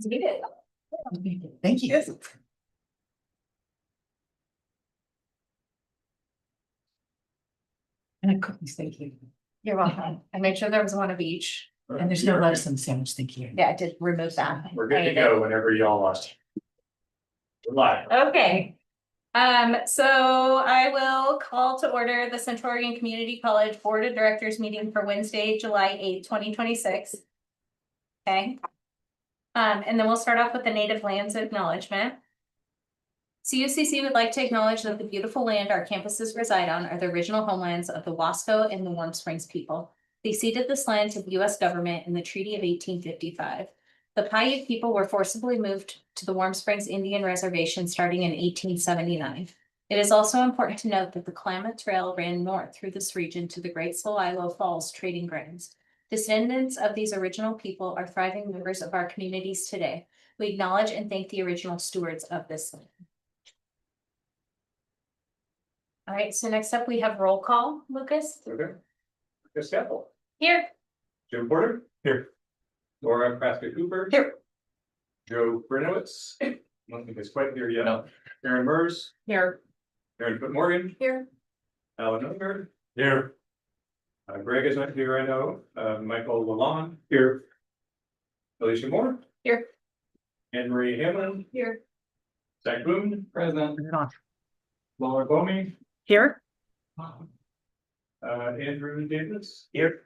You did. Thank you. And a cookie, thank you. You're welcome. I made sure there was one of each. And there's no lettuce in the sandwich, thank you. Yeah, I did remove that. We're good to go whenever y'all lost. We're live. Okay. So I will call to order the Central Oregon Community College Board of Directors meeting for Wednesday, July 8th, 2026. Okay. And then we'll start off with the native lands acknowledgement. COCC would like to acknowledge that the beautiful land our campuses reside on are the original homelands of the Wasco and the Warm Springs people. They ceded this land to the U.S. government in the Treaty of 1855. The Paiute people were forcibly moved to the Warm Springs Indian Reservation starting in 1879. It is also important to note that the Klamath Trail ran north through this region to the Great Celilo Falls trading grounds. Descendants of these original people are thriving members of our communities today. We acknowledge and thank the original stewards of this land. All right, so next up we have roll call, Lucas. Okay. Chris Scapel. Here. Jim Porter. Here. Laura Kraska Cooper. Here. Joe Brenowitz. I don't think it's quite here yet. No. Aaron Murs. Here. Aaron Foot Morgan. Here. Alan Odegaard. Here. Greg is not here, I know. Michael Lalonde. Here. Alicia Moore. Here. Anne Marie Hamlin. Here. Zach Boone. Present. Laura Comey. Here. Andrew Davis. Here.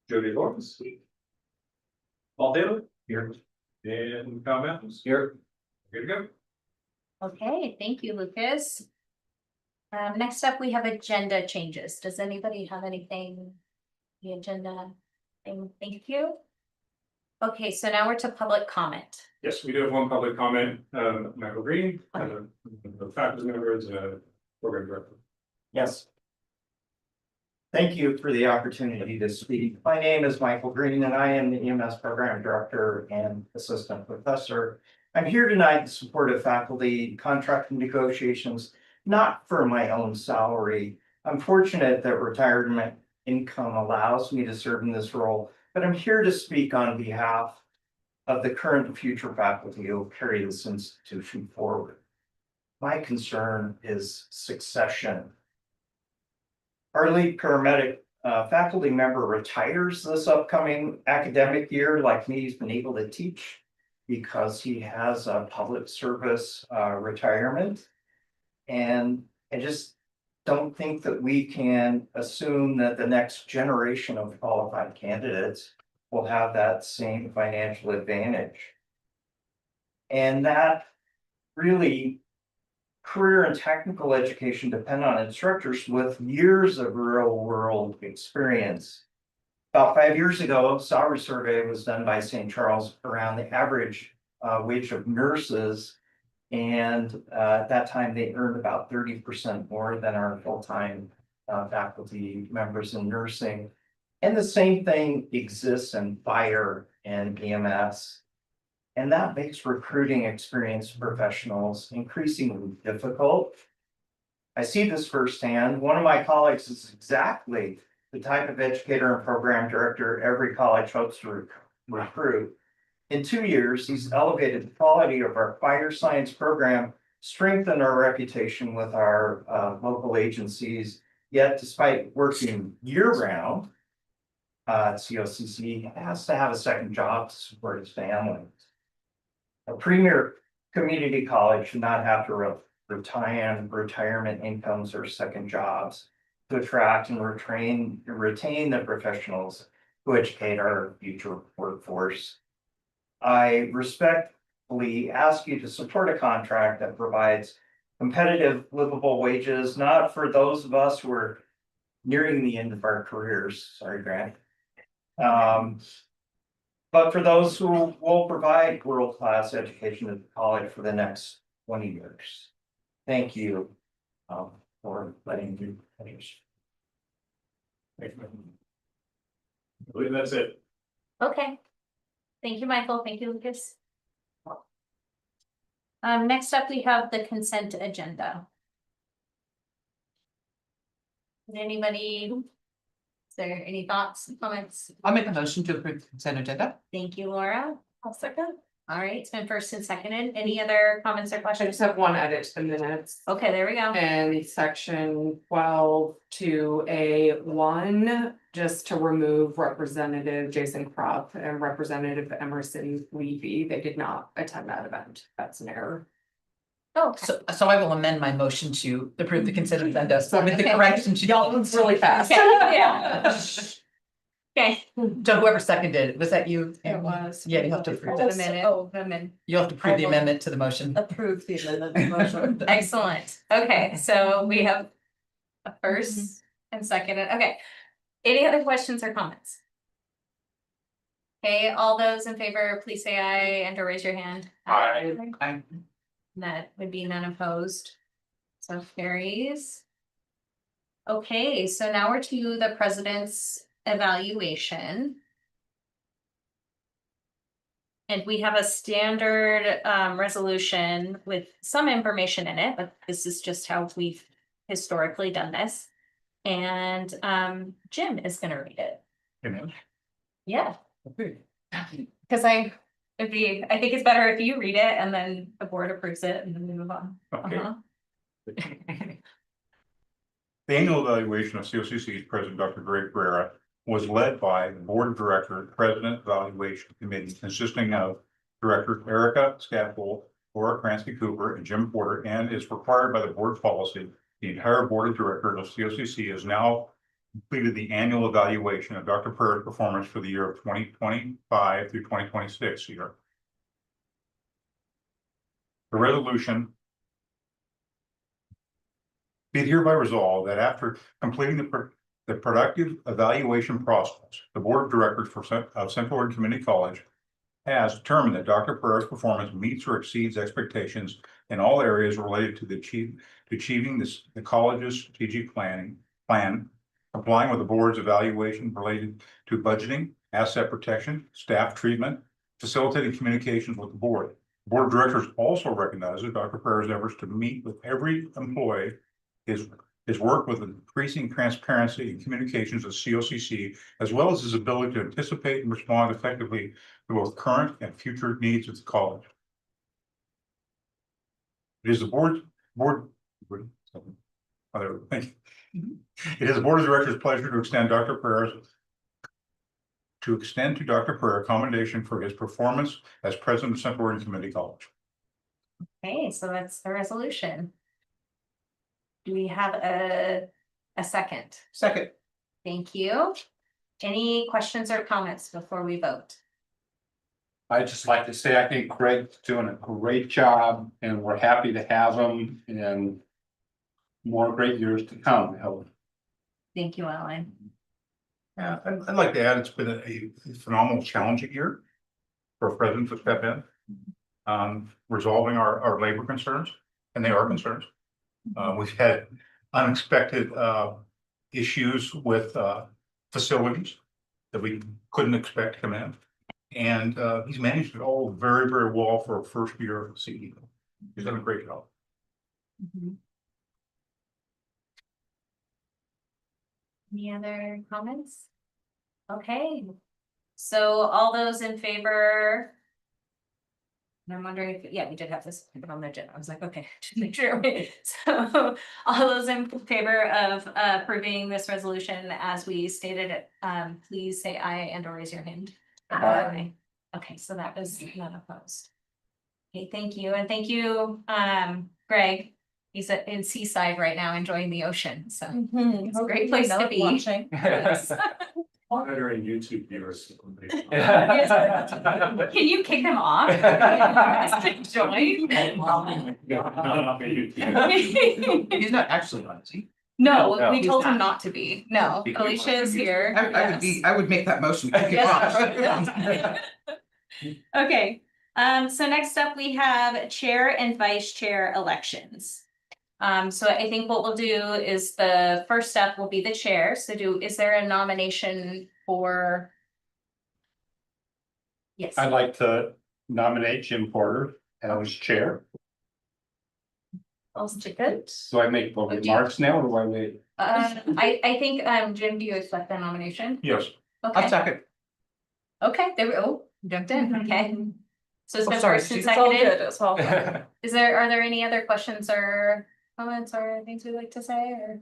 Jody Lawrence. Paul Taylor. Here. And Kyle Matthews. Here. Good to go. Okay, thank you, Lucas. Next up, we have agenda changes. Does anybody have anything? The agenda thing, thank you. Okay, so now we're to public comment. Yes, we do have one public comment. Michael Green, the faculty member is a program director. Yes. Thank you for the opportunity to speak. My name is Michael Green and I am the EMS Program Director and Assistant Professor. I'm here tonight to support a faculty contract negotiations, not for my own salary. I'm fortunate that retirement income allows me to serve in this role, but I'm here to speak on behalf of the current and future faculty who will carry this institution forward. My concern is succession. Our lead paramedic faculty member retires this upcoming academic year. Like me, he's been able to teach because he has a public service retirement. And I just don't think that we can assume that the next generation of qualified candidates will have that same financial advantage. And that really, career and technical education depend on instructors with years of real world experience. About 5 years ago, a salary survey was done by St. Charles around the average wage of nurses. And at that time, they earned about 30% more than our full-time faculty members in nursing. And the same thing exists in fire and EMS. And that makes recruiting experienced professionals increasingly difficult. I see this firsthand. One of my colleagues is exactly the type of educator and program director every college hopes to recruit. In 2 years, he's elevated the quality of our fire science program, strengthened our reputation with our local agencies. Yet despite working year-round at COCC, he has to have a second job to support his family. A premier community college should not have to retirement incomes or second jobs to attract and retain the professionals who educate our future workforce. I respectfully ask you to support a contract that provides competitive, livable wages, not for those of us who are nearing the end of our careers. Sorry, Grant. But for those who will provide world-class education at the college for the next 20 years. Thank you for letting me finish. Thank you. I believe that's it. Okay. Thank you, Michael. Thank you, Lucas. Next up, we have the consent agenda. Did anybody, is there any thoughts, comments? I'll make a motion to approve the consent agenda. Thank you, Laura. I'll second. All right, it's been first and seconded. Any other comments or I questions? just have one edit to the minutes. Okay, there we go. And section 12 to A1, just to remove Representative Jason Kropp and Representative Emerson Levy. They did not attend that event. That's an error. Oh, So I will amend my motion to approve the consent agenda, so with the Okay. correction to. Y'all move really fast. Okay, yeah. Okay. So whoever seconded it, was that you? It was. Yeah, you have to approve The it. minute. Oh, the minute. You'll have to approve the I will- amendment to the motion. Approve the amendment. Excellent. Okay, so we have a first and second. Okay. Any other questions or comments? Okay, all those in favor, please say aye and or raise your hand. Aye. That would be none opposed. So carries. Okay, so now we're to the president's evaluation. And we have a standard resolution with some information in it, but this is just how we've historically done this. And Jim is gonna read it. Yeah, because I think it's better if you read it and then the board approves it and then we move on. Okay. Uh-huh. The annual evaluation of COCC's President Dr. Greg Guerra was led by the Board of Directors President Evaluation Committee consisting of Directors Erica Scaffold, Laura Kransky Cooper, and Jim Porter, and is required by the board policy. The entire Board of Directors of COCC has now completed the annual evaluation of Dr. Pearl's performance for the year of 2025 through 2026 year. The resolution be it hereby resolved that after completing the productive evaluation process, the Board of Directors of Central Oregon Community College has determined that Dr. Pereira's performance meets or exceeds expectations in all areas related to achieving the college's strategic plan, complying with the board's evaluation related to budgeting, asset protection, staff treatment, facilitating communications with the board. The Board of Directors also recognizes Dr. Pereira's efforts to meet with every employee, his work with increasing transparency and communications of COCC, as well as his ability to anticipate and respond effectively to both current and future needs of the college. It is the It is the Board of Directors' pleasure to extend to Dr. Pereira commendation for his performance as president of Central Oregon Community College. Okay, so that's the resolution. Do we have a second? Second. Thank you. Any questions or comments before we vote? I'd just like to say, I think Greg's doing a great job and we're happy to have him and more great years to come. I hope. Thank you, Alan. Yeah, I'd like to add, it's been a phenomenal challenging year for a president to step in. Resolving our labor concerns, and they are concerns. We've had unexpected issues with facilities that we couldn't expect to come in. And he's managed it all very, very well for a first year CEO. He's done a great job. Any other comments? Okay, so all those in favor? And I'm wondering if, yeah, we did have this on the agenda. I was like, okay, just make sure. So all those in favor of approving this resolution as we stated it, please say aye and or raise your hand. Aye. Okay, so that was not opposed. Okay, thank you. And thank you, Greg. He's in Seaside right now enjoying the ocean, so it's a great place to be. Yes. Monitoring YouTube viewers. Can you kick him off? Join? He's not actually on, is he? No, No. we told him not to be. No, Alicia is here. I would make that motion. Kick it off. Okay, so next up we have chair and vice chair elections. So I think what we'll do is the first step will be the chair. So is there a nomination for? Yes. I'd like to nominate Jim Porter as chair. Good. Do I make both remarks now or do I wait? I think, Jim, do you accept the nomination? Yes. Okay. I'll second. Okay, there we go. Jumped in, okay. So it's Oh, been sorry, first and it's all seconded. good, it's all good. Are there any other questions or comments or things we'd like to say, or?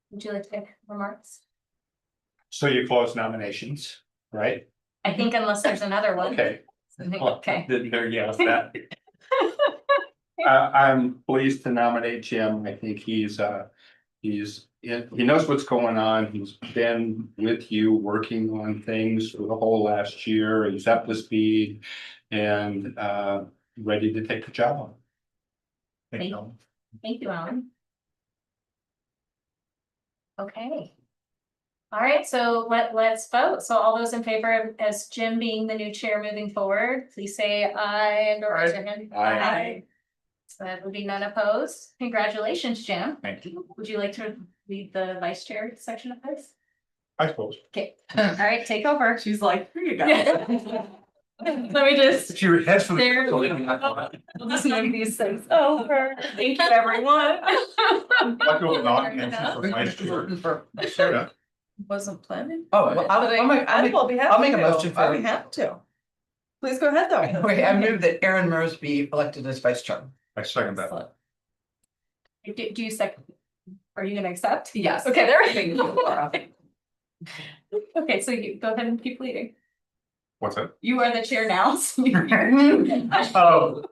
Would you like to make remarks? So you close nominations, right? I think unless there's another one. Okay. I think- Well, Okay. There, yes, that. I'm pleased to nominate Jim. I think he knows what's going on. He's been with you working on things for the whole last year. He's up to speed and ready to take the job on. Thank you. Thank you, Alan. Okay. All right, so let's vote. So all those in favor of as Jim being the new chair moving forward, please say aye and or raise your hand. Aye. So that would be none opposed. Congratulations, Jim. Thank you. Would you like to lead the vice chair section of this? I suppose. Okay, all right, take over. She's like, here you go. Let me just. It's your head for There we go. We'll just move these things over. Thank you, everyone. I'll go with nominations for vice chair. Yeah. Wasn't planning. Oh, well, I'll make a motion for. I'll be happy to. Please go ahead though. Wait, I move that Aaron Mers be elected as vice chair. I second that. Do you second? Are you gonna accept? Yes. Okay, there. Thank you, Laura. Okay, so you go ahead and keep leading. What's that? You are the chair now. So Oh.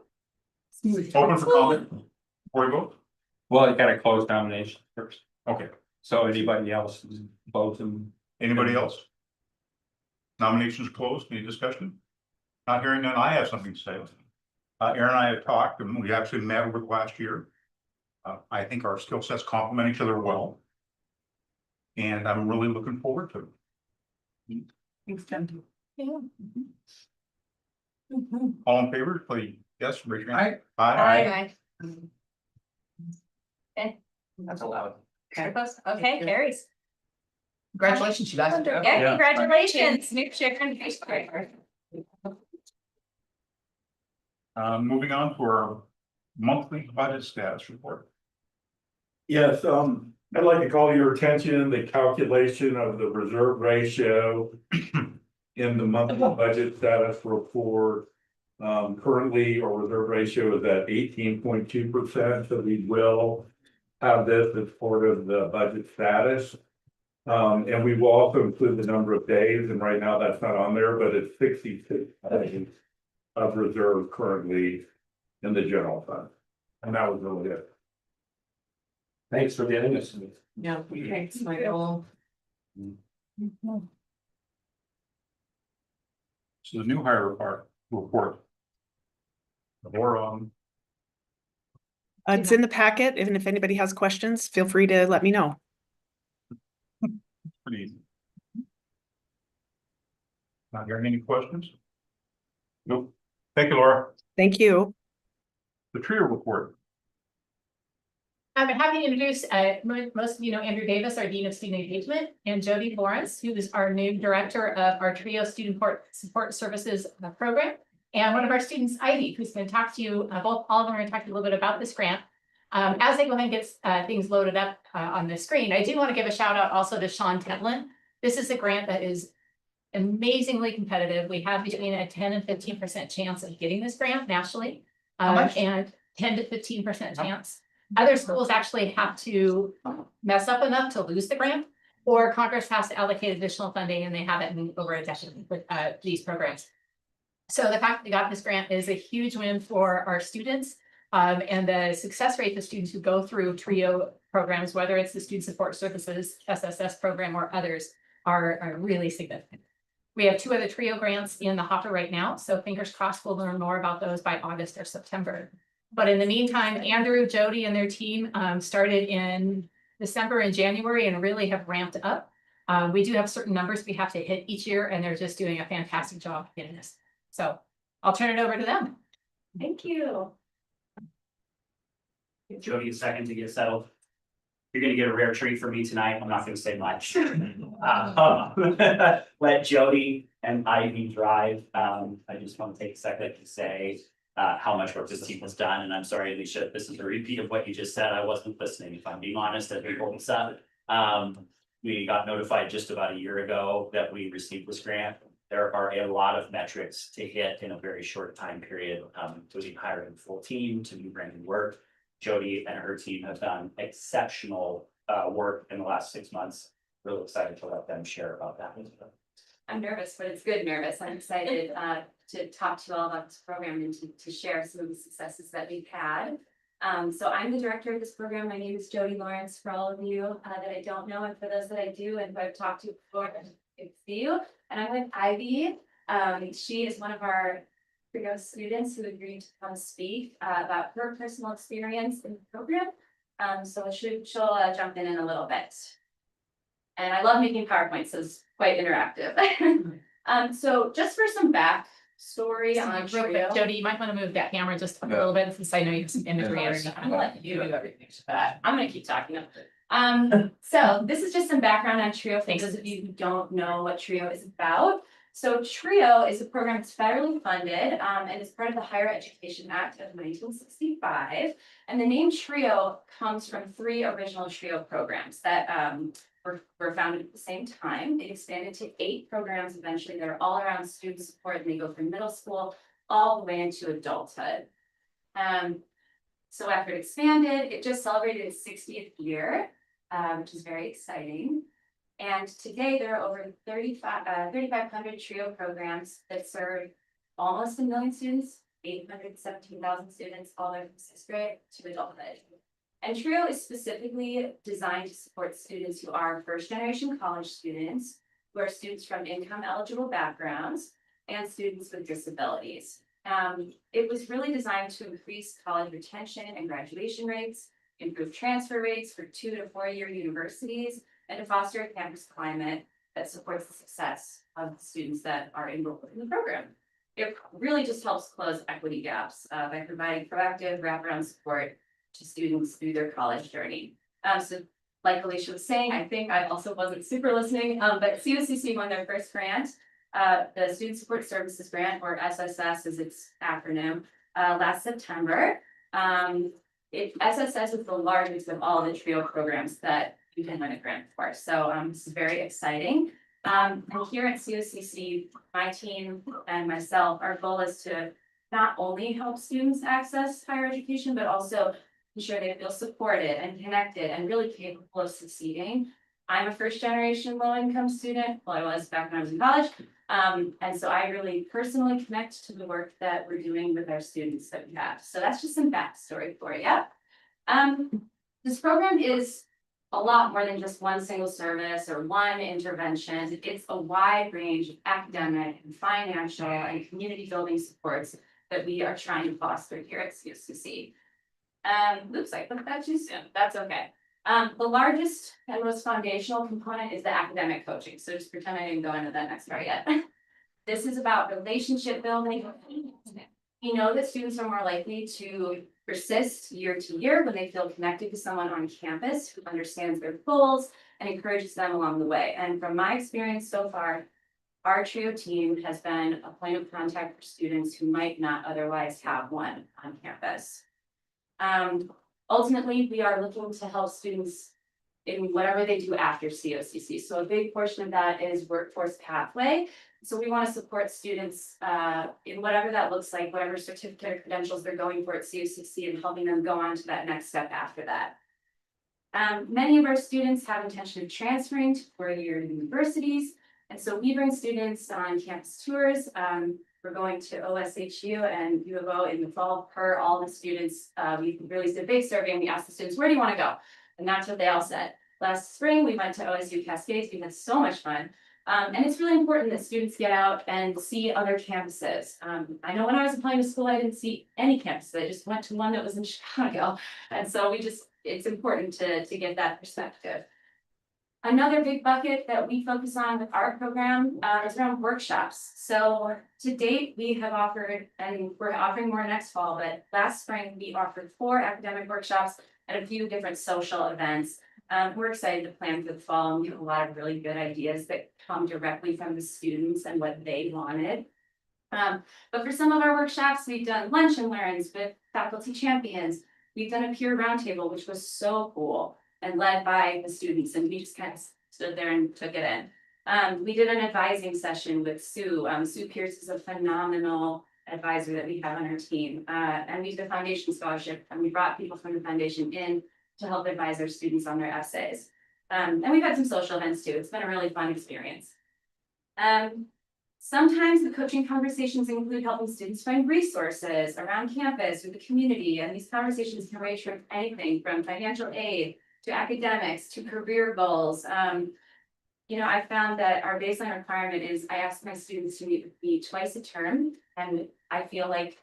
Open for comment before we vote? Well, you gotta close nomination first. Okay. So anybody else is voting? Anybody else? Nominations closed. Any discussion? Not hearing none. I have something to say. Aaron and I have talked and we actually met over the last year. I think our skill sets complement each other well. And I'm really looking forward to it. Thanks, Jen. All in favor, please. Yes, raise your hand. Aye. That's allowed. Okay, carries. Congratulations, you guys. Yeah, congratulations, new chair and vice chair. Moving on to our monthly budget status report. Yes, I'd like to call your attention, the calculation of the reserve ratio in the monthly budget status report. Currently, our reserve ratio is at 18.2%, so we will have this as part of the budget status. And we will also include the number of days, and right now that's not on there, but it's 66 days of reserve currently in the general fund. And that was really it. Thanks for getting us. Yeah, thanks, Michael. So the new hire report. Or It's in the packet, and if anybody has questions, feel free to let me know. pretty easy. Not hearing any questions? Nope. Thank you, Laura. Thank you. The trio report. I'm happy to introduce, most of you know Andrew Davis, our Dean of Student Engagement, and Jody Lawrence, who is our new Director of our TRIO Student Support Services program. And one of our students, Ivy, who's going to talk to you, all of them are going to talk to you a little bit about this grant. As they go ahead and get things loaded up on the screen, I do want to give a shout out also to Sean Tedlin. This is a grant that is amazingly competitive. We have between a 10 and 15% chance of getting this grant nationally. much? And 10 to 15% chance. Other schools actually have to mess up enough to lose the grant, or Congress has to allocate additional funding and they haven't in over a decade with these programs. So the fact that we got this grant is a huge win for our students. And the success rate of students who go through TRIO programs, whether it's the Student Support Services SSS program or others, are really significant. We have 2 other TRIO grants in the hopper right now, so fingers crossed we'll learn more about those by August or September. But in the meantime, Andrew, Jody, and their team started in December and January and really have ramped up. We do have certain numbers we have to hit each year, and they're just doing a fantastic job getting this. So I'll turn it over to them. Thank you. Give Jody a second to get settled. You're gonna get a rare treat from me tonight. I'm not gonna say much. Let Jody and Ivy drive. I just want to take a second to say how much work this team has done, and I'm sorry, Alicia, if this is a repeat of what you just said. I wasn't listening, if I'm being honest, as we pulled this up. We got notified just about a year ago that we received this grant. there are a lot of metrics to hit in a very short time period, including hiring a full team to do brand new work. Jody and her team have done exceptional work in the last 6 months. Really excited to let them share about that. I'm nervous, but it's good nervous. I'm excited to talk to you all about this program and to share some of the successes that we've had. So I'm the director of this program. My name is Jody Lawrence, for all of you that I don't know, and for those that I do and who I've talked to before, good to see you. And I'm with Ivy. She is one of our Trio students who agreed to come speak about her personal experience in the program. So she'll jump in a little bit. And I love making PowerPoints, so it's quite interactive. So just for some backstory on Real quick, Trio. Jody, you might want to move that camera just a little bit, since I know you have some imagery. I'll let you do everything. I'm gonna keep talking. So this is just some background on Trio for those of you who don't know what Trio is about. So Trio is a program that's federally funded and is part of the Higher Education Act of 1965. And the name Trio comes from 3 original Trio programs that were founded at the same time. They expanded to 8 programs eventually that are all around student support, and they go from middle school all the way into adulthood. So after it expanded, it just celebrated its 60th year, which is very exciting. And today there are over 3,500 Trio programs that serve almost 1 million students, 817,000 students, all the way from 6th grade to adulthood. And Trio is specifically designed to support students who are first-generation college students, who are students from income-eligible backgrounds, and students with disabilities. It was really designed to increase college retention and graduation rates, improve transfer rates for 2 to 4 year universities, and to foster a campus climate that supports the success of the students that are enrolled in the program. It really just helps close equity gaps by providing proactive wraparound support to students through their college journey. So like Alicia was saying, I think I also wasn't super listening, but COCC won their first grant, the Student Support Services Grant, or SSS is its acronym, last September. SSS is the largest of all the Trio programs that you can win a grant for. So this is very exciting. And here at COCC, my team and myself, our goal is to not only help students access higher education, but also ensure they feel supported and connected and really capable of succeeding. I'm a 1st-generation low-income student. Well, I was back when I was in college. And so I really personally connect to the work that we're doing with our students that we have. So that's just some backstory for you. This program is a lot more than just one single service or one intervention. It's a wide range of academic and financial and community building supports that we are trying to foster here at COCC. Oops, I put that too soon. That's okay. The largest and most foundational component is the academic coaching. So just pretend I didn't go into that next part yet. This is about relationship building. We know that students are more likely to persist year to year when they feel connected to someone on campus who understands their goals and encourages them along the way. And from my experience so far, our Trio team has been a point of contact for students who might not otherwise have one on campus. Ultimately, we are looking to help students in whatever they do after COCC. So a big portion of that is workforce pathway. So we want to support students in whatever that looks like, whatever certificate or credentials they're going for at COCC, and helping them go on to that next step after that. Many of our students have intention of transferring to 4-year universities. And so we bring students on campus tours. We're going to OSHU and U of O in the fall. Per all the students, we released a big survey and we asked the students, where do you want to go? And that's what they all said. Last spring, we went to OSU Cascades. We had so much fun. And it's really important that students get out and see other campuses. I know when I was applying to school, I didn't see any campuses. I just went to one that was in Chicago. And so it's important to get that perspective. Another big bucket that we focus on with our program is around workshops. So to date, we have offered, and we're offering more next fall, but last spring we offered 4 academic workshops and a few different social events. We're excited to plan for the fall, and we have a lot of really good ideas that come directly from the students and what they wanted. But for some of our workshops, we've done lunch and learns with faculty champions. We've done a peer roundtable, which was so cool and led by the students, and we just kind of stood there and took it in. We did an advising session with Sue. Sue Pierce is a phenomenal advisor that we have on our team. And we did a foundation scholarship, and we brought people from the foundation in to help advise our students on their essays. And we've had some social events too. It's been a really fun experience. Sometimes the coaching conversations include helping students find resources around campus or the community, and these conversations can range from anything from financial aid to academics to career goals. You know, I found that our baseline requirement is I ask my students to meet with me twice a term, and I feel like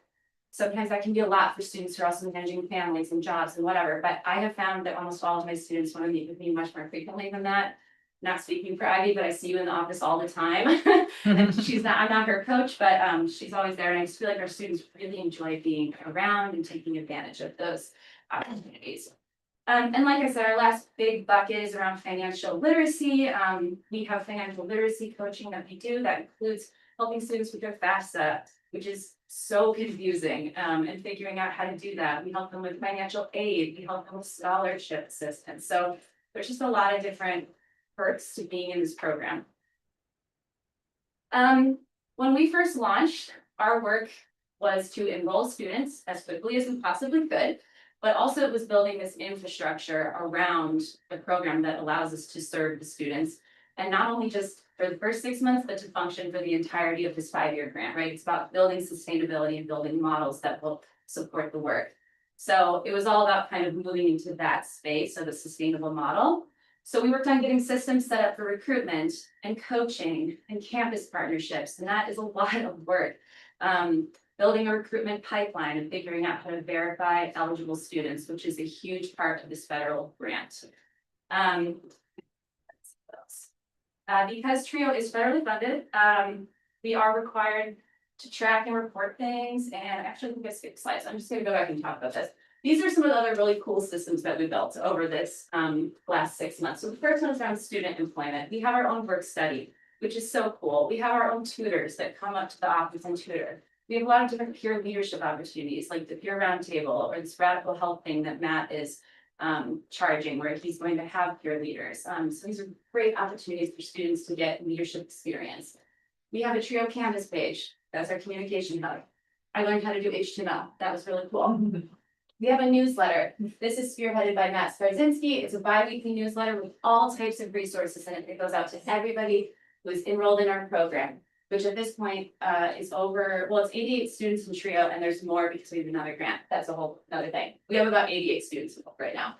sometimes that can be a lot for students who are also managing families and jobs and whatever, but I have found that almost all of my students want to meet with me much more frequently than that. Not speaking for Ivy, but I see you in the office all the time. And I'm not her coach, but she's always there, and I just feel like our students really enjoy being around and taking advantage of those opportunities. And like I said, our last big bucket is around financial literacy. We have financial literacy coaching that we do that includes helping students with their FAFSA, which is so confusing, and figuring out how to do that. We help them with financial aid, we help them with scholarship assistance. So there's just a lot of different perks to being in this program. When we first launched, our work was to enroll students as quickly as we possibly could, but also it was building this infrastructure around the program that allows us to serve the students. And not only just for the first 6 months, but to function for the entirety of this 5-year grant, right? It's about building sustainability and building models that will support the work. So it was all about kind of moving into that space of a sustainable model. So we worked on getting systems set up for recruitment and coaching and campus partnerships, and that is a lot of work. Building a recruitment pipeline and figuring out how to verify eligible students, which is a huge part of this federal grant. Because TRIO is federally funded, we are required to track and report things, and actually I think I skipped slides. I'm just gonna go back and talk about this. These are some of the other really cool systems that we built over this last 6 months. So the first one is around student employment. We have our own work study, which is so cool. We have our own tutors that come up to the office and tutor. We have a lot of different peer leadership opportunities, like the peer roundtable or this radical health thing that Matt is charging, where he's going to have peer leaders. So these are great opportunities for students to get leadership experience. We have a TRIO Canvas page. That's our communication hub. I learned how to do HTML. That was really cool. We have a newsletter. This is spearheaded by Matt Skarzinski. It's a bi-weekly newsletter with all types of resources in it. It goes out to everybody who is enrolled in our program, which at this point is over, well, it's 88 students in TRIO, and there's more because we have another grant. That's a whole other thing. We have about 88 students enrolled right now.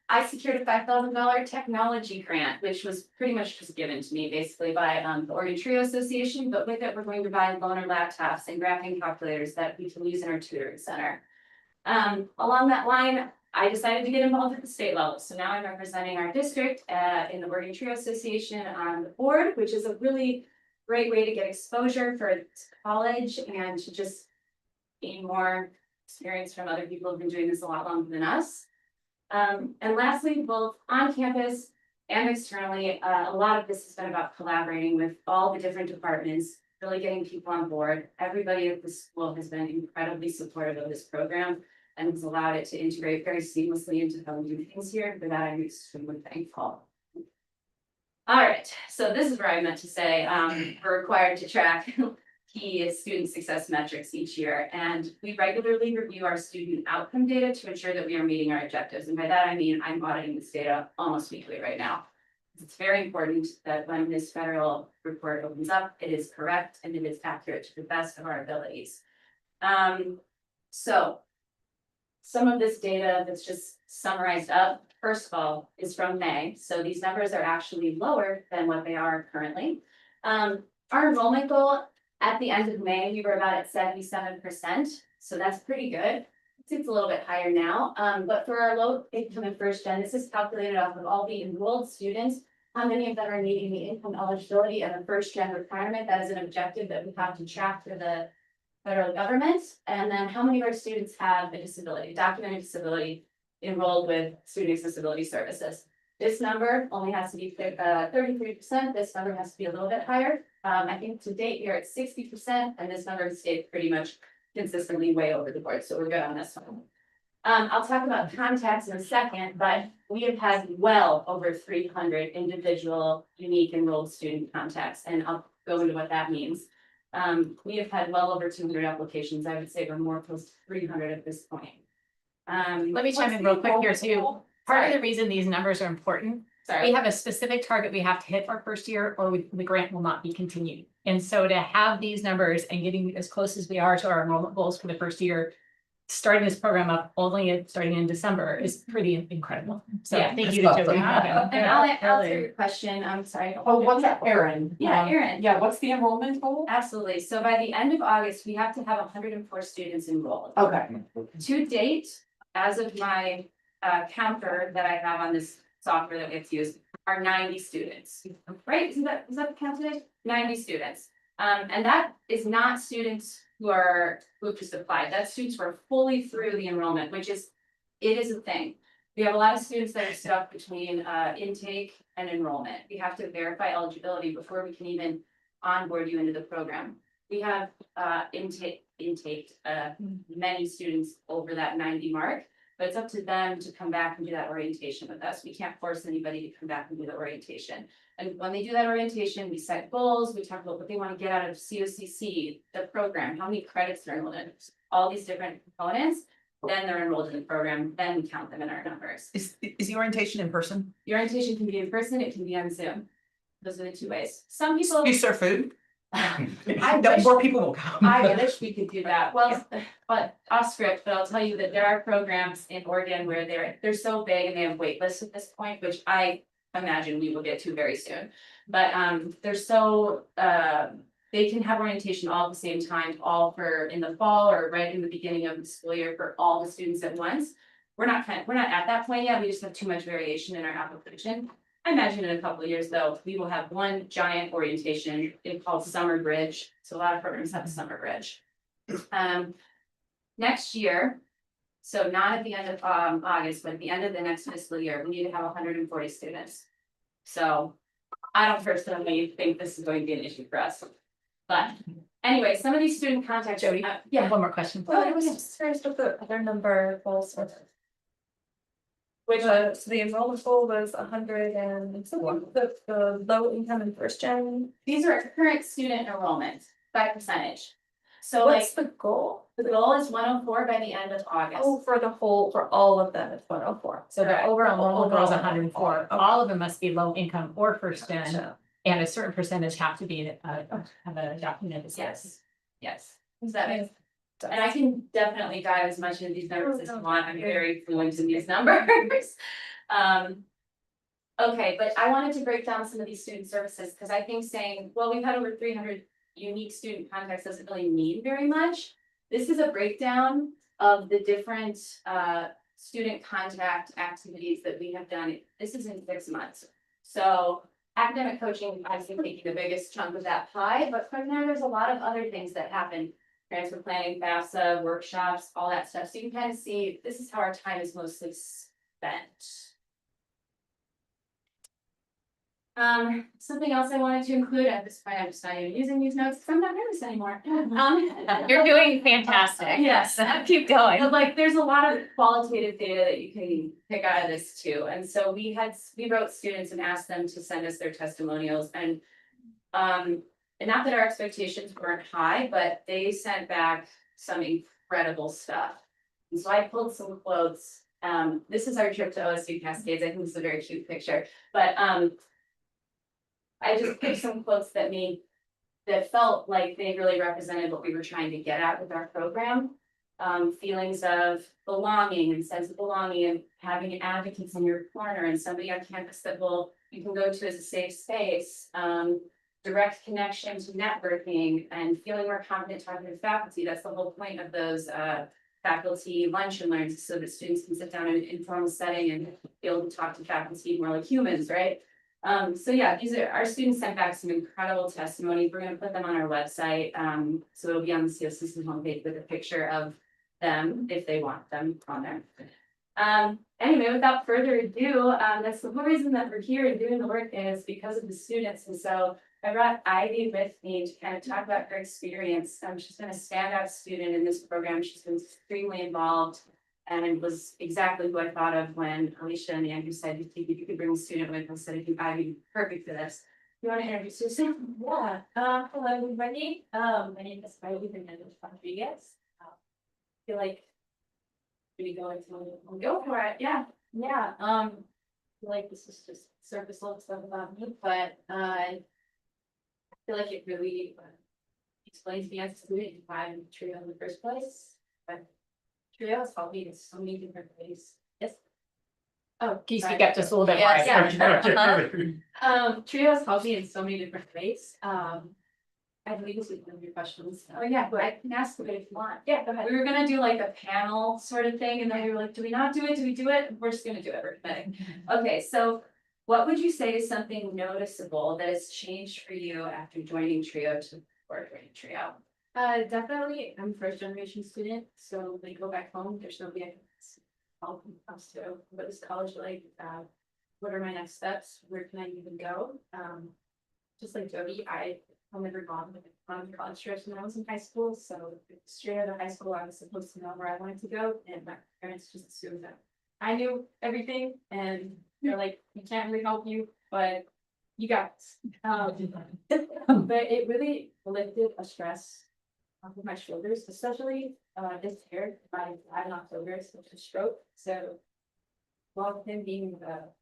I secured a $5,000 technology grant, which was pretty much just given to me basically by the Oregon TRIO Association, but with it, we're going to buy loaner laptops and graphing calculators that we can use in our tutoring center. Along that line, I decided to get involved at the state level. So now I'm representing our district in the Oregon TRIO Association on the board, which is a really great way to get exposure for college and to just gain more experience from other people who've been doing this a lot longer than us. And lastly, both on campus and externally, a lot of this has been about collaborating with all the different departments, really getting people on board. Everybody at the school has been incredibly supportive of this program and has allowed it to integrate very seamlessly into how we do things here. For that, I'm extremely thankful. All right, so this is where I meant to say we're required to track key student success metrics each year, and we regularly review our student outcome data to ensure that we are meeting our objectives. And by that, I mean I'm auditing this data almost weekly right now. It's very important that when this federal report opens up, it is correct and it is accurate to the best of our abilities. So some of this data that's just summarized up, first of all, is from May. So these numbers are actually lower than what they are currently. Our enrollment goal at the end of May, we were about at 77%. So that's pretty good. It's a little bit higher now. But for our low income and first gen, this is calculated off of all the enrolled students. How many of them are meeting the income eligibility and the first gen requirement? That is an objective that we have to track for the federal government. And then how many of our students have a disability, documented disability, enrolled with student accessibility services? This number only has to be 33%. This number has to be a little bit higher. I think to date we are at 60%, and this number has stayed pretty much consistently way over the board. So we're good on this one. I'll talk about contacts in a second, but we have had well over 300 individual unique enrolled student contacts, and I'll go into what that means. We have had well over 200 applications. I would say we're more close to 300 at this point. Let me chime in real quick here too. Part of the reason these numbers are important, we have a specific target we have to hit our first year, or the grant will not be continued. And so to have these numbers and getting as close as we are to our enrollment goals for the first year, starting this program up starting in December is pretty incredible. So Yeah. thank you That's to Joey. lovely. And I'll answer your question. I'm sorry. Oh, what's that, Erin? Yeah, Erin. Yeah, what's the enrollment goal? Absolutely. So by the end of August, we have to have 104 students enrolled. Okay. To date, as of my counter that I have on this software that we have to use, are 90 students. Right? Is that the count today? 90 students. And that is not students who have just applied. That's students who are fully through the enrollment, it is a thing. We have a lot of students that are stuck between intake and enrollment. We have to verify eligibility before we can even onboard you into the program. We have intaked many students over that 90 mark, but it's up to them to come back and do that orientation with us. We can't force anybody to come back and do the orientation. And when they do that orientation, we set goals, we talk about what they want to get out of COCC, the program, how many credits they're enrolled in, all these different components. Then they're enrolled in the program, then we count them in our numbers. Is the orientation in person? The orientation can be in person, it can be on Zoom. Those are the two ways. Some people. You serve food? I That wish- more people will come. I wish we could do that. Well, but off script, but I'll tell you that there are programs in Oregon where they're so big and they have wait lists at this point, which I imagine we will get to very soon. But they're so they can have orientation all at the same time, all for in the fall or right in the beginning of the school year for all the students at once. We're not at that point yet. We just have too much variation in our application. I imagine in a couple of years, though, we will have one giant orientation. It's called Summer Bridge. So a lot of programs have a Summer Bridge. Next year, so not at the end of August, but at the end of the next fiscal year, we need to have 140 students. So I don't personally think this is going to be an issue for us. But anyway, some of these student contacts. Jody, Yeah. one more question. Oh, it was just curious what the other number goals were. which So the enrollment goal was 100 and something, the low income and first gen. these are current student enrollment by percentage. So What's like the goal? the goal is 104 by the end of August. Oh, for all of them, it's 104. So the overall enrollment goal is Overall. 104. Okay. All of them must be low income or first gen, Gotcha. and a certain percentage have to be have a documented. Yes. Does that make? And I can definitely dive as much into these numbers as you want. I'm very fluent in these numbers. Okay, but I wanted to break down some of these student services because I think saying, well, we've had over 300 unique student contacts doesn't really mean very much. This is a breakdown of the different student contact activities that we have done. This is in 6 months. So academic coaching, obviously taking the biggest chunk of that pie, but from there's a lot of other things that happen. Transfer planning, FAFSA, workshops, all that stuff. So you can kind of see, this is how our time is mostly spent. Something else I wanted to include at this point, I'm just not even using these notes because I'm not nervous anymore. You're doing fantastic. Yes. Keep going. But like, there's a lot of qualitative data that you can pick out of this too. And so we wrote students and asked them to send us their testimonials and not that our expectations weren't high, but they sent back some incredible stuff. And so I pulled some quotes. This is our trip to OSU Cascades. I think this is a very cute picture, but I just picked some quotes that felt like they really represented what we were trying to get at with our program. Feelings of belonging and sense of belonging and having advocates in your corner and somebody on campus that you can go to as a safe space. Direct connection to networking and feeling more confident talking to faculty. That's the whole point of those faculty lunch and learns, so that students can sit down in an informal setting and be able to talk to faculty more like humans, right? So yeah, our students sent back some incredible testimonies. We're gonna put them on our website. So it'll be on the COCC homepage with a picture of them if they want them on there. Anyway, without further ado, that's the whole reason that we're here and doing the work is because of the students. And so I brought Ivy with me to kind of talk about her experience. She's been a standout student in this program. She's been extremely involved. And it was exactly who I thought of when Alicia and Andrew said, if you could bring a student with us, I think I'd be perfect for this. You want to introduce yourself? Yeah, hello, everybody. My name is Riley Hernandez Rodriguez. Feel like. Do we go into? Go for it, yeah. Yeah, feel like this is just surface level stuff about me, but, I feel like it really explains me as a student why I'm in Trio in the first place, but Trio has helped me in so many different ways. Yes. Oh, Can you sorry. speak up just a little bit more? Yeah. Trio has helped me in so many different ways. I believe this is one of your questions. Oh, yeah, but I can ask it if you want. Yeah, go ahead. We were gonna do like a panel sort of thing, and then we were like, do we not do it? Do we do it? We're just gonna do it, we're committing. Okay, so what would you say is something noticeable that has changed for you after joining Trio to before joining Trio? Definitely, I'm a first generation student, so when I go back home, there's nobody I can help when it comes to what is college like, what are my next steps, where can I even go? Just like Jody, I've never gone on college trips when I was in high school, so straight out of high school, I was supposed to know where I wanted to go, and my parents just assumed that I knew everything, and they're like, we can't really help you, but you got this. But it really lifted a stress off of my shoulders, especially this year. I had an October, so a stroke. So while him being the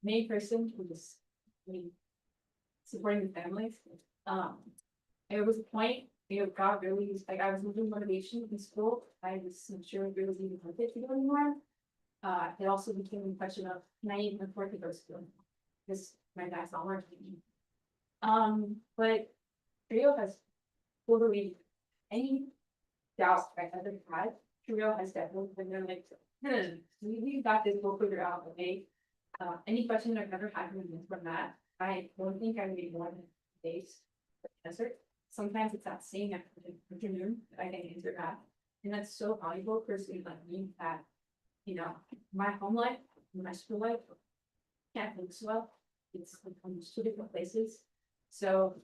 main person who was supporting the families, there was a point, God really was like, I was losing motivation in school. I was not sure if it was even worth it to go anymore. It also became a question of, can I even afford to go to school? Because my dad's not working. But Trio has totally any doubt I ever had. Trio has definitely been there like, we got this, we'll figure out the way. Any question I've ever had from that, I don't think I made more than days answer. Sometimes it's that same afternoon that I can answer that. And that's so valuable for a student like me that, my home life, my school life, can't think so well. It's like from two different places. So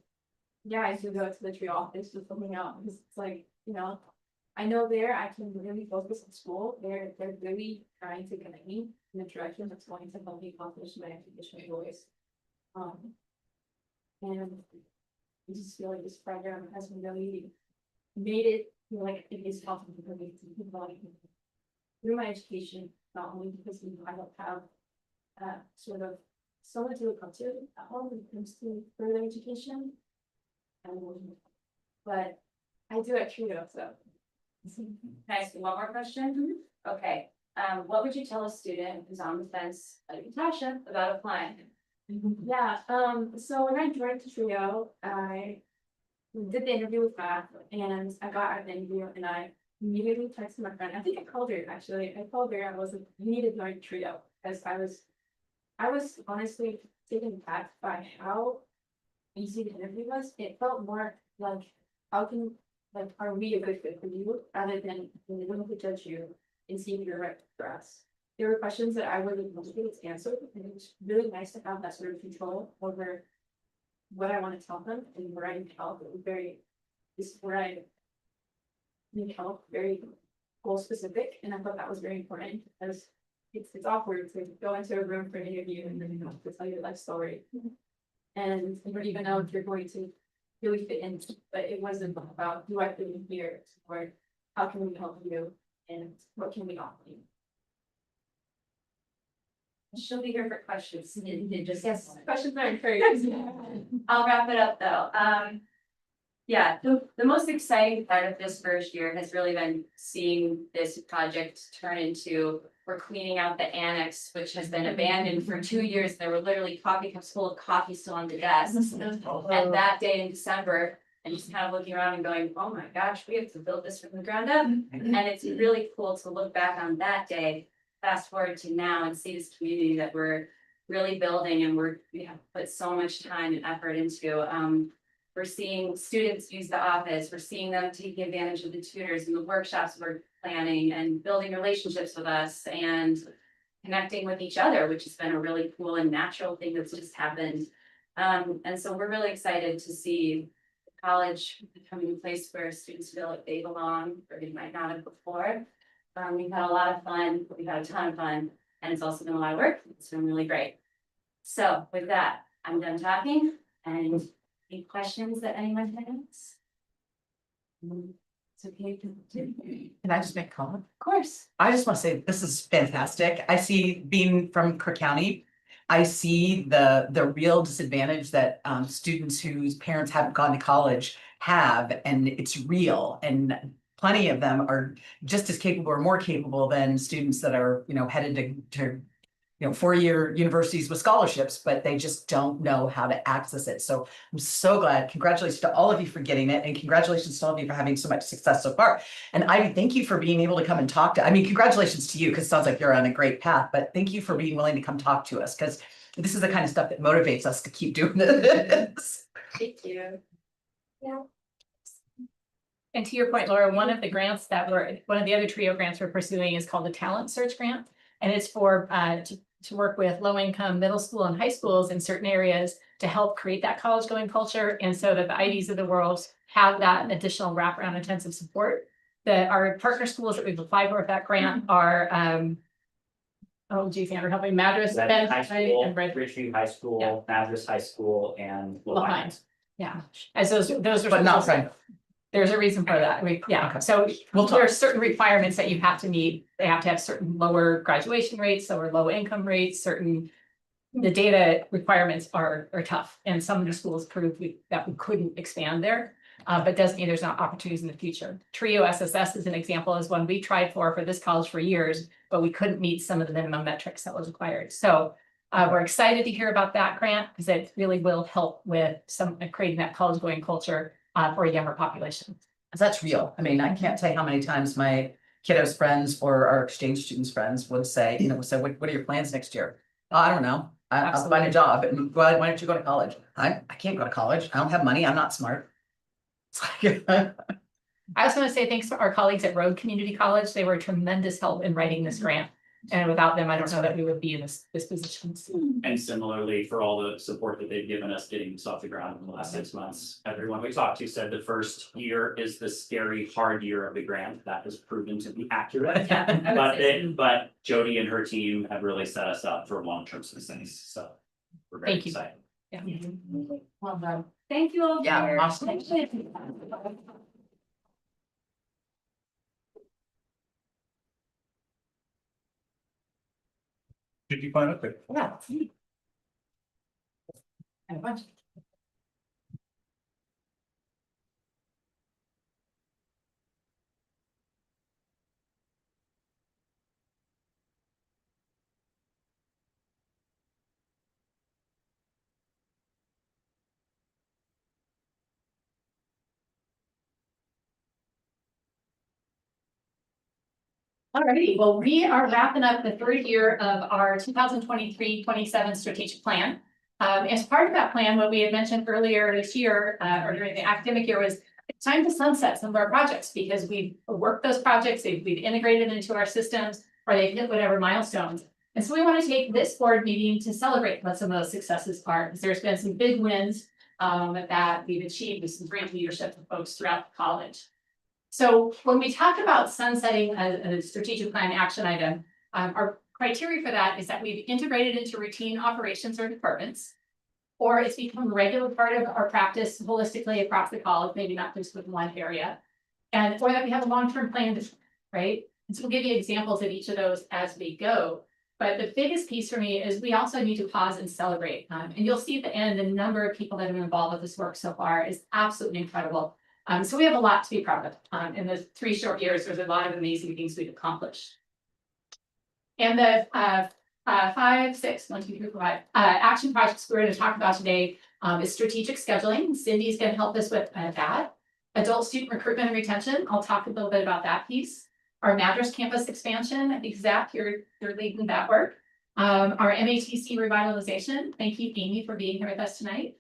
yeah, I do go to the Trio office to something out because it's like, I know there I can really focus on school. They're really trying to connect me in a direction that's going to help me accomplish my educational goals. And I just feel like this program has really made it feel like it is possible for me to keep going through my education, not only because I don't have sort of someone to look up to at home when it comes to further education. But I do at Trio, so. Can I ask you one more question? Okay, what would you tell a student who's on the fence, like Natasha, about applying? Yeah, so when I joined Trio, I did the interview with Matt and I got out of the interview and I immediately texted my friend. I think I called her actually. I called her. I was like, you need to join Trio because I was honestly taken back by how easy the interview was. It felt more like, are we a good fit for you rather than we want to judge you and see if you're right for us. There were questions that I wasn't most able to answer, and it was really nice to have that sort of control over what I want to tell them and where I need help. It was this is where I need help, very goal specific, and I thought that was very important because it's awkward to go into a room for an interview and then you have to tell your life story. And you don't even know if you're going to really fit in, but it wasn't about do I fit in here or how can we help you and what can we offer you. She'll be here for questions. Yes, questions are encouraged. I'll wrap it up though. Yeah, the most exciting part of this first year has really been seeing this project turn into, we're cleaning out the annex, which has been abandoned for 2 years. There were literally coffee cups full of coffee still on the desks. And that day in December, and just kind of looking around and going, oh my gosh, we have to build this from the ground up. And it's really cool to look back on that day, fast forward to now and see this community that we're really building and we have put so much time and effort into. We're seeing students use the office, we're seeing them taking advantage of the tutors and the workshops we're planning and building relationships with us and connecting with each other, which has been a really cool and natural thing that's just happened. And so we're really excited to see college becoming a place where students feel like they belong, or they might not have before. We've had a lot of fun, we've had a ton of fun, and it's also been a lot of work, it's been really great. So with that, I'm done talking, and any questions that anyone has? It's okay to. Can I just make a comment? Of course. I just want to say, this is fantastic. I see, being from Cook County, I see the real disadvantage that students whose parents haven't gone to college have, and it's real. And plenty of them are just as capable or more capable than students that are, headed to four-year universities with scholarships, but they just don't know how to access it. So I'm so glad. Congratulations to all of you for getting it, and congratulations to all of you for having so much success so far. And Ivy, thank you for being able to come and talk to, congratulations to you, because it sounds like you're on a great path, but thank you for being willing to come talk to us, because this is the kind of stuff that motivates us to keep doing this. Thank you. And to your point, Laura, one of the other TRIO grants we're pursuing is called the Talent Search Grant. And it's for, to work with low-income middle school and high schools in certain areas to help create that college-going culture. And so that the Ivies of the world have that additional wraparound intensive support. That our partner schools that we've applied for with that grant are, oh geez, Andrew, help me, Madras, That Ben, high school, and Red. Ridgeview High School, Yeah. Madras High School, and Behind. Yeah, and so those are. But not schools- right. There's a reason for that. So We'll talk. there are certain requirements that you have to meet. They have to have certain lower graduation rates, lower low income rates, the data requirements are tough. And some of the schools proved that we couldn't expand there, but doesn't mean there's not opportunities in the future. TRIO SSS is an example, is one we tried for this college for years, but we couldn't meet some of the minimum metrics that was required. So we're excited to hear about that grant, because it really will help with creating that college going culture for a younger population. That's real. I can't tell you how many times my kiddos' friends or our exchange students' friends would say, what are your plans next year? Oh, I don't know. I'll find a job. And why don't you go to college? I can't go to college. I don't have money. I'm not smart. It's like, I was going to say thanks to our colleagues at Road Community College. They were a tremendous help in writing this grant. And without them, I don't know that we would be in this position. And similarly, for all the support that they've given us getting this off the ground in the last 6 months, everyone we talked to said the first year is the scary, hard year of the grant. That has proven to be accurate. But Jody and her team have really set us up for long-term success. So we're very Thank you. excited. Yeah. Well done. Thank you all. Yeah, for- awesome. Did you find it? Yeah. And a bunch. Alrighty, well, we are wrapping up the third year of our 2023-27 strategic plan. As part of that plan, what we had mentioned earlier this year, or during the academic year, was it's time to sunset some of our projects, because we've worked those projects, we've integrated into our systems, or they've hit whatever milestones. And so we want to take this board meeting to celebrate what some of those successes are, because there's been some big wins that we've achieved with some great leadership of folks throughout the college. So when we talk about sunsetting a strategic plan action item, our criteria for that is that we've integrated into routine operations or departments, or it's become a regular part of our practice holistically across the college, maybe not just with one area, or that we have a long-term plan, right? And so we'll give you examples of each of those as we go. But the biggest piece for me is we also need to pause and celebrate. And you'll see at the end, the number of people that have been involved with this work so far is absolutely incredible. So we have a lot to be proud of. In the 3 short years, there's a lot of amazing things we've accomplished. And the 5, 6, 1, 2, 3, 4, 5 action projects we're going to talk about today is strategic scheduling. Cindy's going to help us with that. Adult student recruitment and retention. I'll talk a little bit about that piece. Our Madras campus expansion. I think Zach, you're leading that work. Our MATC revitalization. Thank you, Amy, for being here with us tonight.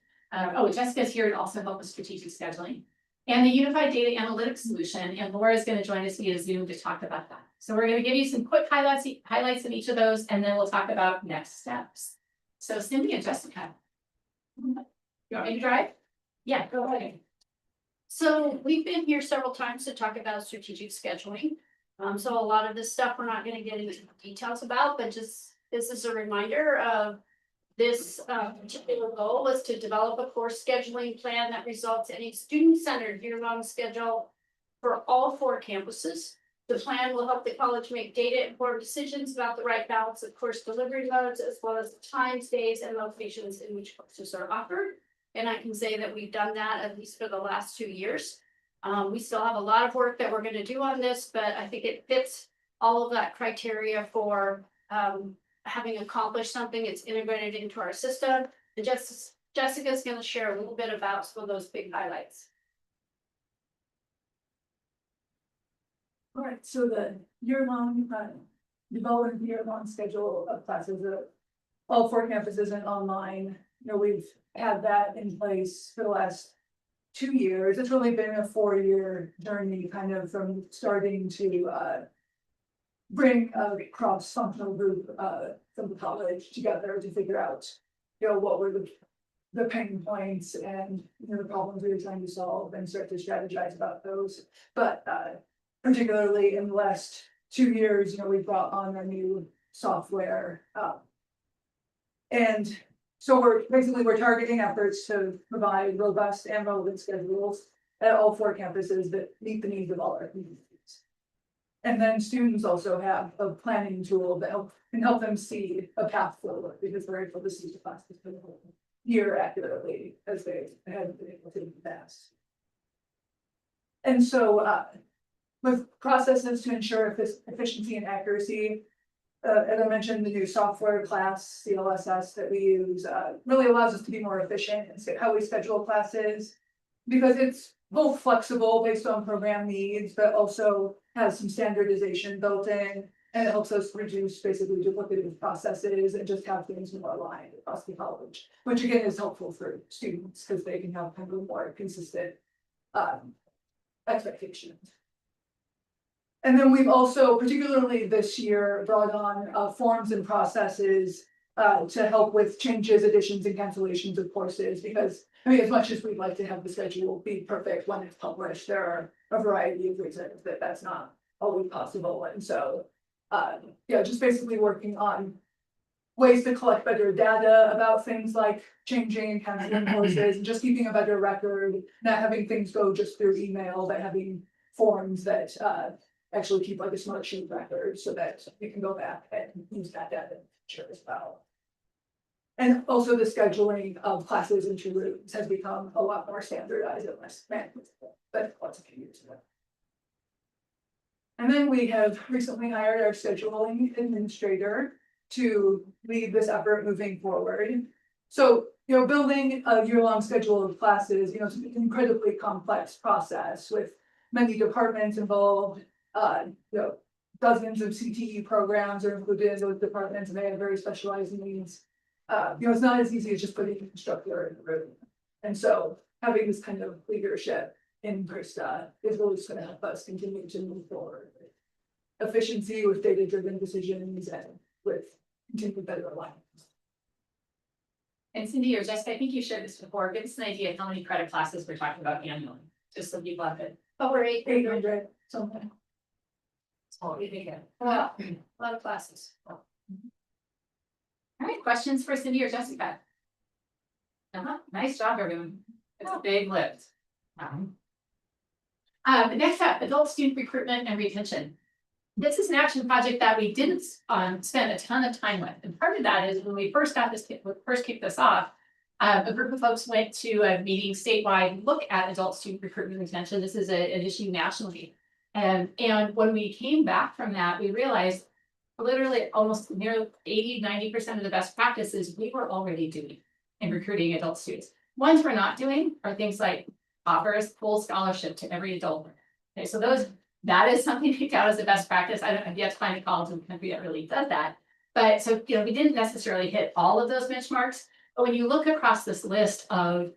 Jessica's here to also help with strategic scheduling. And the unified data analytics solution, and Laura is going to join us via Zoom to talk about that. So we're going to give you some quick highlights of each of those, and then we'll talk about next steps. So Cindy and Jessica, you want me to drive? Yeah, go ahead. So we've been here several times to talk about strategic scheduling. So a lot of this stuff we're not gonna get into details about, but just this is a reminder of this particular goal was to develop a course scheduling plan that results in a student-centered year-long schedule for all 4 campuses. The plan will help the college make data-informed decisions about the right balance of course delivery modes, as well as the times, days, and locations in which courses are offered. And I can say that we've done that at least for the last 2 years. We still have a lot of work that we're gonna do on this, but I think it fits all of that criteria for having accomplished something. It's integrated into our system. And Jessica's gonna share a little bit about some of those big highlights. All right, so the year-long, development year-long schedule of classes at all 4 campuses and online. We've had that in place for the last 2 years. It's really been a 4-year journey, kind of from starting to bring a cross-functional group from the college together to figure out, what were the pain points and the problems we were trying to solve and start to strategize about those. But particularly in the last 2 years, we brought on our new software. And so we're targeting efforts to provide robust and relevant schedules at all 4 campuses that meet the needs of all our communities. And then students also have a planning tool that can help them see a path forward, because they're able to see the classes for the whole year accurately as they have been able to in the past. And so with processes to ensure efficiency and accuracy, as I mentioned, the new software class, CLSS, that we use really allows us to be more efficient in how we schedule classes, because it's both flexible based on program needs, but also has some standardization built in, and it helps us reduce basically duplicative processes and just have things more aligned across the college, which again is helpful for students because they can have kind of a more consistent expectations. And then we've also, particularly this year, brought on forms and processes to help with changes, additions, and cancellations of courses, because as much as we'd like to have the schedule be perfect when it's published, there are a variety of reasons that that's not always possible. And so, just basically working on ways to collect better data about things like changing and canceling courses, and just keeping a better record, not having things go just through email, but having forms that actually keep like a smart sheet record so that we can go back and use that data in the future as well. And also the scheduling of classes into rooms has become a lot more standardized and less manageable than it was a few years ago. And then we have recently hired our scheduling administrator to lead this effort moving forward. So, building a year-long schedule of classes, it's an incredibly complex process with many departments involved. Dozens of CTE programs are included in those departments, and they have very specialized needs. It's not as easy as just putting an instructor in the room. And so having this kind of leadership in Krista is really just going to help us continue to move forward with efficiency, with data-driven decisions, and with continued better alignment. And Cindy or Jessica, I think you shared this before. Give us an idea of how many credit classes we're talking about annually, just so people have it. Over 800 something. Oh, a lot of classes. all right, questions for Cindy or Jessica? Nice job, everyone. It's a big lift. Next up, adult student recruitment and retention. This is an action project that we didn't spend a ton of time with, and part of that is when we first kicked this off. A group of folks went to a meeting statewide, look at adult student recruitment and retention. This is an issue nationally. And when we came back from that, we realized literally almost nearly 80–90% of the best practices we were already doing in recruiting adult students. Ones we're not doing are things like offers full scholarship to every adult. Okay, so that is something picked out as a best practice. I've yet to find a college in the country that really does that. But so, we didn't necessarily hit all of those benchmarks. But when you look across this list of,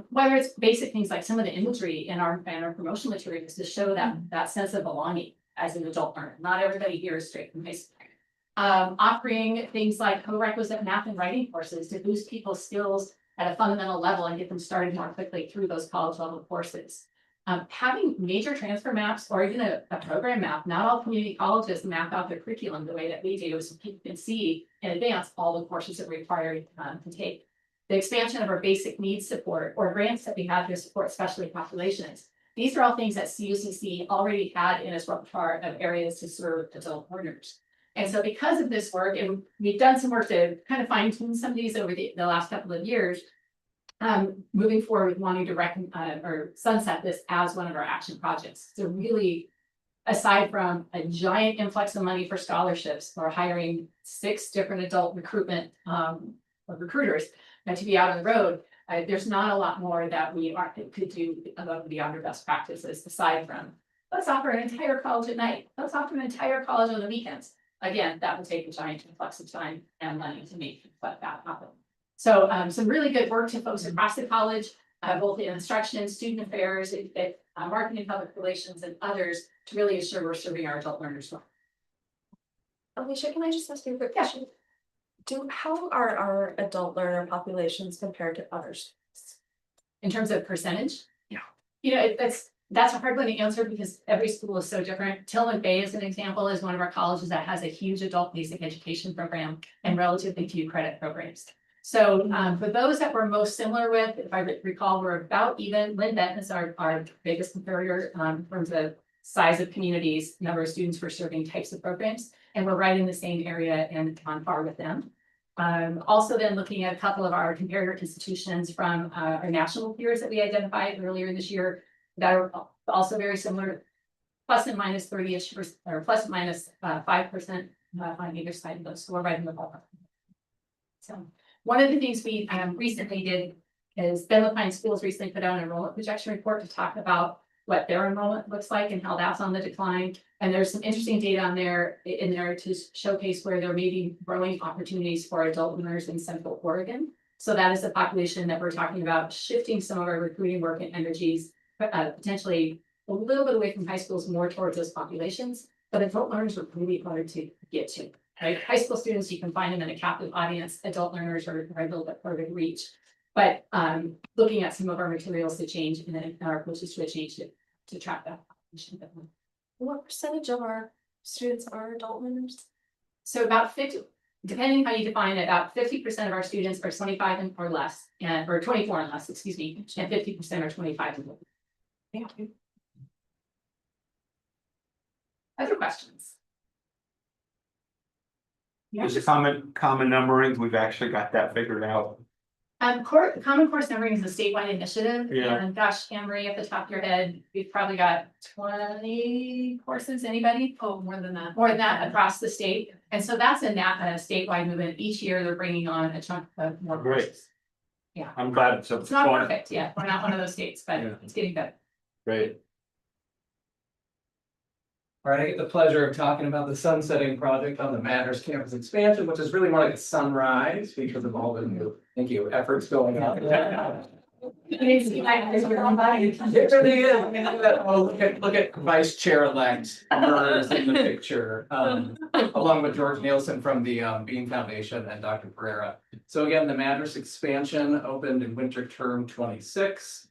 whether it's basic things like some of the imagery in our promotional materials to show that sense of belonging as an adult learner. Not everybody here is straight from high school. Offering things like co-requisite math and writing courses to boost people's skills at a fundamental level and get them started more quickly through those college level courses. Having major transfer maps or even a program map, not all community colleges map out their curriculum the way that we do, so people can see in advance all the courses that are required to take. The expansion of our basic needs support or grants that we have to support specialty populations. These are all things that COCC already had in its repertoire of areas to serve adult learners. And so because of this work, and we've done some work to kind of fine tune some of these over the last couple of years, moving forward, wanting to or sunset this as one of our action projects. So really, aside from a giant influx of money for scholarships, we're hiring 6 different adult recruitment recruiters to be out on the road. There's not a lot more that we could do above and beyond our best practices, aside from let's offer an entire college at night. Let's offer an entire college on the weekends. Again, that would take a giant influx of time and money to make that happen. So some really good work to folks across the college, both in instruction, student affairs, marketing, public relations, and others to really ensure we're serving our adult learners well. Alicia, can I just ask you a quick question? How are our adult learner populations compared to others? In terms of percentage? Yeah. You know, that's a hard one to answer because every school is so different. Tillman Bay, as an example, is one of our colleges that has a huge adult basic education program and relatively few credit programs. So for those that we're most similar with, if I recall, we're about even. Lynn Benton is our biggest comparator in terms of size of communities, number of students we're serving, types of programs, and we're right in the same area and on par with them. Also then looking at a couple of our comparator institutions from our national peers that we identified earlier this year that are also very similar, plus and minus 30-ish or plus and minus 5% on either side of those. So we're right in the ballpark. So one of the things we recently did is Bentley Pine Schools recently put out an enrollment projection report to talk about what their enrollment looks like and how that's on the decline. And there's some interesting data on there in there to showcase where there may be growing opportunities for adult learners in Central Oregon. So that is the population that we're talking about, shifting some of our recruiting work and energies, potentially a little bit away from high schools, more towards those populations. But adult learners are really hard to get to, right? High school students, you can find them in a captive audience. Adult learners are a little bit harder to reach. But looking at some of our materials to change and then our approaches to a change to track that population. What percentage of our students are adult learners? So about 50, depending how you define it, about 50% of our students are 25 or less, or 24 and less, excuse me, and 50% are 25 and older. Thank you. Other questions? Just a common numbering, we've actually got that figured out. Common Course Numbering is a statewide initiative, Yeah. and gosh, Anne Marie, at the top of your head, we've probably got 20 courses, anybody? Oh, more than that. More than that across the state, and so that's a statewide movement. Each year, they're bringing on a chunk of more Great. courses. Yeah. I'm glad it's. It's not perfect yet, we're not one of those states, but Yeah. it's getting better. Great. All right, I get the pleasure of talking about the sunsetting project on the Manners campus expansion, which is really more like a sunrise because of all the new, thank you, efforts going on. It really is. I mean, look at Vice Chair-elect Mers in the picture, along with George Nielsen from the Bean Foundation and Dr. Pereira. So again, the Manners expansion opened in winter term 26.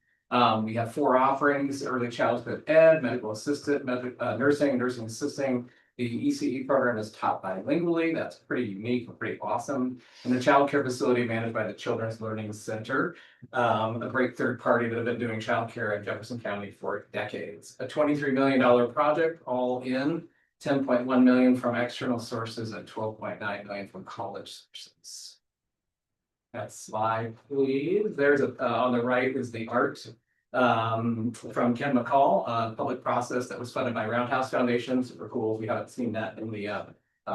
We have 4 offerings: early childhood ed, medical assistant, nursing assisting. The ECE program is taught bilingually. That's pretty unique and pretty awesome. And the childcare facility managed by the Children's Learning Center, a great third party that have been doing childcare in Jefferson County for decades. A $23 million project, all in, 10.1 million from external sources and 12.9 million from college sources. Next slide, please. There's on the right is the art from Ken McCall, a public process that was funded by Roundhouse Foundation. Super cool. If you haven't seen that in the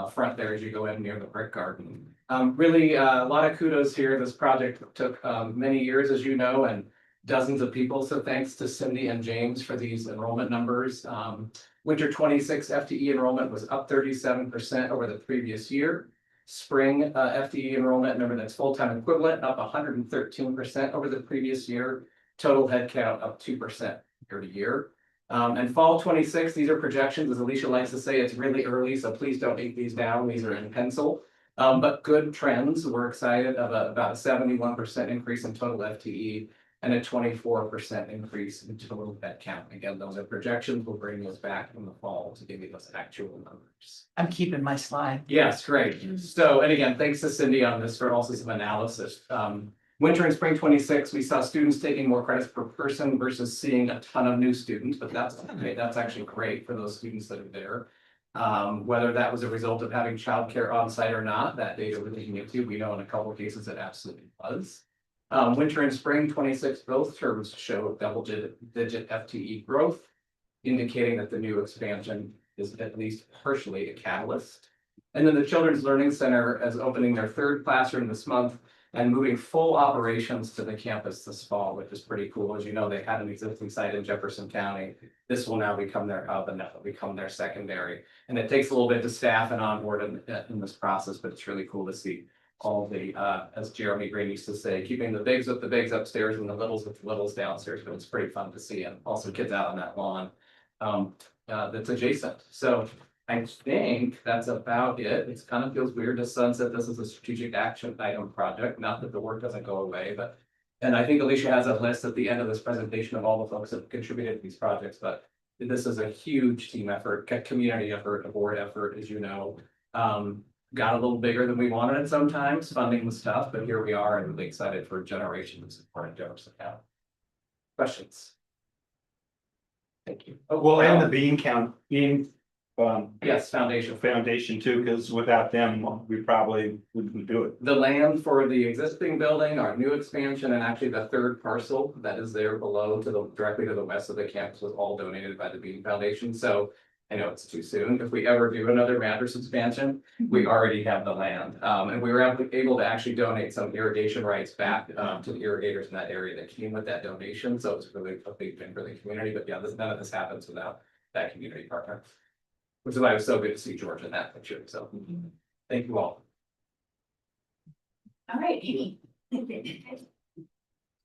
front there as you go in near the brick garden. Really a lot of kudos here. This project took many years, as you know, and dozens of people. So thanks to Cindy and James for these enrollment numbers. Winter 26 FTE enrollment was up 37% over the previous year. Spring FTE enrollment number that's full-time equivalent up 113% over the previous year. Total headcount up 2% year to year. And fall 26, these are projections, as Alicia likes to say, it's really early, so please don't take these down. These are in pencil. But good trends. We're excited about a 71% increase in total FTE and a 24% increase in total bed count. Again, those are projections. We'll bring those back in the fall to give you those actual numbers. I'm keeping my slide. Yes, great. So, and again, thanks to Cindy on this for also some analysis. Winter and spring 26, we saw students taking more credits per person versus seeing a ton of new students, but that's okay. That's actually great for those students that are there. Whether that was a result of having childcare on site or not, that data we're looking into, we know in a couple of cases it absolutely was. Winter and spring 26, both terms show double-digit FTE growth, indicating that the new expansion is at least partially a catalyst. And then the Children's Learning Center is opening their third classroom this month and moving full operations to the campus this fall, which is pretty cool. As you know, they had an existing site in Jefferson County. This will now become their hub and that will become their secondary. And it takes a little bit to staff and onboard in this process, but it's really cool to see all the, as Jeremy Green used to say, keeping the bigs with the bigs upstairs and the littles with the littles downstairs, but it's pretty fun to see, and also kids out on that lawn that's adjacent. So I think that's about it. It kind of feels weird to sunset this as a strategic action item project, not that the work doesn't go away, but, and I think Alicia has a list at the end of this presentation of all the folks that have contributed to these projects, but this is a huge team effort, community effort, a board effort, as you know. Got a little bigger than we wanted it sometimes. Funding was tough, but here we are and really excited for a generation of support in Jefferson County. Questions? Thank you. Well, and the bean Yes, foundation too, because without them, we probably wouldn't do it. The land for the existing building, our new expansion, and actually the third parcel that is there below to the directly to the west of the campus was all donated by the Bean Foundation. So I know it's too soon. If we ever do another Madras expansion, we already have the land. And we were able to actually donate some irrigation rights back to the irrigators in that area that came with that donation. So it's really a big thing for the community. But yeah, none of this happens without that community partner. Which is why it was so good to see George in that picture. So thank you all. All right, Amy.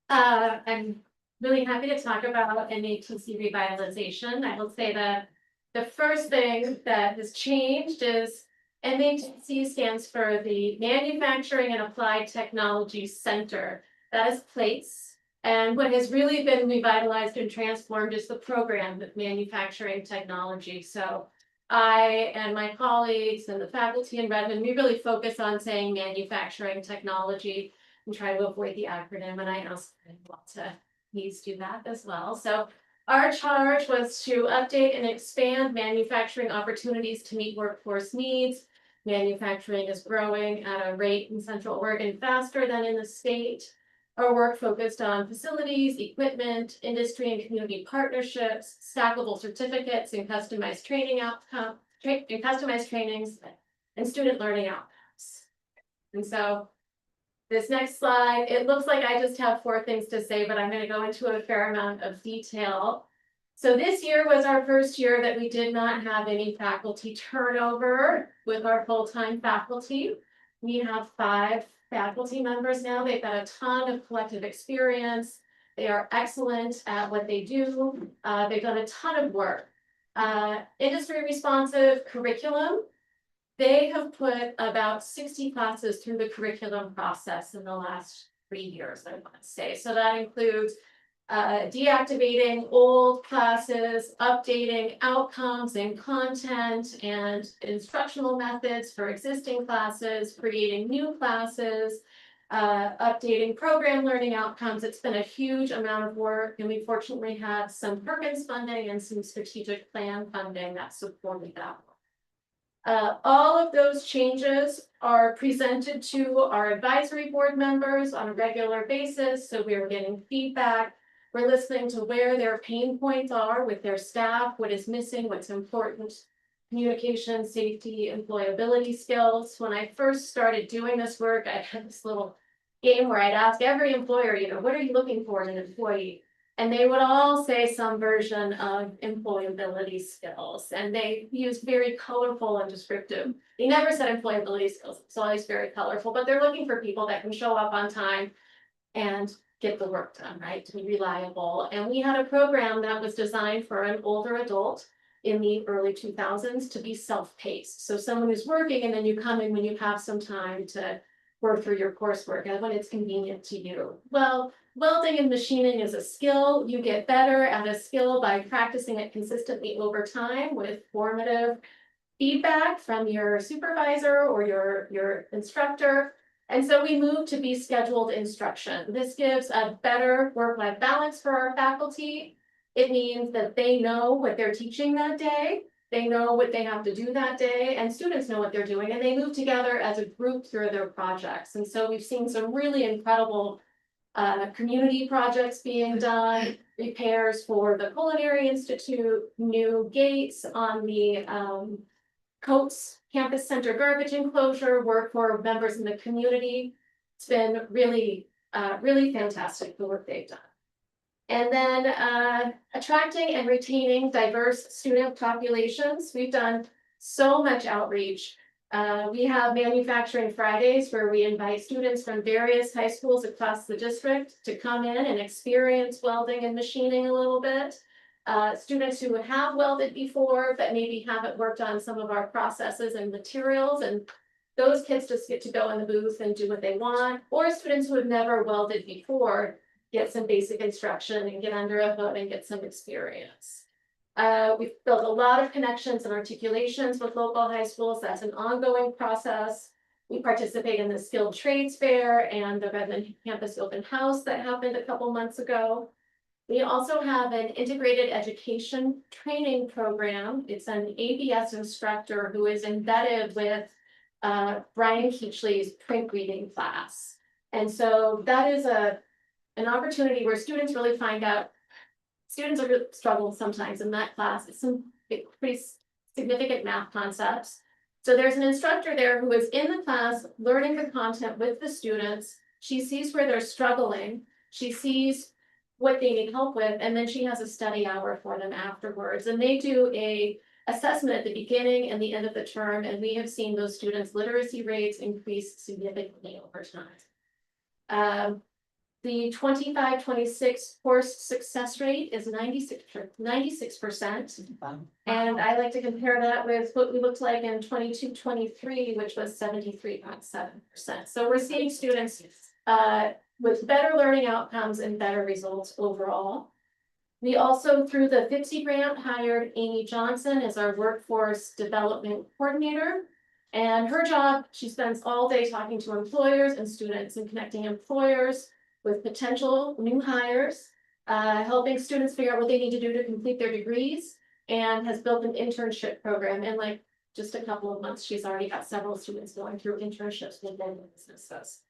I'm really happy to talk about MATC revitalization. I will say that the first thing that has changed is MATC stands for the Manufacturing and Applied Technology Center. That is PLACE. And what has really been revitalized and transformed is the program of manufacturing technology. So I and my colleagues and the faculty in Redmond, we really focus on saying manufacturing technology and try to avoid the acronym. And I asked people to please do that as well. So our charge was to update and expand manufacturing opportunities to meet workforce needs. Manufacturing is growing at a rate in Central Oregon faster than in the state. Our work focused on facilities, equipment, industry and community partnerships, stackable certificates and customized training customized trainings and student learning outcomes. And so this next slide, it looks like I just have 4 things to say, but I'm going to go into a fair amount of detail. So this year was our first year that we did not have any faculty turnover with our full-time faculty. We have 5 faculty members now. They've got a ton of collective experience. They are excellent at what they do. They've done a ton of work. Industry responsive curriculum. They have put about 60 classes through the curriculum process in the last 3 years, I want to say. So that includes deactivating old classes, updating outcomes and content and instructional methods for existing classes, creating new classes, updating program learning outcomes. It's been a huge amount of work, and we fortunately have some Perkins funding and some strategic plan funding that supported that. All of those changes are presented to our advisory board members on a regular basis, so we're getting feedback. We're listening to where their pain points are with their staff, what is missing, what's important, communication, safety, employability skills. When I first started doing this work, I had this little game where I'd ask every employer, you know, what are you looking for in an employee? And they would all say some version of employability skills, and they use very colorful and descriptive. They never said employability skills, it's always very colorful, but they're looking for people that can show up on time and get the work done, right? To be reliable. And we had a program that was designed for an older adult in the early 2000s to be self-paced. So someone who's working and then you come in when you have some time to work through your coursework and when it's convenient to you. Well, welding and machining is a skill. You get better at a skill by practicing it consistently over time with formative feedback from your supervisor or your instructor. And so we moved to be scheduled instruction. This gives a better work-life balance for our faculty. It means that they know what they're teaching that day. They know what they have to do that day, and students know what they're doing, and they move together as a group through their projects. And so we've seen some really incredible community projects being done, repairs for the Culinary Institute, new gates on the Coates Campus Center garbage enclosure, work for members in the community. It's been really, really fantastic, the work they've done. And then attracting and retaining diverse student populations. We've done so much outreach. We have Manufacturing Fridays where we invite students from various high schools across the district to come in and experience welding and machining a little bit. Students who have welded before, but maybe haven't worked on some of our processes and materials, and those kids just get to go in the booth and do what they want, or students who have never welded before get some basic instruction and get under a hood and get some experience. We've built a lot of connections and articulations with local high schools. That's an ongoing process. We participate in the Skilled Trades Fair and the Redmond Campus Open House that happened a couple months ago. We also have an integrated education training program. It's an ABS instructor who is embedded with Brian Keachley's print reading class. And so that is an opportunity where students really find out, students are struggle sometimes in that class. It's some pretty significant math concepts. So there's an instructor there who is in the class learning the content with the students. She sees where they're struggling. She sees what they need help with, and then she has a study hour for them afterwards. And they do a assessment at the beginning and the end of the term, and we have seen those students' literacy rates increase significantly over time. The 25-26 course success rate is 96%. And I like to compare that with what we looked like in 22-23, which was 73.7%. So we're seeing students with better learning outcomes and better results overall. We also, through the FIPSI grant, hired Amy Johnson as our workforce development coordinator. And her job, she spends all day talking to employers and students and connecting employers with potential new hires, helping students figure out what they need to do to complete their degrees, and has built an internship program. In like just a couple of months, she's already got several students going through internships with their businesses.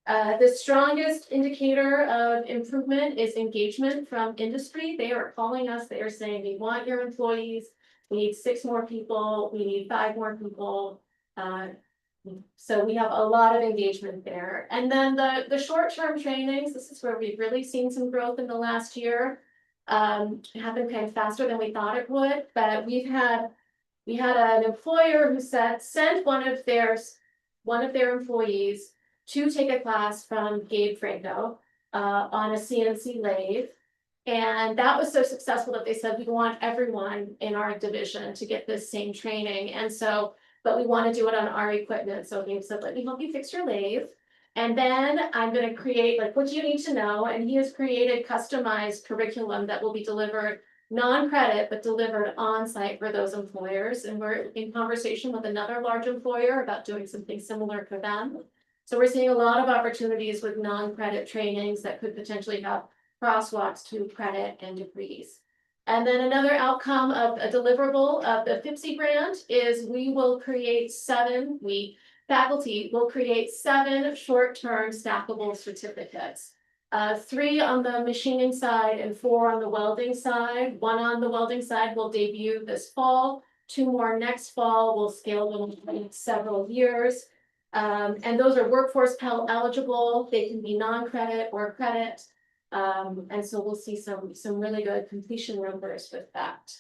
The strongest indicator of improvement is engagement from industry. They are calling us, they are saying, we want your employees, we need 6 more people, we need 5 more people. So we have a lot of engagement there. And then the short-term trainings, this is where we've really seen some growth in the last year. It happened kind of faster than we thought it would, but we had an employer who sent one of their employees to take a class from Gabe Franco on a CNC lathe. And that was so successful that they said, we want everyone in our division to get this same training. And so, but we want to do it on our equipment. So Gabe said, let me help you fix your lathe. And then I'm going to create like what you need to know. And he has created customized curriculum that will be delivered non-credit, but delivered on-site for those employers. And we're in conversation with another large employer about doing something similar for them. So we're seeing a lot of opportunities with non-credit trainings that could potentially have crosswalks to credit and degrees. And then another outcome of a deliverable of the FIPSI grant is we will create faculty will create 7 short-term stackable certificates. 3 on the machining side and 4 on the welding side. 1 on the welding side will debut this fall. 2 more next fall. We'll scale them in several years. And those are workforce Pell eligible. They can be non-credit or credit. And so we'll see some really good completion numbers with that.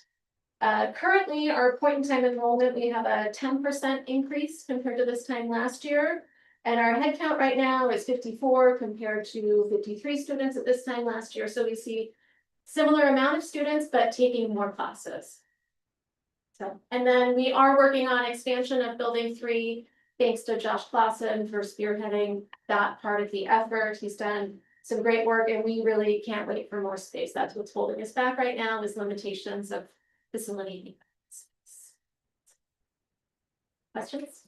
Currently, our point in time enrollment, we have a 10% increase compared to this time last year. And our headcount right now is 54 compared to 53 students at this time last year. So we see similar amount of students, but taking more classes. So, and then we are working on expansion of Building 3, thanks to Josh Clausen for spearheading that part of the effort. He's done some great work, and we really can't wait for more space. That's what's holding us back right now, is limitations of facility. Questions?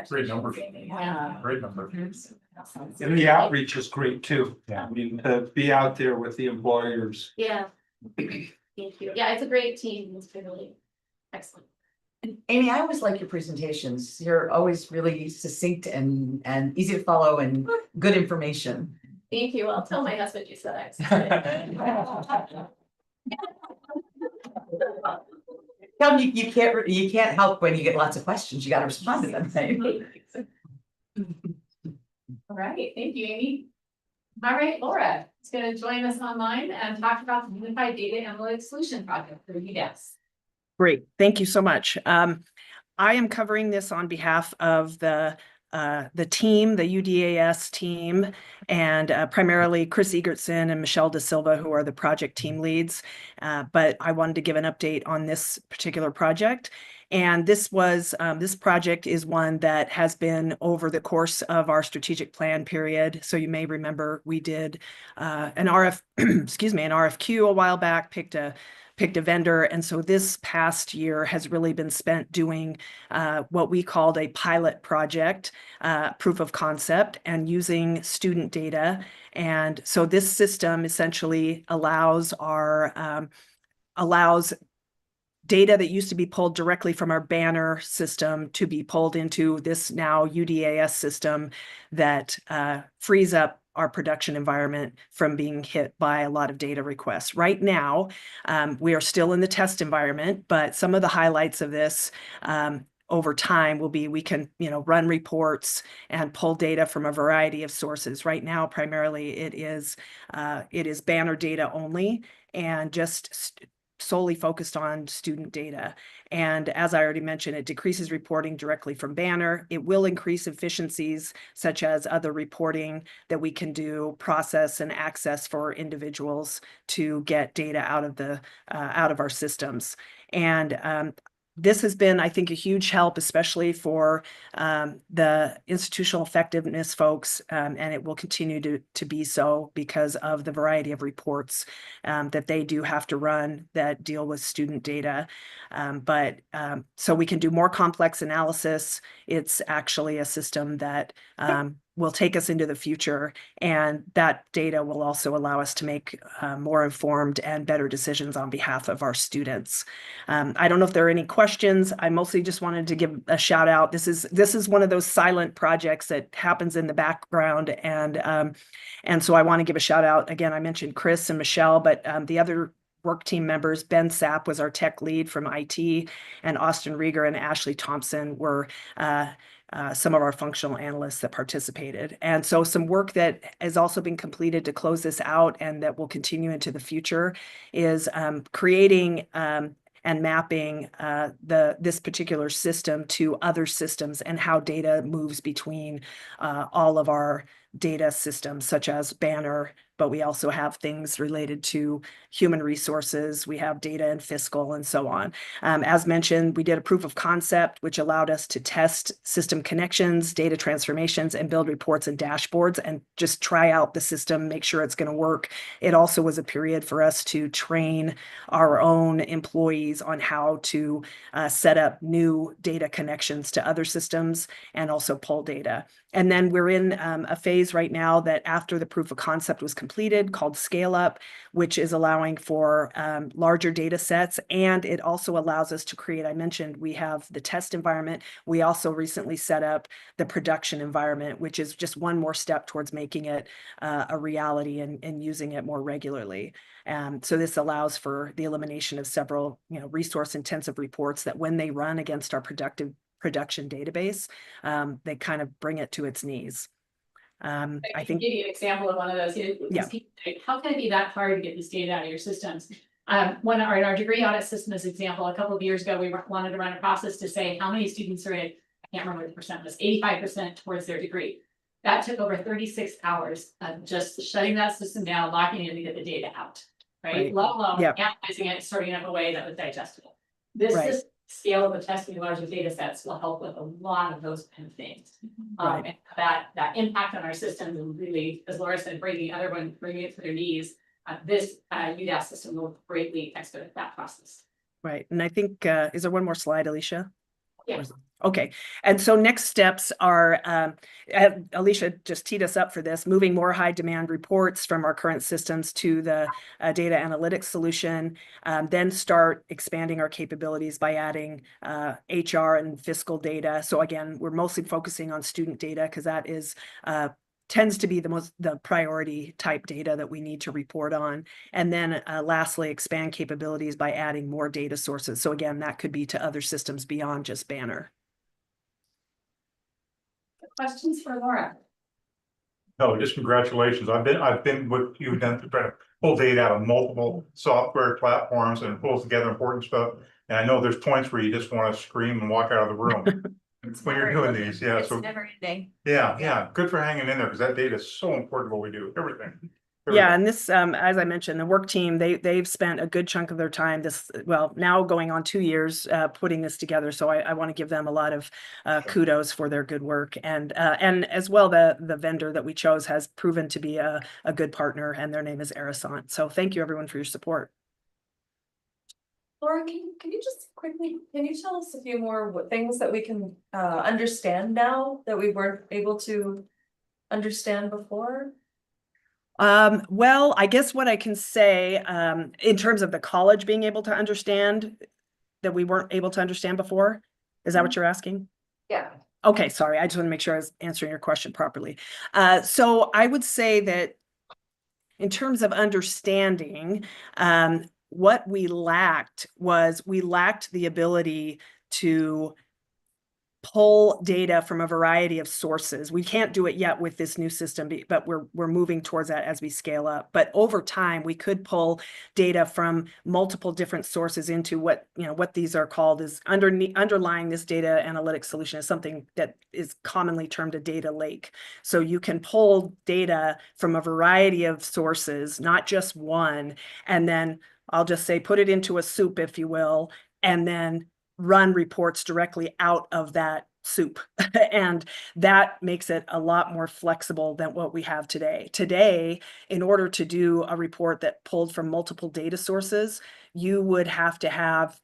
Great number. Yeah. Great number. And the outreach is great too. Yeah. I mean, to be out there with the employers. Yeah. Thank you. Yeah, it's a great team. It's been really excellent. And Amy, I always like your presentations. You're always really succinct and easy to follow and good information. Thank you. I'll tell my husband you said I. Tell him you can't help when you get lots of questions. You got to respond to them. Right? All right, thank you, Amy. All right, Laura is going to join us online and talk about the Unified Data Analytics Solution Project for UDES. Great, thank you so much. I am covering this on behalf of the team, the UDAS team, and primarily Chris Egertson and Michelle Da Silva, who are the project team leads. But I wanted to give an update on this particular project. And this project is one that has been over the course of our strategic plan period. So you may remember we did an RFQ a while back, picked a vendor. And so this past year has really been spent doing what we called a pilot project, proof of concept, and using student data. And so this system essentially allows data that used to be pulled directly from our banner system to be pulled into this now UDAS system that frees up our production environment from being hit by a lot of data requests. Right now, we are still in the test environment, but some of the highlights of this over time will be we can, run reports and pull data from a variety of sources. Right now, primarily it is banner data only and just solely focused on student data. And as I already mentioned, it decreases reporting directly from banner. It will increase efficiencies such as other reporting that we can do, process and access for individuals to get data out of our systems. And this has been, I think, a huge help, especially for the institutional effectiveness folks, and it will continue to be so because of the variety of reports that they do have to run that deal with student data. So we can do more complex analysis. It's actually a system that will take us into the future, and that data will also allow us to make more informed and better decisions on behalf of our students. I don't know if there are any questions. I mostly just wanted to give a shout out. This is one of those silent projects that happens in the background, and so I want to give a shout out. Again, I mentioned Chris and Michelle, but the other work team members, Ben Sapp was our tech lead from IT, and Austin Rieger and Ashley Thompson were some of our functional analysts that participated. And so some work that has also been completed to close this out and that will continue into the future is creating and mapping this particular system to other systems and how data moves between all of our data systems, such as Banner, but we also have things related to human resources. We have data and fiscal and so on. As mentioned, we did a proof of concept, which allowed us to test system connections, data transformations, and build reports and dashboards and just try out the system, make sure it's going to work. It also was a period for us to train our own employees on how to set up new data connections to other systems and also pull data. And then we're in a phase right now that after the proof of concept was completed called Scale Up, which is allowing for larger data sets. And it also allows us to create, I mentioned, we have the test environment. We also recently set up the production environment, which is just one more step towards making it a reality and using it more regularly. So this allows for the elimination of several, resource intensive reports that when they run against our production database, they kind of bring it to its knees. I think give you an example of one of those. Yeah. How can it be that hard to get this data out of your systems? In our degree audit system, as example, a couple of years ago, we wanted to run a process to say how many students are in, I can't remember what the percent was, 85% towards their degree. That took over 36 hours of just shutting that system down, locking it in to get the data out, right? Let alone analyzing it, sorting it up a way that was digestible. This system scale of the testing, larger data sets will help with a lot of those kind of things. Right. And that impact on our systems and really, as Laura said, bringing it to their knees. This UDAS system will greatly expedite that process. Right. And I think, is there one more slide, Alicia? Yeah. Okay, and so next steps are, Alicia just teed us up for this, moving more high demand reports from our current systems to the data analytics solution, then start expanding our capabilities by adding HR and fiscal data. So again, we're mostly focusing on student data because that is tends to be the priority type data that we need to report on. And then lastly, expand capabilities by adding more data sources. So again, that could be to other systems beyond just Banner. Questions for Laura? No, just congratulations. I've been what you've done to try to pull data out of multiple software platforms and pull together important stuff. And I know there's points where you just want to scream and walk out of the room when you're doing these. Yeah, It's so never ending. yeah, good for hanging in there because that data is so important what we do. Everything. Yeah, and this, as I mentioned, the work team, they've spent a good chunk of their time now going on 2 years putting this together. So I want to give them a lot of kudos for their good work. And as well, the vendor that we chose has proven to be a good partner, and their name is Arisant. So thank you everyone for your support. Laura, can you just quickly, can you tell us a few more things that we can understand now that we weren't able to understand before? Well, I guess what I can say, in terms of the college being able to understand that we weren't able to understand before, is that what you're asking? Yeah. Okay, sorry, I just want to make sure I was answering your question properly. So I would say that in terms of understanding, what we lacked the ability to pull data from a variety of sources. We can't do it yet with this new system, but we're moving towards that as we scale up. But over time, we could pull data from multiple different sources into what these are called is underlying this data analytics solution is something that is commonly termed a data lake. So you can pull data from a variety of sources, not just one, and then I'll just say put it into a soup, if you will, and then run reports directly out of that soup. And that makes it a lot more flexible than what we have today. Today, in order to do a report that pulled from multiple data sources, you would have to have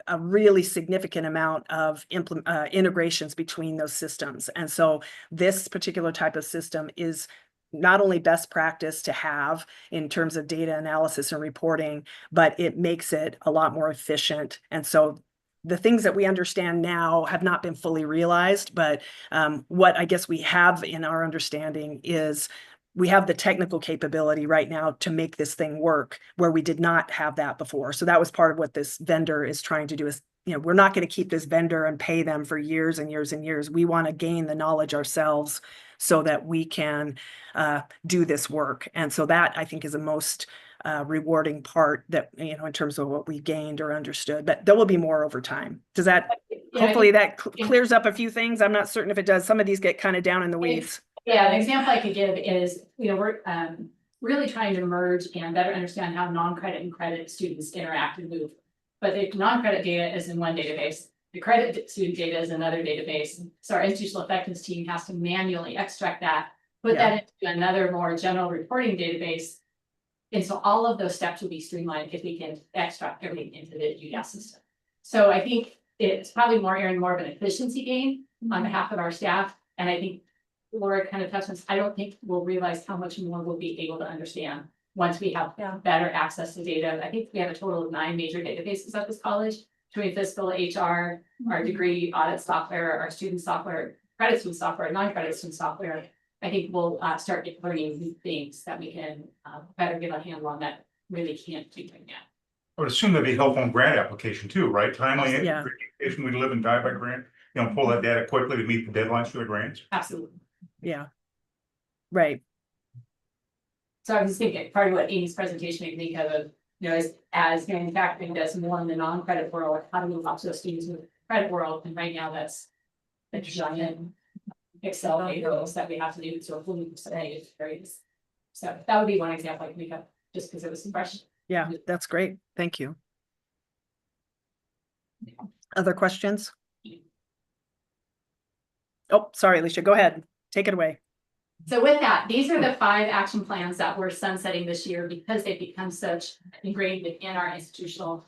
a really significant amount of integrations between those systems. And so this particular type of system is not only best practice to have in terms of data analysis and reporting, but it makes it a lot more efficient. And so the things that we understand now have not been fully realized, but what I guess we have in our understanding is we have the technical capability right now to make this thing work where we did not have that before. So that was part of what this vendor is trying to do is, we're not going to keep this vendor and pay them for years and years and years. We want to gain the knowledge ourselves so that we can do this work. And so that I think is the most rewarding part that, in terms of what we gained or understood, but there will be more over time. Does that, hopefully that clears up a few things. I'm not certain if it does. Some of these get kind of down in the weeds. Yeah, an example I could give is, we're really trying to merge and better understand how non-credit and credit students interact and move. But the non-credit data is in one database, the credit student data is another database. So our institutional effectiveness team has to manually extract that, put that into another more general reporting database. And so all of those steps will be streamlined if we can extract everything into the UDAS system. So I think it's probably more of an efficiency gain on behalf of our staff. And I think Laura kind of touched on this. I don't think we'll realize how much more we'll be able to understand once we have better access to data. I think we have a total of 9 major databases at this college between fiscal, HR, our degree audit software, our student software, credit student software, non-credit student software. I think we'll start learning new things that we can better get a handle on that really can't do right now. I would assume that'd be helpful in grant application too, right? Timely Yeah. application, we live and die by grant, pull that data quickly to meet the deadlines for the grants. Absolutely. Yeah. Right. So I was thinking part of what Amy's presentation made me think of, is as manufacturing does more in the non-credit world, how do we talk to those students in the credit world? And right now that's the giant Excel tables that we have to do to fully say areas. So that would be one example I can make up just because it was fresh. Yeah, that's great. Thank you. Other questions? Oh, sorry, Alicia, go ahead. Take it away. So with that, these are the 5 action plans that we're sunsetting this year because they've become such ingrained in our institutional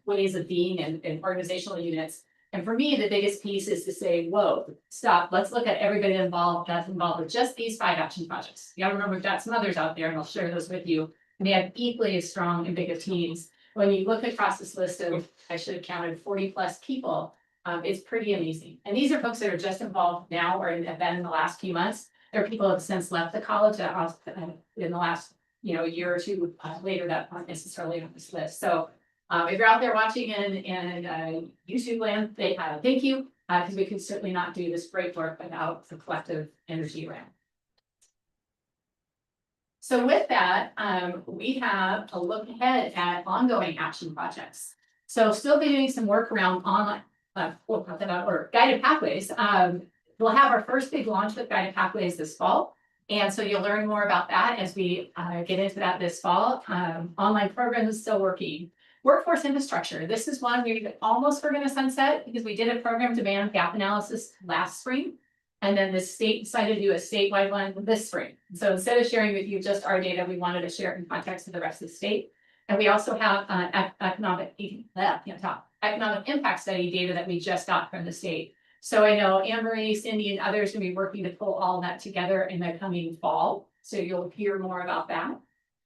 ways of being and organizational units. And for me, the biggest piece is to say, whoa, stop, let's look at everybody that's involved with just these 5 action projects. You gotta remember, we've got some others out there and I'll share those with you. And they have equally as strong and big of teams. When you look across this list of, I should have counted 40+ people, it's pretty amazing. And these are folks that are just involved now or have been in the last few months. There are people who have since left the college that in the last, year or two later that aren't necessarily on this list. So if you're out there watching in YouTube land, thank you, because we could certainly not do this great work without the collective energy around. So with that, we have a look ahead at ongoing action projects. So still be doing some work around online, or guided pathways. We'll have our first big launch with guided pathways this fall. And so you'll learn more about that as we get into that this fall. Online program is still working. Workforce infrastructure. This is one we almost were going to sunset because we did a program demand gap analysis last spring. And then the state decided to do a statewide one this spring. So instead of sharing with you just our data, we wanted to share it in context with the rest of the state. And we also have economic impact study data that we just got from the state. So I know Anne-Marie, Cindy, and others will be working to pull all that together in the coming fall. So you'll hear more about that.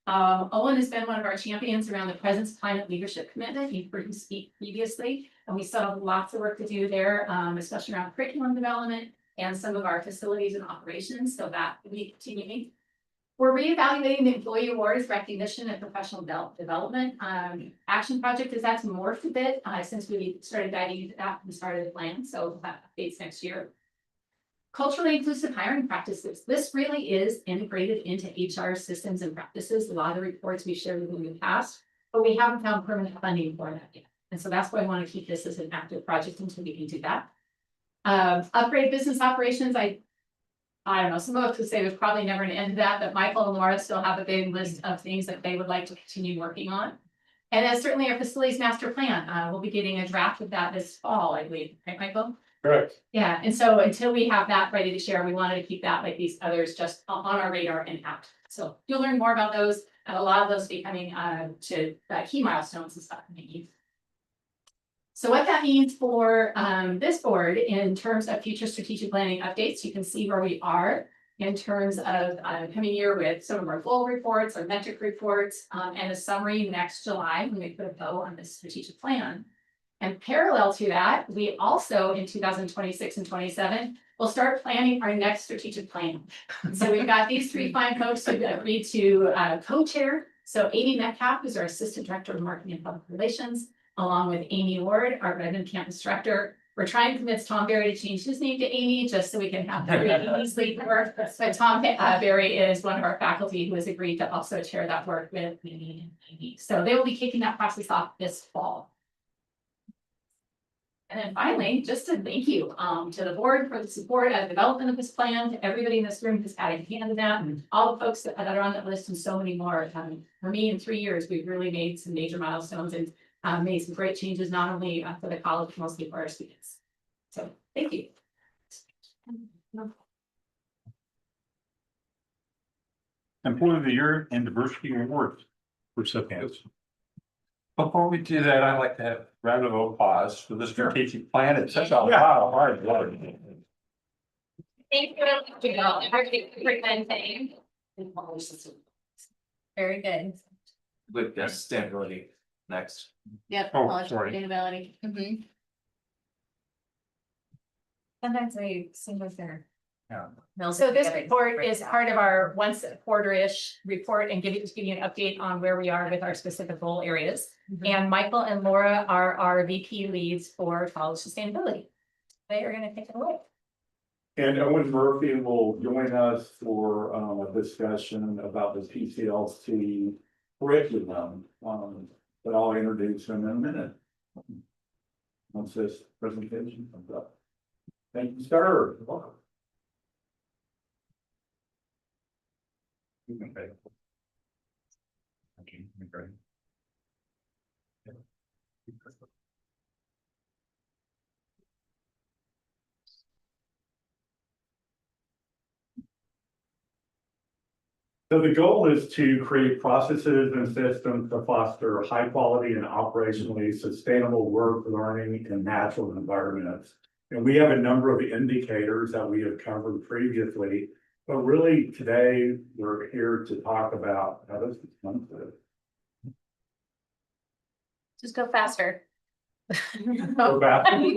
Owen has been one of our champions around the President's Climate Leadership Commitment. You've heard him speak previously, and we still have lots of work to do there, especially around curriculum development and some of our facilities and operations. So that will be continuing. We're reevaluating the employee awards recognition and professional development. Action project is that's morphed a bit since we started diving into that from the start of the plan. So that updates next year. Culturally inclusive hiring practices. This really is integrated into HR systems and practices. A lot of the reports we shared with you in the past, but we haven't found permanent funding for that yet. And so that's why I want to keep this as an active project until we can do that. Upgrade business operations. I don't know, some of us would say there's probably never an end to that, but Michael and Laura still have a big list of things that they would like to continue working on. And then certainly our facilities master plan, we'll be getting a draft of that this fall, I believe, right, Michael? Correct. Yeah, and so until we have that ready to share, we wanted to keep that like these others just on our radar and out. So you'll learn more about those, and a lot of those becoming to key milestones and stuff. So what that means for this board in terms of future strategic planning updates, you can see where we are in terms of coming year with some of our goal reports, our metric reports, and a summary next July when we put a bow on this strategic plan. And parallel to that, we also in 2026 and 27 will start planning our next strategic plan. So we've got these 3 fine folks who agreed to co-chair. So Amy Metcalf is our Assistant Director of Marketing and Public Relations, along with Amy Ward, our Redmond Campus Director. We're trying to convince Tom Berry to change his name to Amy, just so we can have Amy's lead work. But Tom Berry is one of our faculty who has agreed to also chair that work with me and Amy. So they will be kicking that process off this fall. And then finally, just to thank you to the board for the support and development of this plan, to everybody in this room who's had a hand in that, and all the folks that are on that list and so many more. For me, in 3 years, we've really made some major milestones and made some great changes, not only for the college, but mostly for our students. So thank you. Employee of the Year and Diversity Awards recipients. Before we do that, I'd like to have a round of applause for the strategic plan. It's such a lot of hard work. Thank you for presenting. Very good. With sustainability next. Yep. Oh, College sorry. sustainability. Sometimes we sing with their. Yeah. So this report is part of our once a quarter-ish report and give you an update on where we are with our specific goal areas. And Michael and Laura are our VP leads for college sustainability. They are going to take it away. And Owen Murphy will join us for a discussion about the PCLC curriculum. But I'll introduce him in a minute. Once this presentation comes up. Thank you, sir. You're welcome. Okay. Okay, great. So the goal is to create processes and systems to foster high quality and operationally sustainable work, learning, and natural environments. And we have a number of indicators that we have covered previously, but really today we're here to talk about how this is done. Just go faster. Go back. Yeah. Let me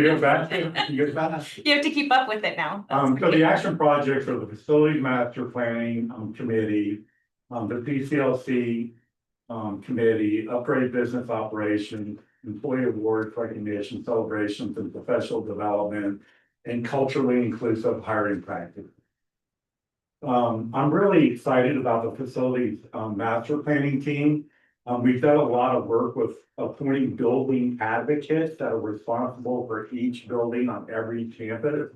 go back. You go back. You have to keep up with it now. So the action projects are the facility master planning committee, the PCLC committee, upgrade business operations, employee awards, recognition, celebrations, and professional development, and culturally inclusive hiring practices. I'm really excited about the facilities master planning team. We've done a lot of work with appointing building advocates that are responsible for each building on every campus.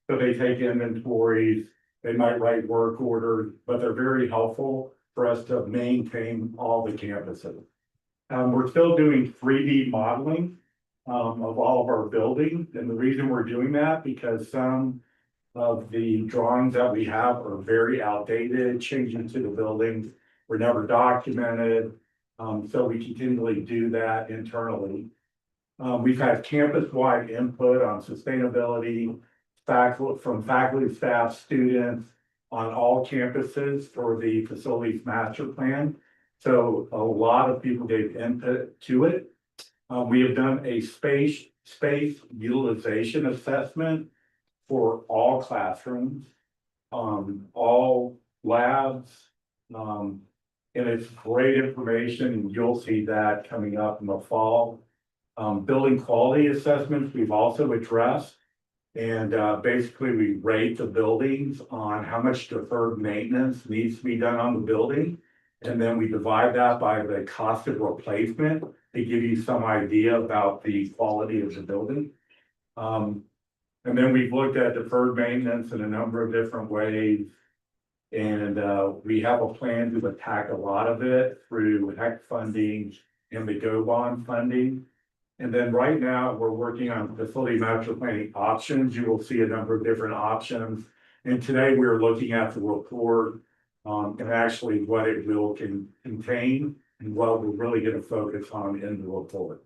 So they take inventories, they might write work orders, but they're very helpful for us to maintain all the campuses. We're still doing 3D modeling of all of our buildings. And the reason we're doing that, because some of the drawings that we have are very outdated, changing to the buildings were never documented. So we continually do that internally. We've had campus-wide input on sustainability, from faculty, staff, students on all campuses for the facilities master plan. So a lot of people gave input to it. We have done a space utilization assessment for all classrooms, all labs, and it's great information, and you'll see that coming up in the fall. Building quality assessments, we've also addressed. And basically, we rate the buildings on how much deferred maintenance needs to be done on the building. And then we divide that by the cost of replacement to give you some idea about the quality of the building. And then we've looked at deferred maintenance in a number of different ways. And we have a plan to attack a lot of it through HEC funding and the GO bond funding. And then right now, we're working on facility master planning options. You will see a number of different options. And today we're looking at the report and actually what it will contain and what we're really going to focus on in the report.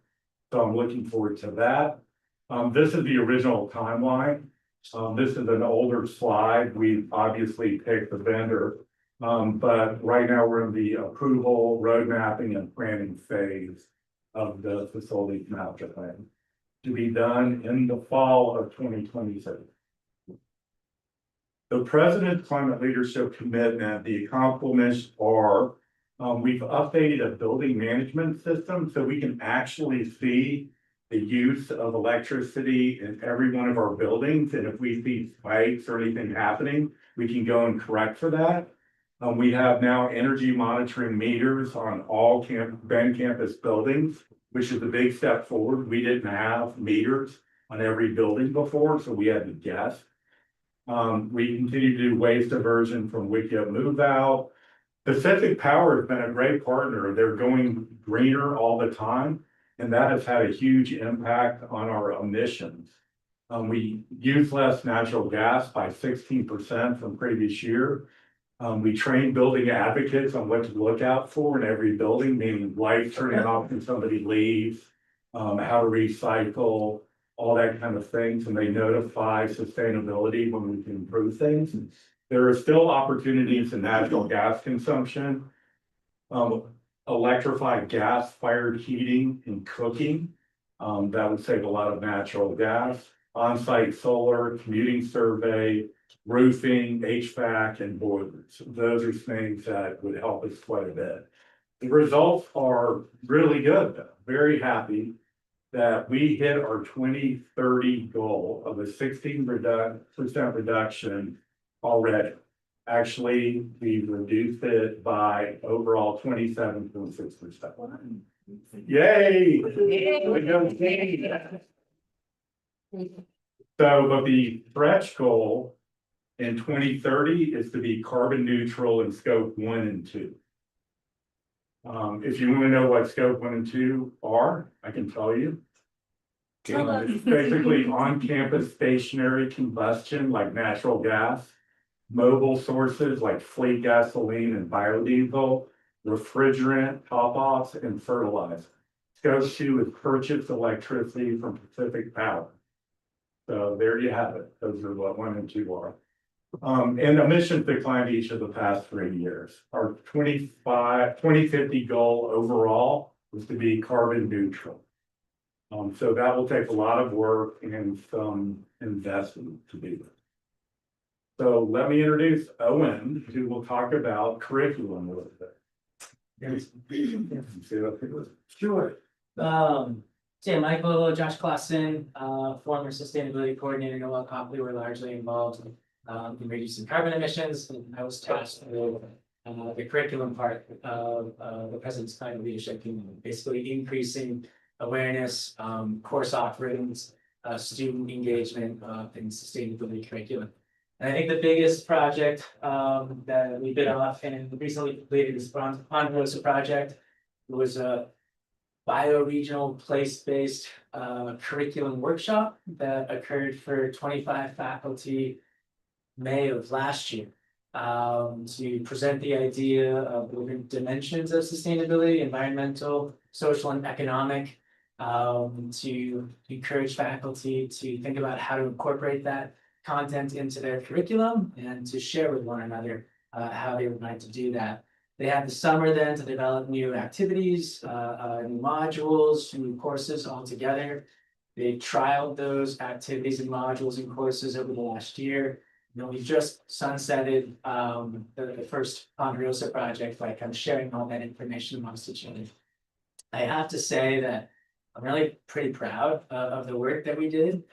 So I'm looking forward to that. This is the original timeline. This is an older slide. We obviously picked the vendor, but right now we're in the approval, road mapping, and planning phase of the facilities master plan to be done in the fall of 2026. The President's Climate Leadership Commitment, the accomplishments are, we've updated a building management system so we can actually see the use of electricity in every one of our buildings. And if we see spikes or anything happening, we can go and correct for that. We have now energy monitoring meters on all Ben campus buildings, which is a big step forward. We didn't have meters on every building before, so we had to guess. We continue to do waste diversion from Wikia move out. Pacific Power has been a great partner. They're going greener all the time, and that has had a huge impact on our emissions. We use less natural gas by 16% from previous year. We train building advocates on what to look out for in every building, meaning lights turning off when somebody leaves, how to recycle, all that kind of things, and they notify sustainability when we can improve things. There are still opportunities in natural gas consumption, electrified gas-fired heating and cooking. That would save a lot of natural gas, on-site solar, commuting survey, roofing, HVAC, and boilers. Those are things that would help us quite a bit. The results are really good, though. Very happy that we hit our 2030 goal of a 16% reduction already. Actually, we reduced it by overall 27.6%. Yay! So, but the stretch goal in 2030 is to be carbon neutral in scope 1 and 2. If you want to know what scope 1 and 2 are, I can tell you. It's basically on-campus stationary combustion like natural gas. mobile sources like fleet gasoline and biodiesel, refrigerant, top-offs, and fertilizer. Scope 2 is purchased electricity from Pacific Power. So there you have it. Those are what 1 and 2 are. And emissions declined each of the past 3 years. Our 2050 goal overall was to be carbon neutral. So that will take a lot of work and some investment to do that. So let me introduce Owen, who will talk about curriculum a little bit. Sure. So yeah, Michael, Josh Clausen, former sustainability coordinator, Noel Copley were largely involved in reducing carbon emissions. And I was tasked with the curriculum part of the President's Climate Leadership Team, basically increasing awareness, course offerings, student engagement in sustainability curriculum. And I think the biggest project that we bid off and recently completed is Ponderosa project. It was a bioregional place-based curriculum workshop that occurred for 25 faculty May of last year to present the idea of different dimensions of sustainability, environmental, social, and economic, to encourage faculty to think about how to incorporate that content into their curriculum and to share with one another how they would like to do that. They had the summer then to develop new activities, new modules, new courses all together. They trialed those activities and modules and courses over the last year. You know, we just sunsetted the first Ponderosa project by kind of sharing all that information amongst each other. I have to say that I'm really pretty proud of the work that we did.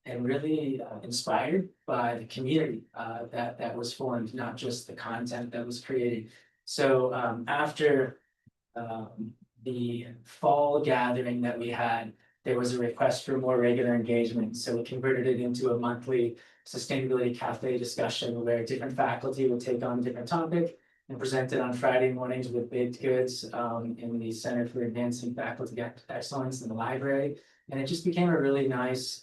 And really inspired by the community that was formed, not just the content that was created. So after the fall gathering that we had, there was a request for more regular engagement. So we converted it into a monthly sustainability cafe discussion where different faculty would take on a different topic and present it on Friday mornings with baked goods in the Center for Advancing Faculty Excellence in the library. And it just became a really nice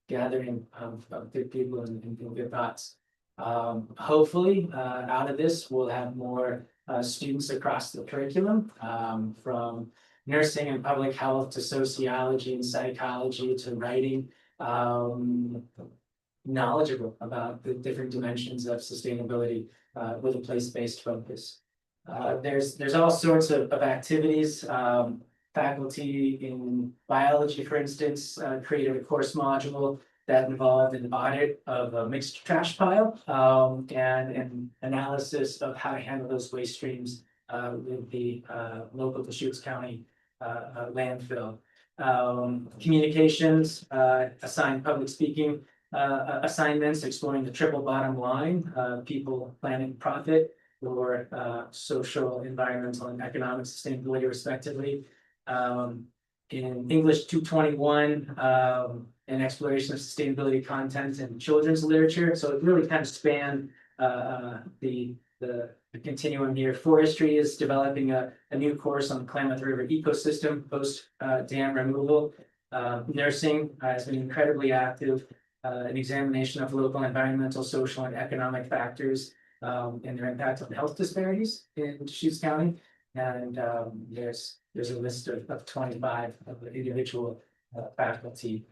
gathering of good people and good thoughts. Hopefully, out of this, we'll have more students across the curriculum, from nursing and public health to sociology and psychology to writing, knowledgeable about the different dimensions of sustainability with a place-based focus. There's all sorts of activities. Faculty in biology, for instance, created a course module that involved an audit of a mixed trash pile and an analysis of how to handle those waste streams with the local Deschutes County landfill. Communications assigned public speaking assignments exploring the triple bottom line, people, planet, profit, or social, environmental, and economic sustainability respectively. In English 221, an exploration of sustainability content in children's literature. So it really kind of spanned the continuum here. Forestry is developing a new course on the Klamath River ecosystem post dam removal. Nursing has been incredibly active. An examination of local environmental, social, and economic factors and their impact on health disparities in Deschutes County. And there's a list of 25 of the individual faculty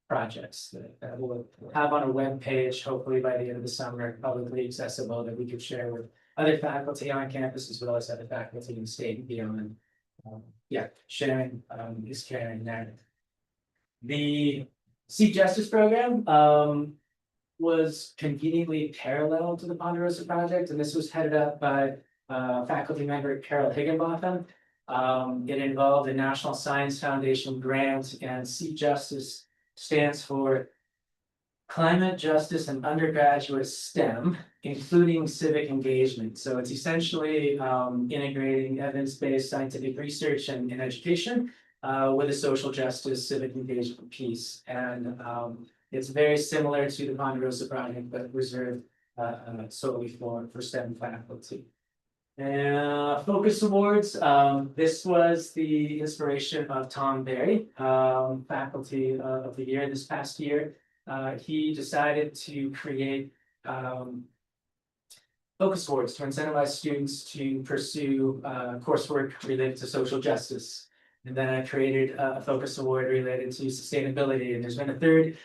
projects that we'll have on a web page, hopefully by the end of the summer, publicly accessible, that we could share with other faculty on campus as well as other faculty in state and beyond. Sharing is caring there. The Seek Justice program was conveniently parallel to the Ponderosa project, and this was headed up by faculty member Carol Higginbotham. It involved a National Science Foundation grant, and Seek Justice stands for Climate Justice and Undergraduate STEM, including civic engagement. So it's essentially integrating evidence-based scientific research and education with a social justice civic engagement piece. And it's very similar to the Ponderosa project, but reserved solely for STEM faculty. And Focus Awards, this was the inspiration of Tom Berry, Faculty of the Year this past year. he decided to create focus awards to incentivize students to pursue coursework related to social justice. And then I created a focus award related to sustainability, and there's been a third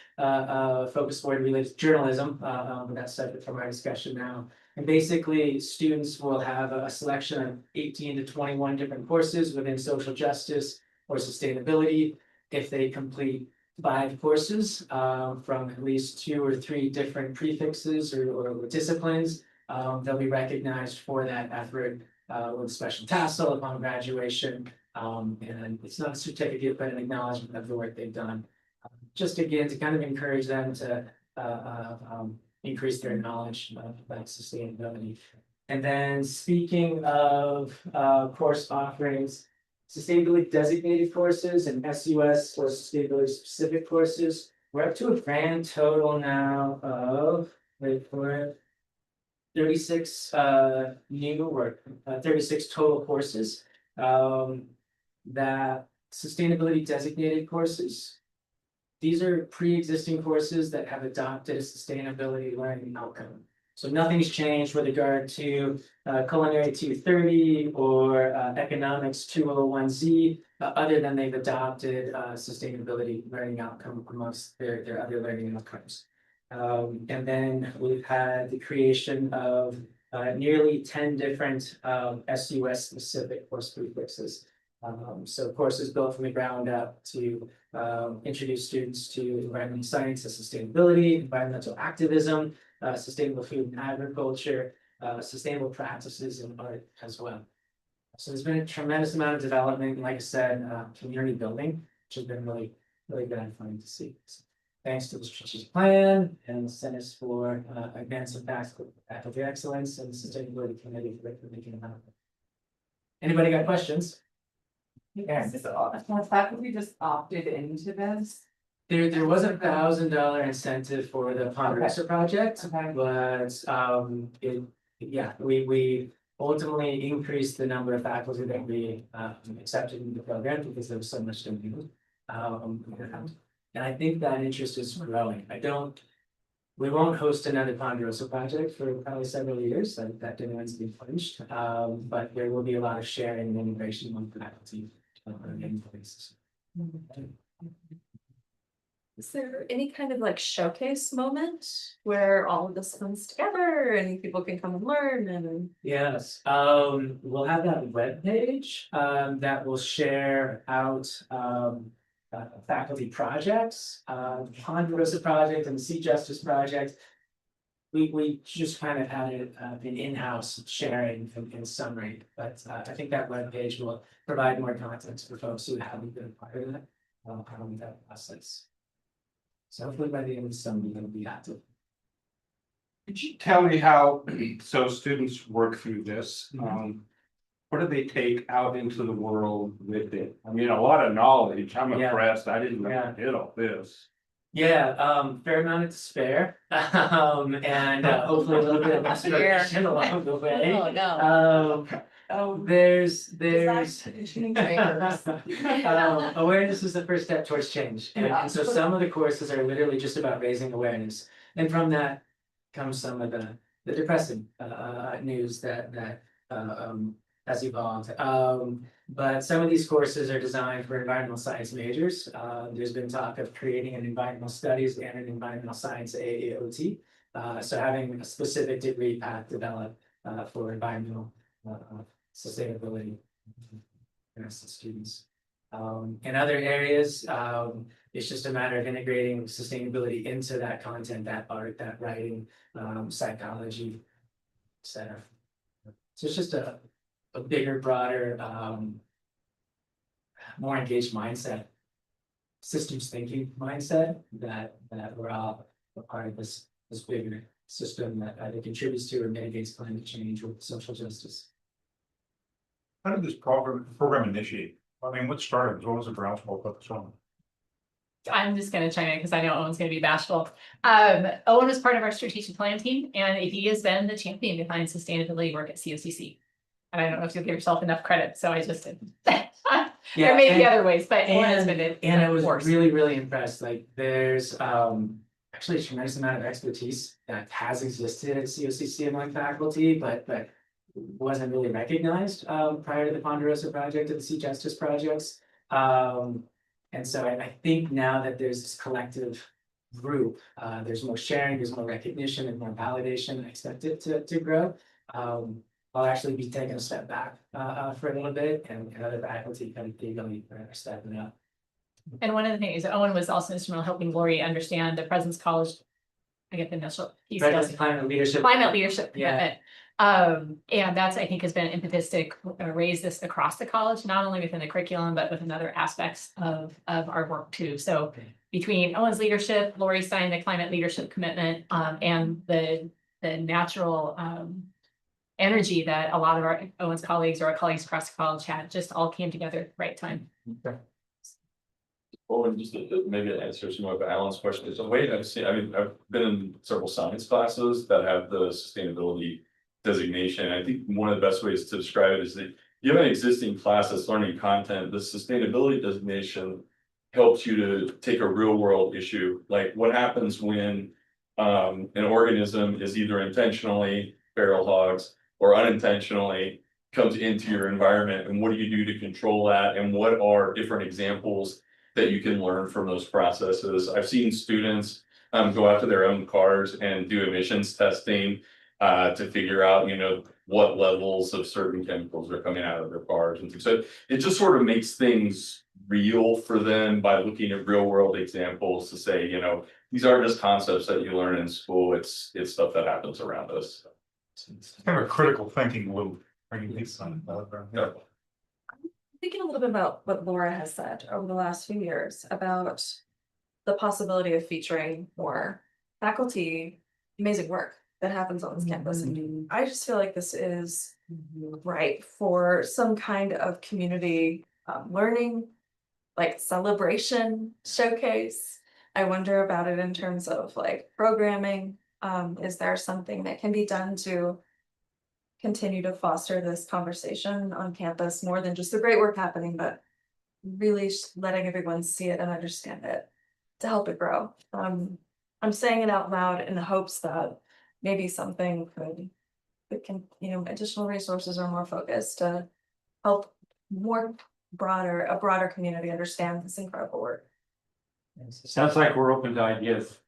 focus award related to journalism, but that's separate from our discussion now. And basically, students will have a selection of 18 to 21 different courses within social justice or sustainability. If they complete 5 courses from at least 2 or 3 different prefixes or disciplines, they'll be recognized for that effort with a special tassel upon graduation. And it's not a certificate, but an acknowledgement of the work they've done. Just again, to kind of encourage them to increase their knowledge about sustainability. And then speaking of course offerings, sustainability designated courses and SUS or sustainability specific courses, we're up to a grand total now of, wait for it, 36 new or 36 total courses. That sustainability designated courses. These are pre-existing courses that have adopted a sustainability learning outcome. So nothing's changed with regard to culinary 230 or economics 201Z, other than they've adopted sustainability learning outcome amongst their other learning outcomes. And then we've had the creation of nearly 10 different SUS specific course prefixes. So courses built from the ground up to introduce students to environmental science and sustainability, environmental activism, sustainable food and agriculture, sustainable practices and art as well. So there's been a tremendous amount of development, and like I said, community building, which has been really good and fun to see. So thanks to the strategic plan and the Centers for Advancing Faculty Excellence and the Sustainability Committee for making it happen. Anybody got questions? Has faculty just opted into this? There was $1,000 incentive for the Ponderosa project, Okay. but we ultimately increased the number of faculty that we accepted in the program because there was so much demand. And I think that interest is growing. We won't host another Ponderosa project for probably several years, that demand's been punched. But there will be a lot of sharing and integration among faculty on a daily basis. Is there any kind of like showcase moment where all of this comes together and people can come and learn and? Yes, we'll have that webpage that will share out faculty projects, Ponderosa project and the Sea Justice project. We just kind of added an in-house sharing in summary, but I think that webpage will provide more context for folks who haven't been a part of that, that process. So hopefully by the end of the summer, we're gonna be active. Could you tell me how, so students work through this, what do they take out into the world with it? I mean, a lot of knowledge, I'm Yeah. impressed, I didn't know Yeah. I did all this. Yeah, fair amount of despair, and hopefully a little bit of inspiration along the way. Oh, no. There's Makers. awareness is the first step towards change, and so some of the courses are literally just about raising awareness, and from that comes some of the depressing news that has evolved. But some of these courses are designed for environmental science majors. There's been talk of creating an environmental studies and an environmental science AAOT. So having a specific degree path developed for environmental sustainability for students. In other areas, it's just a matter of integrating sustainability into that content, that art, that writing, psychology, etc. So it's just a bigger, broader, more engaged mindset, systems thinking mindset that we're all a part of this bigger system that either contributes to or mitigates climate change with social justice. How did this program initiate? I mean, what started? What was the groundswell of this one? I'm just gonna chime in because I know Owen's gonna be bashful. Owen was part of our strategic plan team and he has been the champion behind sustainability work at COCC. And I don't know if you'll give yourself enough credit, so I just did. There may be other ways, but Owen has been it. And I was really impressed, like there's actually a tremendous amount of expertise that has existed at COCC among faculty, but wasn't really recognized prior to the Ponderosa project and the Sea Justice projects. And so I think now that there's this collective group, there's more sharing, there's more recognition and more validation. I expect it to grow. I'll actually be taking a step back for a little bit, and other faculty kind of legally are stepping up. And one of the things, Owen was also instrumental helping Lori understand the President's College. I get the initial. President's Climate Leadership. Climate leadership Yeah. commitment. And that's, I think, has been an impetus to raise this across the college, not only within the curriculum, but within other aspects of our work too. So between Owen's leadership, Lori signed the climate leadership commitment, and the natural energy that a lot of our Owen's colleagues or our colleagues across the college had just all came together at the right time. Well, and just maybe to answer some of Alan's questions, the way I've seen, I mean, I've been in several science classes that have the sustainability designation. I think one of the best ways to describe it is that you have an existing class that's learning content. The sustainability designation helps you to take a real world issue, like what happens when an organism is either intentionally feral hogs or unintentionally comes into your environment, and what do you do to control that, and what are different examples that you can learn from those processes. I've seen students go out to their own cars and do emissions testing to figure out, you know, what levels of certain chemicals are coming out of their cars and things. So it just sort of makes things real for them by looking at real world examples to say, you know, these aren't just concepts that you learn in school, it's stuff that happens around us. It's kind of a critical thinking loop, bringing these on. Yeah. Thinking a little bit about what Laura has said over the last few years about the possibility of featuring more faculty, amazing work that happens on this campus. And I just feel like this is right for some kind of community learning, like celebration showcase. I wonder about it in terms of like programming. Is there something that can be done to continue to foster this conversation on campus more than just the great work happening, but really letting everyone see it and understand it to help it grow. I'm saying it out loud in the hopes that maybe something additional resources are more focused to help a broader community understand this incredible work. Sounds like we're open to ideas.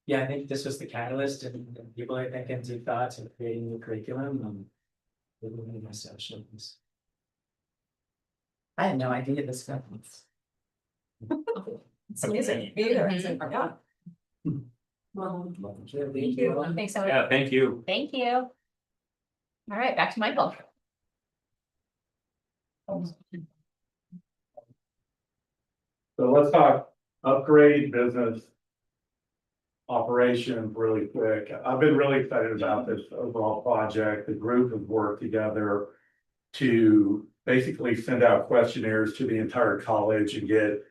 Yeah, I think this was the catalyst, and people are thinking deep thoughts and creating new curriculum. I had no idea this happens. It's amazing. Either. Yeah. Well, thank you. Thanks, Owen. Yeah, thank you. Thank you. All right, back to Michael. So let's talk upgrade business operations really quick. I've been really excited about this overall project. The group has worked together to basically send out questionnaires to the entire college and get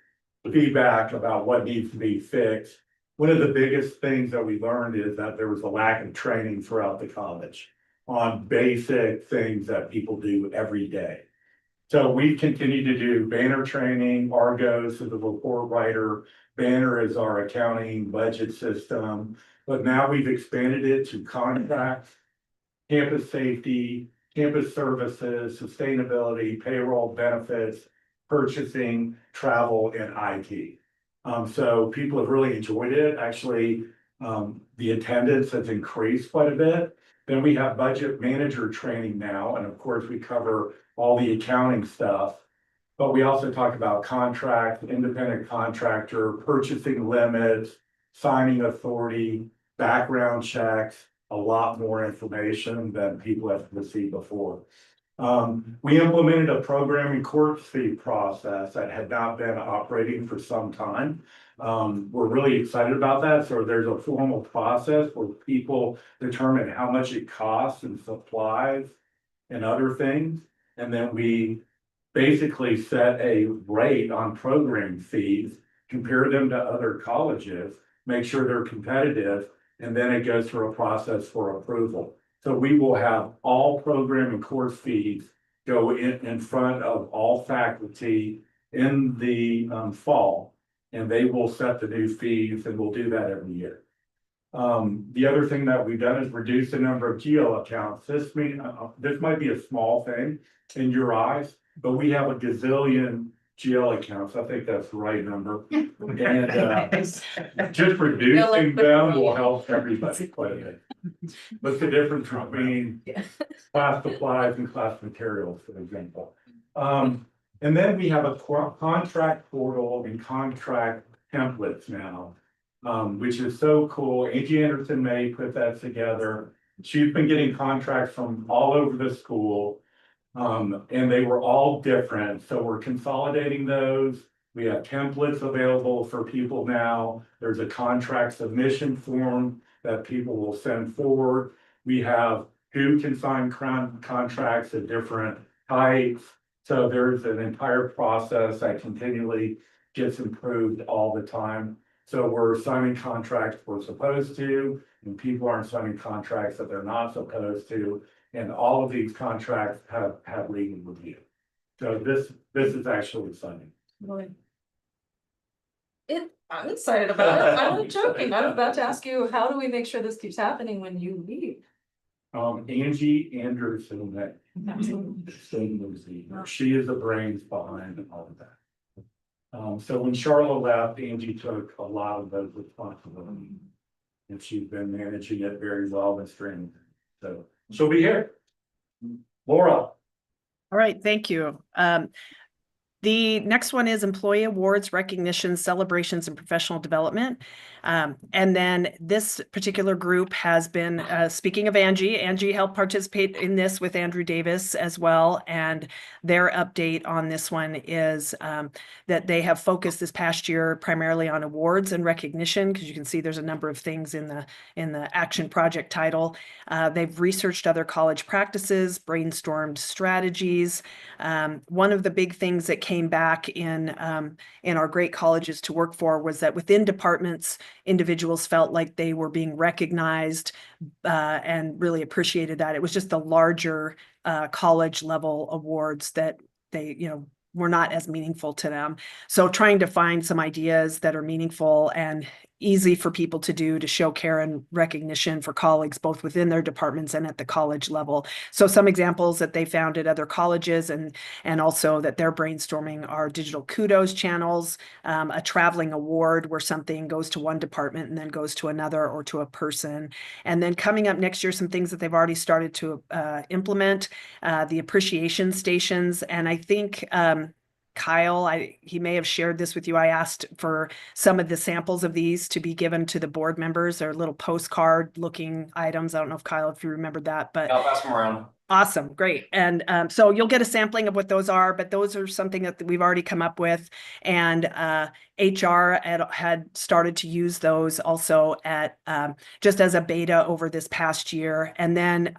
feedback about what needs to be fixed. One of the biggest things that we learned is that there was a lack of training throughout the college on basic things that people do every day. So we continue to do banner training. Argos is the report writer. Banner is our accounting budget system, but now we've expanded it to contracts, campus safety, campus services, sustainability, payroll, benefits, purchasing, travel, and IT. So people have really enjoyed it. Actually, the attendance has increased quite a bit. Then we have budget manager training now, and of course we cover all the accounting stuff. But we also talk about contract, independent contractor, purchasing limits, signing authority, background checks, a lot more information than people have received before. We implemented a programming course fee process that had not been operating for some time. We're really excited about that. So there's a formal process where people determine how much it costs in supplies and other things. And then we basically set a rate on program fees, compare them to other colleges, make sure they're competitive, and then it goes through a process for approval. So we will have all program and course fees go in front of all faculty in the fall. and they will set the new fees, and we'll do that every year. The other thing that we've done is reduce the number of GL accounts. This might be a small thing in your eyes, but we have a gazillion GL accounts. I think that's the right number. And just reducing them will help everybody quite a bit. What's the difference between class supplies and class materials, for example? And then we have a contract portal and contract templates now, which is so cool. Angie Anderson May put that together. She's been getting contracts from all over the school. And they were all different, so we're consolidating those. We have templates available for people now. There's a contract submission form that people will send forward. We have who can sign contracts at different heights. So there's an entire process that continually gets improved all the time. So we're signing contracts we're supposed to, and people aren't signing contracts that they're not supposed to. And all of these contracts have legal review. So this is actually exciting. I'm excited about it. I'm not joking. I'm about to ask you, how do we make sure this keeps happening when you leave? Angie Anderson, that she is the brains behind all of that. So when Charlotte left, Angie took a lot of those responsibilities. And she's been managing it very well and strength. So she'll be here. Laura. All right, thank you. The next one is employee awards, recognition, celebrations, and professional development. And then this particular group has been, speaking of Angie helped participate in this with Andrew Davis as well. And their update on this one is that they have focused this past year primarily on awards and recognition, because you can see there's a number of things in the action project title. They've researched other college practices, brainstormed strategies. One of the big things that came back in our great colleges to work for was that within departments, individuals felt like they were being recognized and really appreciated that. It was just the larger college level awards that they, were not as meaningful to them. So trying to find some ideas that are meaningful and easy for people to do to show care and recognition for colleagues, both within their departments and at the college level. So some examples that they found at other colleges and also that they're brainstorming are digital kudos channels, a traveling award where something goes to one department and then goes to another or to a person. And then coming up next year, some things that they've already started to implement, the appreciation stations. And I think Kyle, he may have shared this with you. I asked for some of the samples of these to be given to the board members. They're little postcard looking items. I don't know if Kyle, if you remembered that, but I'll pass them around. Awesome. Great. And so you'll get a sampling of what those are, but those are something that we've already come up with. And HR had started to use those also at just as a beta over this past year. And then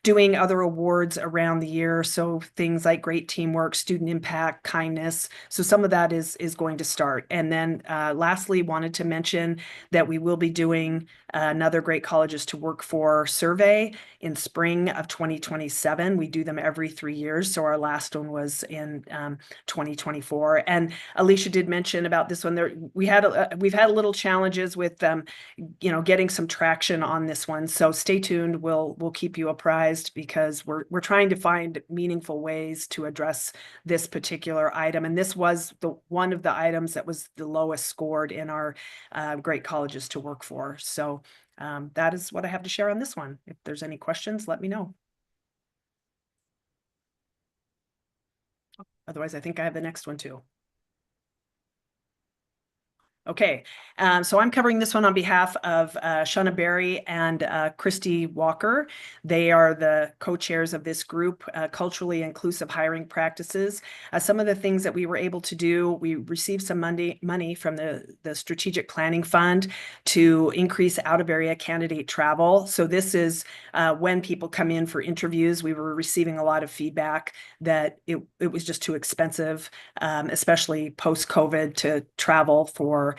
doing other awards around the year. So things like great teamwork, student impact, kindness. So some of that is going to start. And then lastly, wanted to mention that we will be doing another Great Colleges to Work For survey in spring of 2027. We do them every 3 years. So our last one was in 2024. And Alicia did mention about this one. We've had a little challenges with getting some traction on this one. So stay tuned. We'll keep you apprised because we're trying to find meaningful ways to address this particular item. And this was one of the items that was the lowest scored in our Great Colleges to Work For. So that is what I have to share on this one. If there's any questions, let me know. Otherwise, I think I have the next one too. Okay, so I'm covering this one on behalf of Shauna Berry and Christy Walker. They are the co-chairs of this group, Culturally Inclusive Hiring Practices. Some of the things that we were able to do, we received some money from the Strategic Planning Fund to increase out-of-area candidate travel. So this is when people come in for interviews. We were receiving a lot of feedback that it was just too expensive, especially post-COVID, to travel for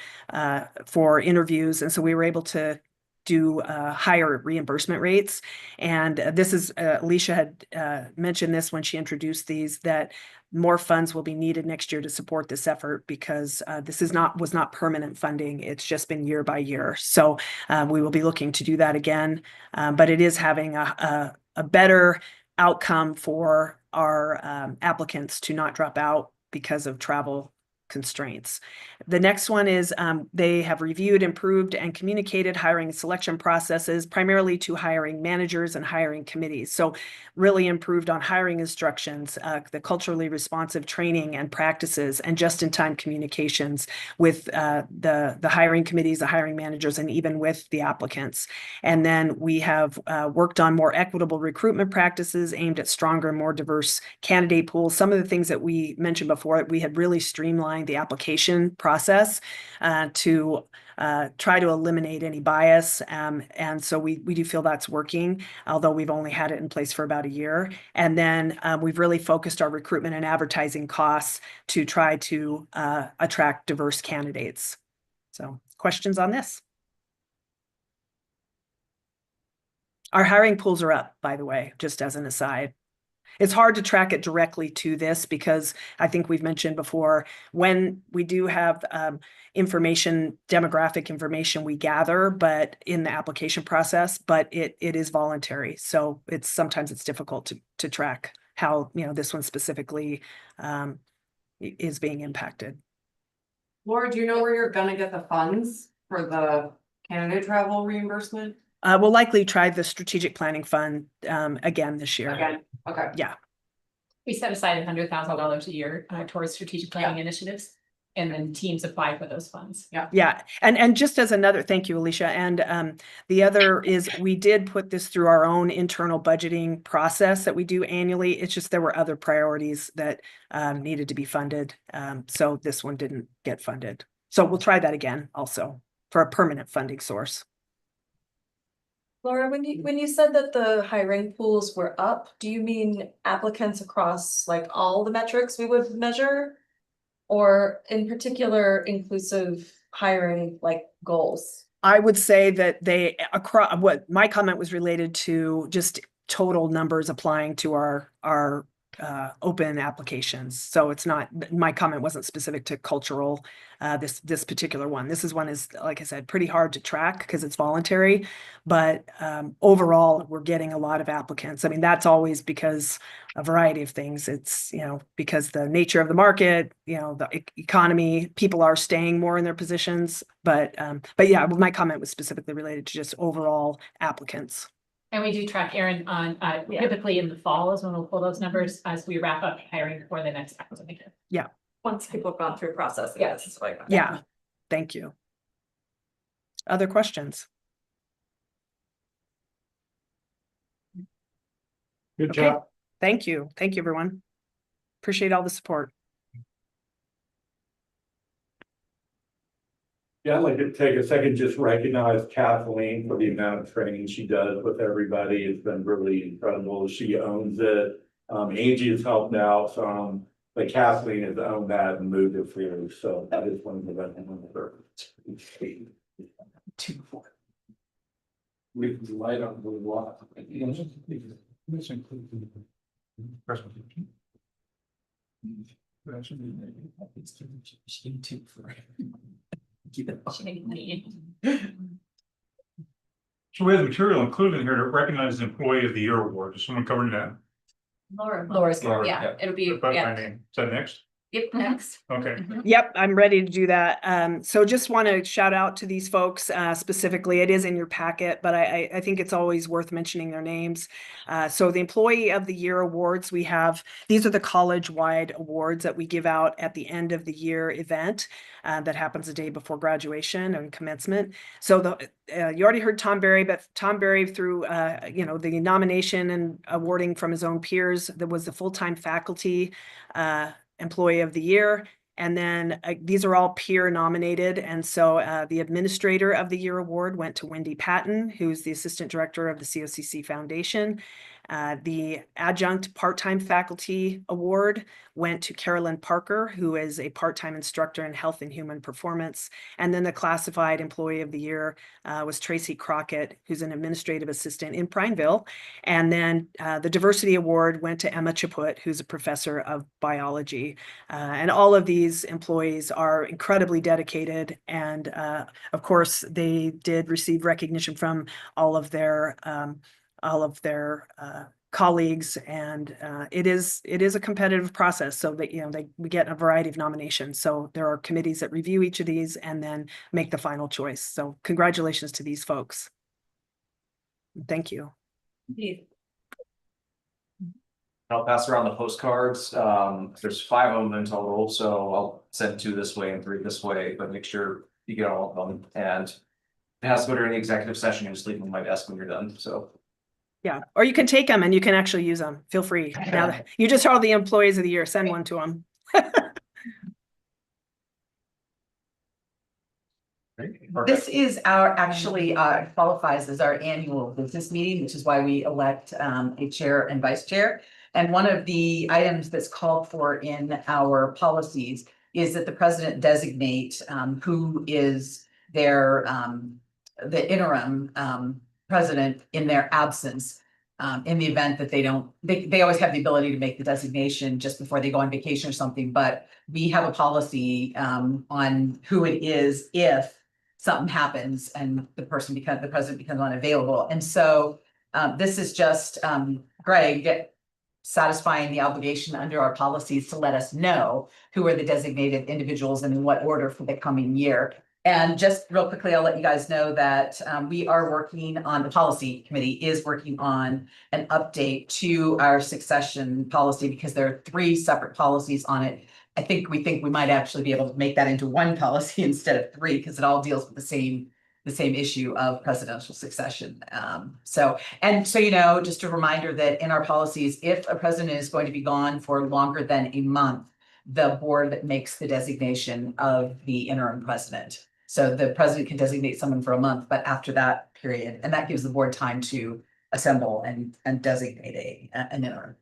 interviews. And so we were able to do higher reimbursement rates. And this is, Alicia had mentioned this when she introduced these, that more funds will be needed next year to support this effort because this was not permanent funding. It's just been year by year. So we will be looking to do that again, but it is having a better outcome for our applicants to not drop out because of travel constraints. The next one is they have reviewed, improved, and communicated hiring and selection processes, primarily to hiring managers and hiring committees. So really improved on hiring instructions, the culturally responsive training and practices, and just-in-time communications with the hiring committees, the hiring managers, and even with the applicants. And then we have worked on more equitable recruitment practices aimed at stronger, more diverse candidate pools. Some of the things that we mentioned before, we had really streamlined the application process to try to eliminate any bias. And so we do feel that's working, although we've only had it in place for about a year. And then we've really focused our recruitment and advertising costs to try to attract diverse candidates. So questions on this? Our hiring pools are up, by the way, just as an aside. It's hard to track it directly to this because I think we've mentioned before, when we do have information, demographic information we gather, but in the application process, but it is voluntary. So sometimes it's difficult to track how, this one specifically is being impacted. Laura, do you know where you're gonna get the funds for the candidate travel reimbursement? We'll likely try the strategic planning fund again this year. Again, okay. Yeah. We set aside $100,000 a year towards strategic planning initiatives, and then teams apply for those funds. Yeah. And just as another, thank you, Alicia. And the other is we did put this through our own internal budgeting process that we do annually. It's just there were other priorities that needed to be funded. So this one didn't get funded. So we'll try that again also for a permanent funding source. Laura, when you said that the hiring pools were up, do you mean applicants across like all the metrics we would measure? Or in particular, inclusive hiring like goals? I would say that what my comment was related to just total numbers applying to our open applications. So it's not, my comment wasn't specific to cultural, this particular one. This one is, like I said, pretty hard to track because it's voluntary, but overall, we're getting a lot of applicants. I mean, that's always because a variety of things. It's, because the nature of the market, the economy, people are staying more in their positions. But yeah, my comment was specifically related to just overall applicants. And we do track, Erin, on typically in the fall is when we'll pull those numbers as we wrap up hiring for the next academic year. Yeah. Once people have gone through process. Yes. Yeah. Thank you. Other questions? Good Okay. job. Thank you. Thank you, everyone. Appreciate all the support. Yeah, I'd like to take a second, just recognize Kathleen for the amount of training she does with everybody. It's been really incredible. She owns it. Angie has helped out some, but Kathleen has owned that and moved it through. So I just wanted to recommend her. We can light up the lot. So we have material included in here to recognize the Employee of the Year award. Is someone covering that? Laura's, Laura, yeah, it'll be, By name. Is that next? Yep, next. Okay. Yep, I'm ready to do that. So just want to shout out to these folks specifically. It is in your packet, but I think it's always worth mentioning their names. So the Employee of the Year awards, these are the college-wide awards that we give out at the end of the year event that happens the day before graduation and commencement. So you already heard Tom Berry, but Tom Berry through the nomination and awarding from his own peers, there was the full-time faculty Employee of the Year. And then these are all peer nominated. And so the Administrator of the Year award went to Wendy Patton, who's the Assistant Director of the COCC Foundation. The adjunct part-time faculty award went to Carolyn Parker, who is a part-time instructor in health and human performance. And then the classified employee of the year was Tracy Crockett, who's an administrative assistant in Prineville. And then the diversity award went to Emma Chaput, who's a professor of biology. And all of these employees are incredibly dedicated. And of course, they did receive recognition from all of their colleagues, and it is a competitive process, so that we get a variety of nominations. So there are committees that review each of these and then make the final choice. So congratulations to these folks. Thank you. I'll pass around the postcards. There's 5 of them in total, so I'll send 2 this way and 3 this way, but make sure you get all of them. And it has to go during the executive session and just leave them on my desk when you're done, so. Yeah, or you can take them and you can actually use them. Feel free. Now that you just heard the employees of the year, send one to them. This is actually qualifies as our annual business meeting, which is why we elect a chair and vice chair. And one of the items that's called for in our policies is that the president designate who is their the interim president in their absence. In the event that they always have the ability to make the designation just before they go on vacation or something, but we have a policy on who it is if something happens and the president becomes unavailable. And so this is just Greg satisfying the obligation under our policies to let us know who are the designated individuals and in what order for the coming year. And just real quickly, I'll let you guys know that we are working on, the policy committee is working on an update to our succession policy because there are 3 separate policies on it. We think we might actually be able to make that into 1 policy instead of 3 because it all deals with the same issue of presidential succession. So just a reminder that in our policies, if a president is going to be gone for longer than a month, the board makes the designation of the interim president. So the president can designate someone for a month, but after that period, and that gives the board time to assemble and designate an interim.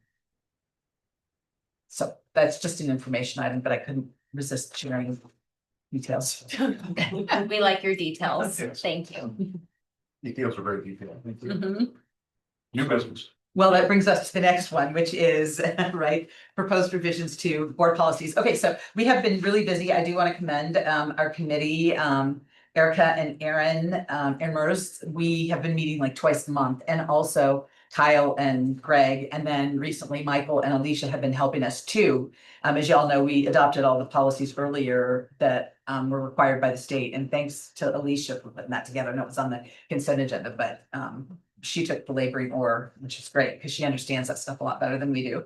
So that's just an information item, but I couldn't resist sharing details. We like your details. Yes. Thank you. Details are very detailed. Thank you. Mhm. New business. Well, that brings us to the next one, which is proposed revisions to board policies. Okay, so we have been really busy. I do want to commend our committee, Erica and Aaron Emmers. We have been meeting like twice a month, and also Kyle and Greg, and then recently Michael and Alicia have been helping us too. As y'all know, we adopted all the policies earlier that were required by the state, and thanks to Alicia for putting that together. I know it was on the consent agenda, but she took the laboring oar, which is great because she understands that stuff a lot better than we do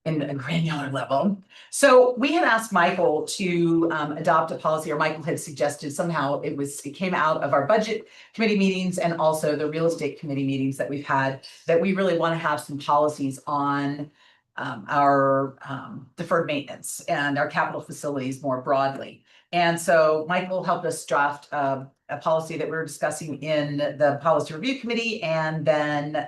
in a granular level. So we had asked Michael to adopt a policy, or Michael had suggested somehow it came out of our budget committee meetings and also the real estate committee meetings that we've had, that we really want to have some policies on our deferred maintenance and our capital facilities more broadly. And so Michael helped us draft a policy that we were discussing in the policy review committee, and then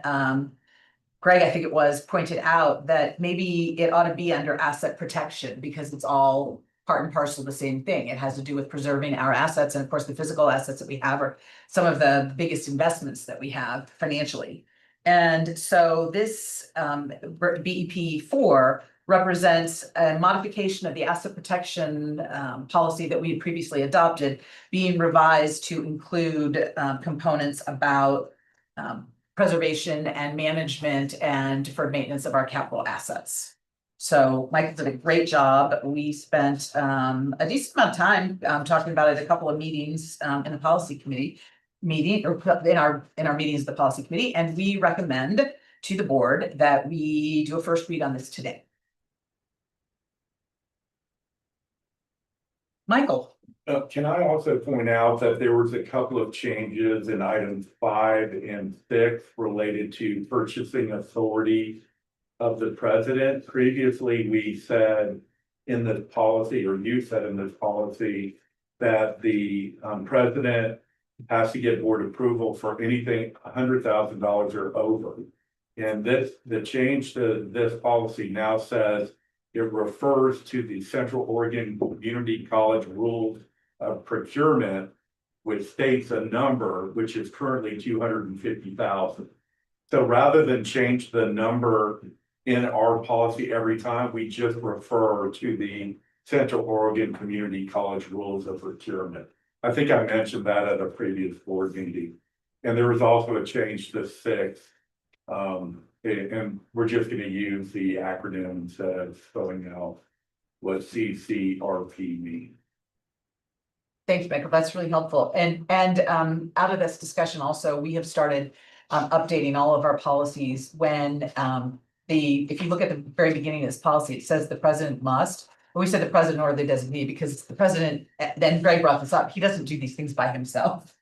Greg, I think it was, pointed out that maybe it ought to be under asset protection because it's all part and parcel of the same thing. It has to do with preserving our assets, and of course the physical assets that we have are some of the biggest investments that we have financially. And so this BEP 4 represents a modification of the asset protection policy that we had previously adopted, being revised to include components about preservation and management and deferred maintenance of our capital assets. So Michael did a great job. We spent a decent amount of time talking about it at a couple of meetings in the policy committee meeting, or in our meetings of the policy committee, and we recommend to the board that we do a first read on this today. Michael. Can I also point out that there was a couple of changes in items 5 and 6 related to purchasing authority of the president? Previously, we said in the policy, or you said in this policy, that the president has to get board approval for anything $100,000 or over. And the change to this policy now says it refers to the Central Oregon Community College Rules of Procurement, which states a number, which is currently 250,000. So rather than change the number in our policy every time, we just refer to the Central Oregon Community College Rules of Procurement. I think I mentioned that at a previous board meeting. And there was also a change to 6. And we're just gonna use the acronym instead of spelling out what CCRP means. Thanks, Michael. That's really helpful. And out of this discussion also, we have started updating all of our policies when if you look at the very beginning of this policy, it says the president must. But we said the president or the designee because the president, then Greg brought this up, he doesn't do these things by himself.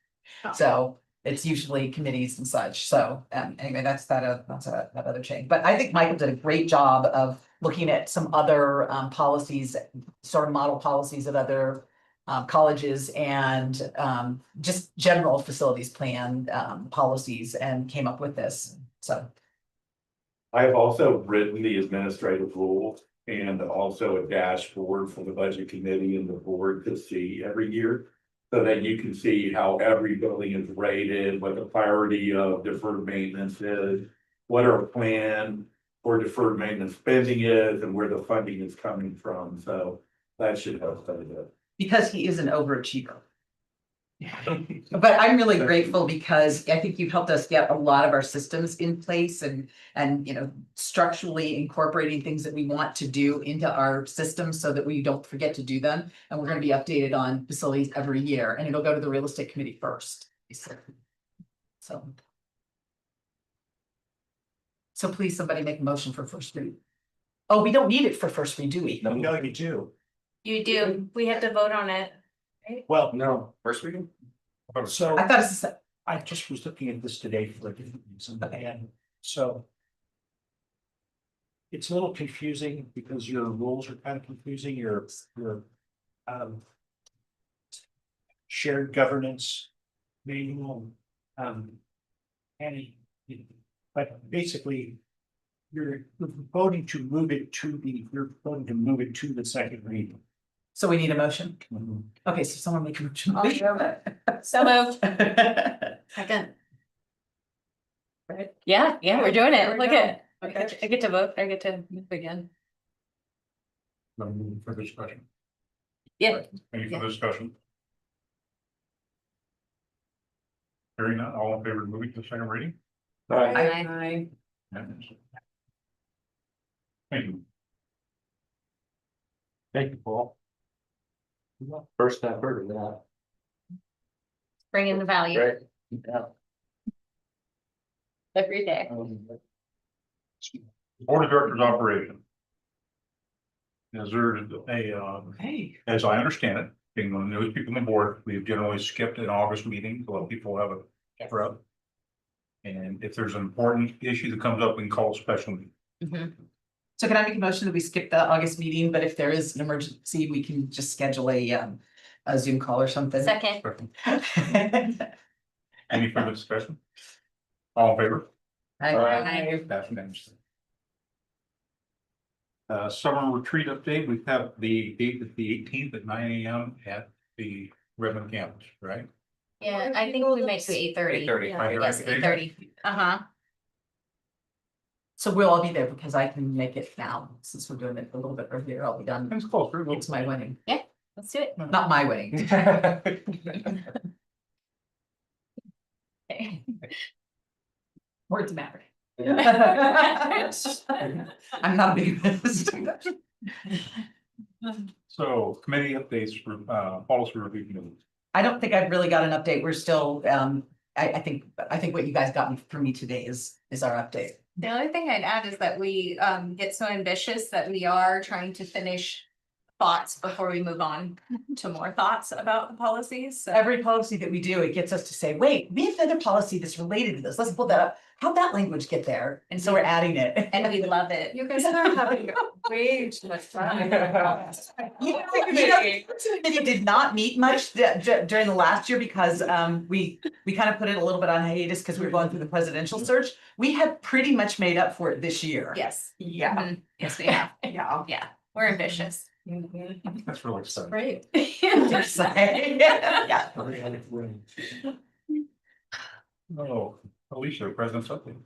So it's usually committees and such. So anyway, that's that other change. But I think Michael did a great job of looking at some other policies, sort of model policies of other colleges and just general facilities plan policies and came up with this. So I have also written the administrative rules and also a dashboard for the budget committee and the board to see every year. So that you can see how every building is rated, what the priority of deferred maintenance is, what our plan for deferred maintenance spending is, and where the funding is coming from. So that should help study that. because he is an overachiever. But I'm really grateful because I think you've helped us get a lot of our systems in place and structurally incorporating things that we want to do into our systems so that we don't forget to do them. And we're going to be updated on facilities every year, and it'll go to the real estate committee first. So please, somebody make a motion for first read. Oh, we don't need it for first read, do we? No, you do. You do, we have to vote on it. Well, no, first reading? So I thought it's I just was looking at this today for a different reason, and so. It's a little confusing because your rules are kind of confusing, your shared governance manual, but basically. You're voting to move it to the second reading. So we need a motion. Okay, so someone make a motion. So moved. Second. Yeah, we're doing There it. we Look go. at, I get to vote. I get to move again. For discussion. Yeah. Any further discussion? Hearing none, all in favor of moving to second reading? I Thank you. Thank you, Paul. First I've heard of that. Bring in the value Right. Yeah. every day. Board of Directors operation. Is there as I understand it, being one of the newest people on the board, we've generally skipped an August meeting to let people have a scrub. And if there's an important issue that comes up, we can call a special meeting. So can I make a motion that we skip the August meeting, but if there is an emergency, we can just schedule a Zoom call or something? Second. Any further discussion? All in favor? Aye. That's unanimous. Summer retreat update, we have the date of the 18th at 9 AM at the Redmond campus, right? Yeah, I think we might do 8:30. 8:30. Yes, 8:30. So we'll all be there because I can make it now, since we're doing it a little bit earlier, I'll be done. It's close. It's my wedding, Let's do it. not my wedding. Words matter. I'm not a big feminist. So committee updates for policy review committee. I don't think I've really got an update. We're still, I think what you guys got from me today is our update. The only thing I'd add is that we get so ambitious that we are trying to finish thoughts before we move on to more thoughts about the policies? So- Every policy that we do, it gets us to say, wait, we have another policy that's related to this. Let's pull that up. How'd that language get there? And so we're adding it. And we love it. You guys are having way too much fun. The committee did not meet much during the last year because we kind of put it a little bit on hiatus because we were going through the presidential search. We have pretty much made up for it this year. Yes. Yeah. Mhm. Yes, we have. Yeah. Yeah, we're ambitious. That's really exciting. Great. Just saying. Yeah. Oh, Alicia, President's update.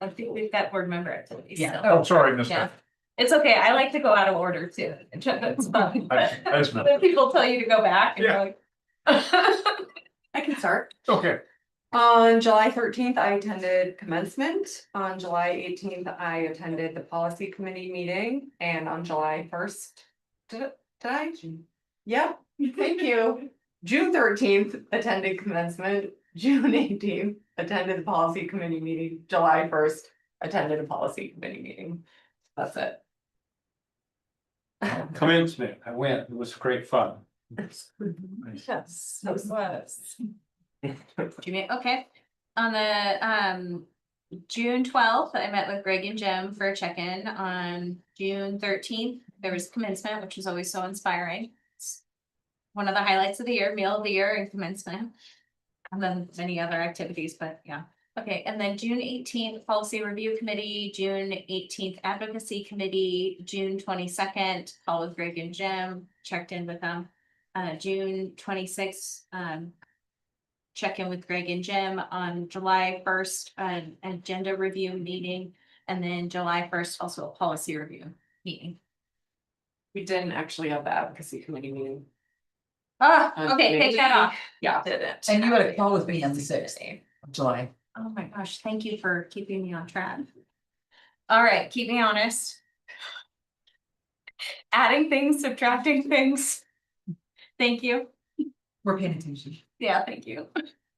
I think we've got board member activities. Yeah. so- Oh, sorry, missed Yeah. that. It's okay. I like to go out of order too. It's fun. I just meant- When people tell you to go back and you're like. I can start. Okay. On July 13th, I attended commencement. On July 18th, I attended the policy committee meeting, and on July 1st, did I? Yep, thank you. June 13th, attended commencement. June 18th, attended the policy committee meeting. July 1st, attended a policy committee meeting. That's it. Commencement, I went, it was great fun. Yes, so was. Okay, on the June 12th, I met with Greg and Jim for a check-in. On June 13th, there was commencement, which was always so inspiring. It's one of the highlights of the year, meal of the year and commencement. And then many other activities, but yeah. Okay, and then June 18th, policy review committee, June 18th, advocacy committee, June 22nd, call with Greg and Jim, checked in with them. June 26th, check in with Greg and Jim. On July 1st, an agenda review meeting, and then July 1st, also a policy review meeting. We didn't actually have the advocacy committee meeting. Okay, take that off. Yeah. And you had a call with me on the 6th of July. Oh my gosh, thank you for keeping me on track. All right, keep me honest. Adding things, subtracting things. Thank you. We're paying attention. Yeah, thank you.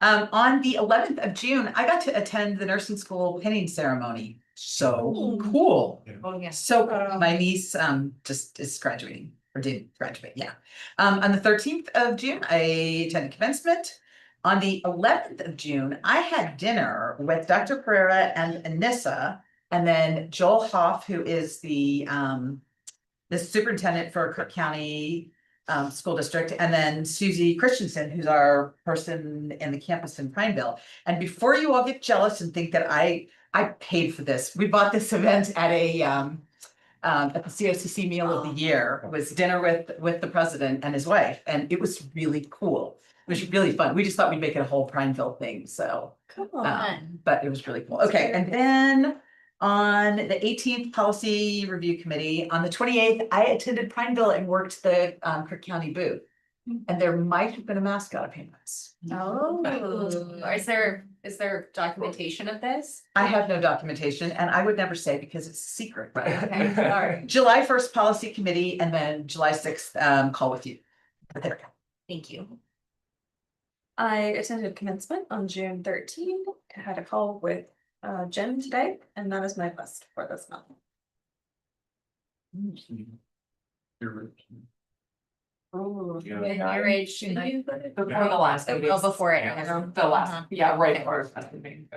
On the 11th of June, I got to attend the nursing school pinning ceremony. So cool. Oh, yes. So my niece just is graduating or did graduate, yeah. On the 13th of June, I attended commencement. On the 11th of June, I had dinner with Dr. Pereira and Anissa, and then Joel Hoff, who is the superintendent for Cook County School District, and then Susie Christensen, who's our person in the campus in Pineville. And before you all get jealous and think that I paid for this, we bought this event at at the COCC meal of the year. It was dinner with the president and his wife, and it was really cool. It was really fun. We just thought we'd make it a whole Pineville thing, so. But it was really cool. Okay, and then on the 18th, policy review committee, on the 28th, I attended Pineville and worked the Cook County booth. And there might have been a mascot appearance. Oh, is there documentation of this? I have no documentation and I would never say because it's a secret, but Okay, sorry. July 1st policy committee and then July 6th call with you. But there we go. Thank you. I attended commencement on June 13th. I had a call with Jim today, and that is my list for this month. Oh, Yeah. your age, Before the last. Oh, before it. The last, yeah, right. before the meeting.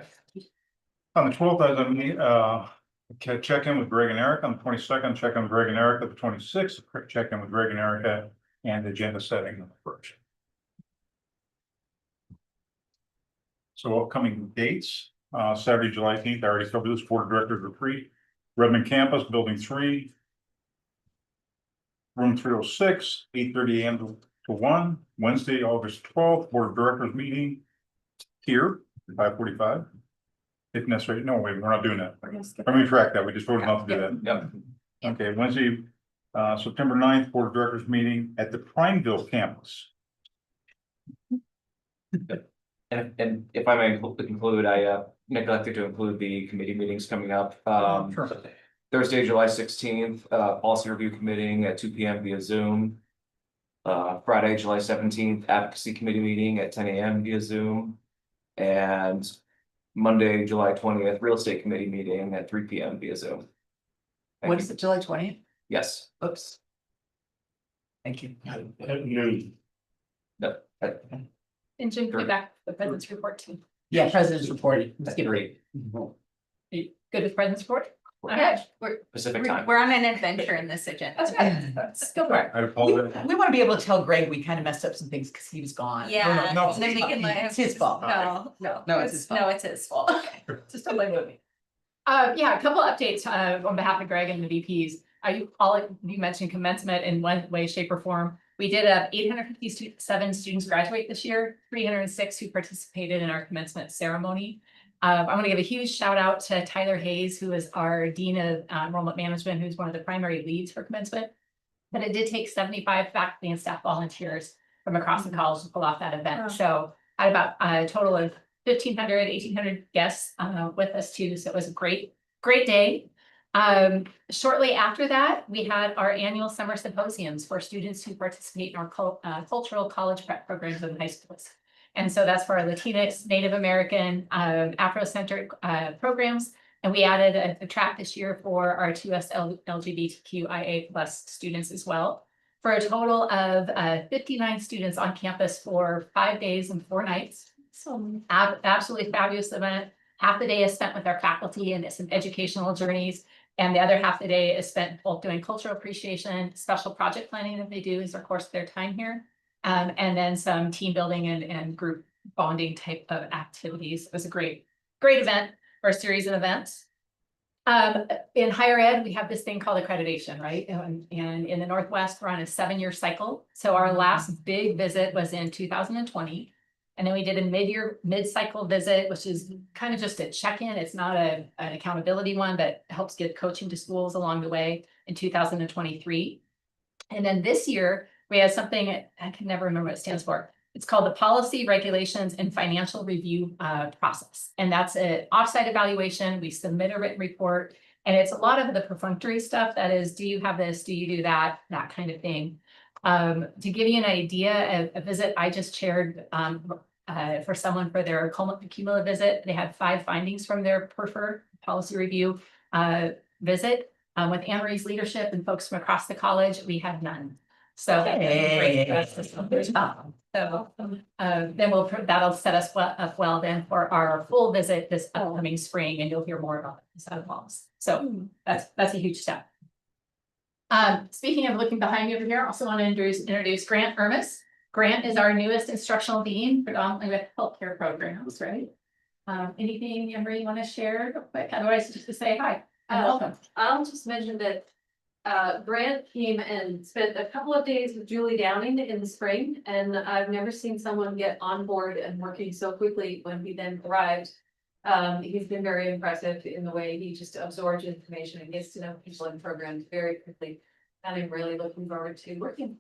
On the 12th, I was gonna meet, check in with Greg and Eric. On the 22nd, check in with Greg and Eric. At the 26th, check in with Greg and Erica and agenda setting on the first. So upcoming dates, Saturday, July 18th, I already covered this, Board of Directors retreat, Redmond Campus, Building 3. Room 306, 8:30 a.m. to 1, Wednesday, August 12th, Board of Directors meeting here, 5:45. If necessary, no, wait, we're not doing that. I mean, track that, we just voted not to do that. Yep. Okay, Wednesday, September 9th, Board of Directors meeting at the Prineville campus. And if I may include, I neglected to include the committee meetings coming up. Sure. Thursday, July 16th, policy review committee at 2 p.m. via Zoom. Friday, July 17th, advocacy committee meeting at 10 a.m. via Zoom. And Monday, July 20th, real estate committee meeting at 3 p.m. via Zoom. Thank What you. is it, July 20th? Yes. Oops. Thank you. At noon. And Jim, put back the president's report too. Yeah, president's report. That's great. Good with president's report? Okay, Pacific time. we're on an adventure in this agenda. That's right. Let's go for it. I We, apologize. we want to be able to tell Greg we kind of messed up some things because he was gone. Yeah. No, and then we can It's his fault. No, it's his fault. No, it's his fault. Just don't blame me. Yeah, a couple updates on behalf of Greg and the VPs. You mentioned commencement in one way, shape, or form. We did have 857 students graduate this year, 306 who participated in our commencement ceremony. I want to give a huge shout out to Tyler Hayes, who is our Dean of Enrollment Management, who's one of the primary leads for commencement. But it did take 75 faculty and staff volunteers from across the college to pull off that event. Wow. So I had about a total of 1,500 guests with us too. So it was a great day. Shortly after that, we had our annual summer symposiums for students who participate in our cultural college prep programs in high schools. And so that's for our Latinx, Native American, Afrocentric programs. And we added a track this year for our 2S LGBTQIA plus students as well, for a total of 59 students on campus for 5 days and 4 nights. So absolutely fabulous event. Half the day is spent with our faculty and some educational journeys. And the other half of the day is spent both doing cultural appreciation, special project planning that they do as their course of their time here. And then some team building and group bonding type of activities. It was a great event for a series of events. In higher ed, we have this thing called accreditation, right? And in the Northwest, we're on a 7-year cycle. So our last big visit was in 2020. And then we did a mid-cycle visit, which is kind of just a check-in. It's not an accountability one, but helps get coaching to schools along the way in 2023. And then this year, we had something, I can never remember what it stands for. It's called the Policy, Regulations, and Financial Review process. And that's an offsite evaluation. We submit a written report. And it's a lot of the perfunctory stuff. That is, do you have this? Do you do that? That kind of thing. To give you an idea, a visit I just chaired for someone for their cumulative visit, they had 5 findings from their preferred policy review visit. With Anne Marie's leadership and folks from across the college, we had none. So Hey. so then that'll set us up well then for our full visit this upcoming spring, and you'll hear more about this out of Walls. So that's a huge step. Speaking of looking behind me over here, I also want to introduce Grant Ermis. Grant is our newest instructional dean, predominantly with healthcare programs, right? Anything, Emery, you want to share real quick? Otherwise, just to say hi and welcome. I'll just mention that Grant came and spent a couple of days with Julie Downing in the spring, and I've never seen someone get on board and working so quickly when he then arrived. He's been very impressive in the way he just absorbs information and gets to know people in programs very quickly. And I'm really looking forward to working.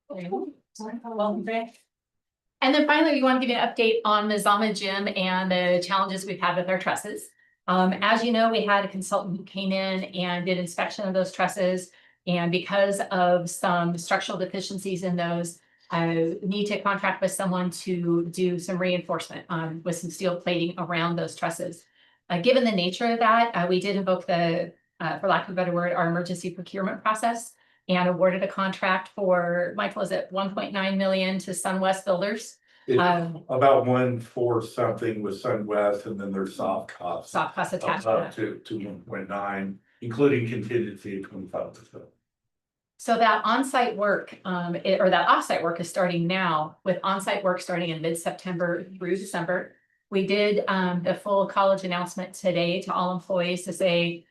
Welcome, Grant. And then finally, we want to give you an update on the Zama Gym and the challenges we've had with our trusses. As you know, we had a consultant who came in and did inspection of those trusses. And because of some structural deficiencies in those, I need to contract with someone to do some reinforcement with some steel plating around those trusses. Given the nature of that, we did invoke for lack of a better word, our emergency procurement process and awarded a contract for, Michael, is it 1.9 million to SunWest Builders? About 1 something with SunWest, and then there's soft costs. Soft costs attached to Up that. to 1.9, including contingency of 25%. So that on-site work, or that off-site work is starting now, with on-site work starting in mid-September through December. We did the full college announcement today to all employees to say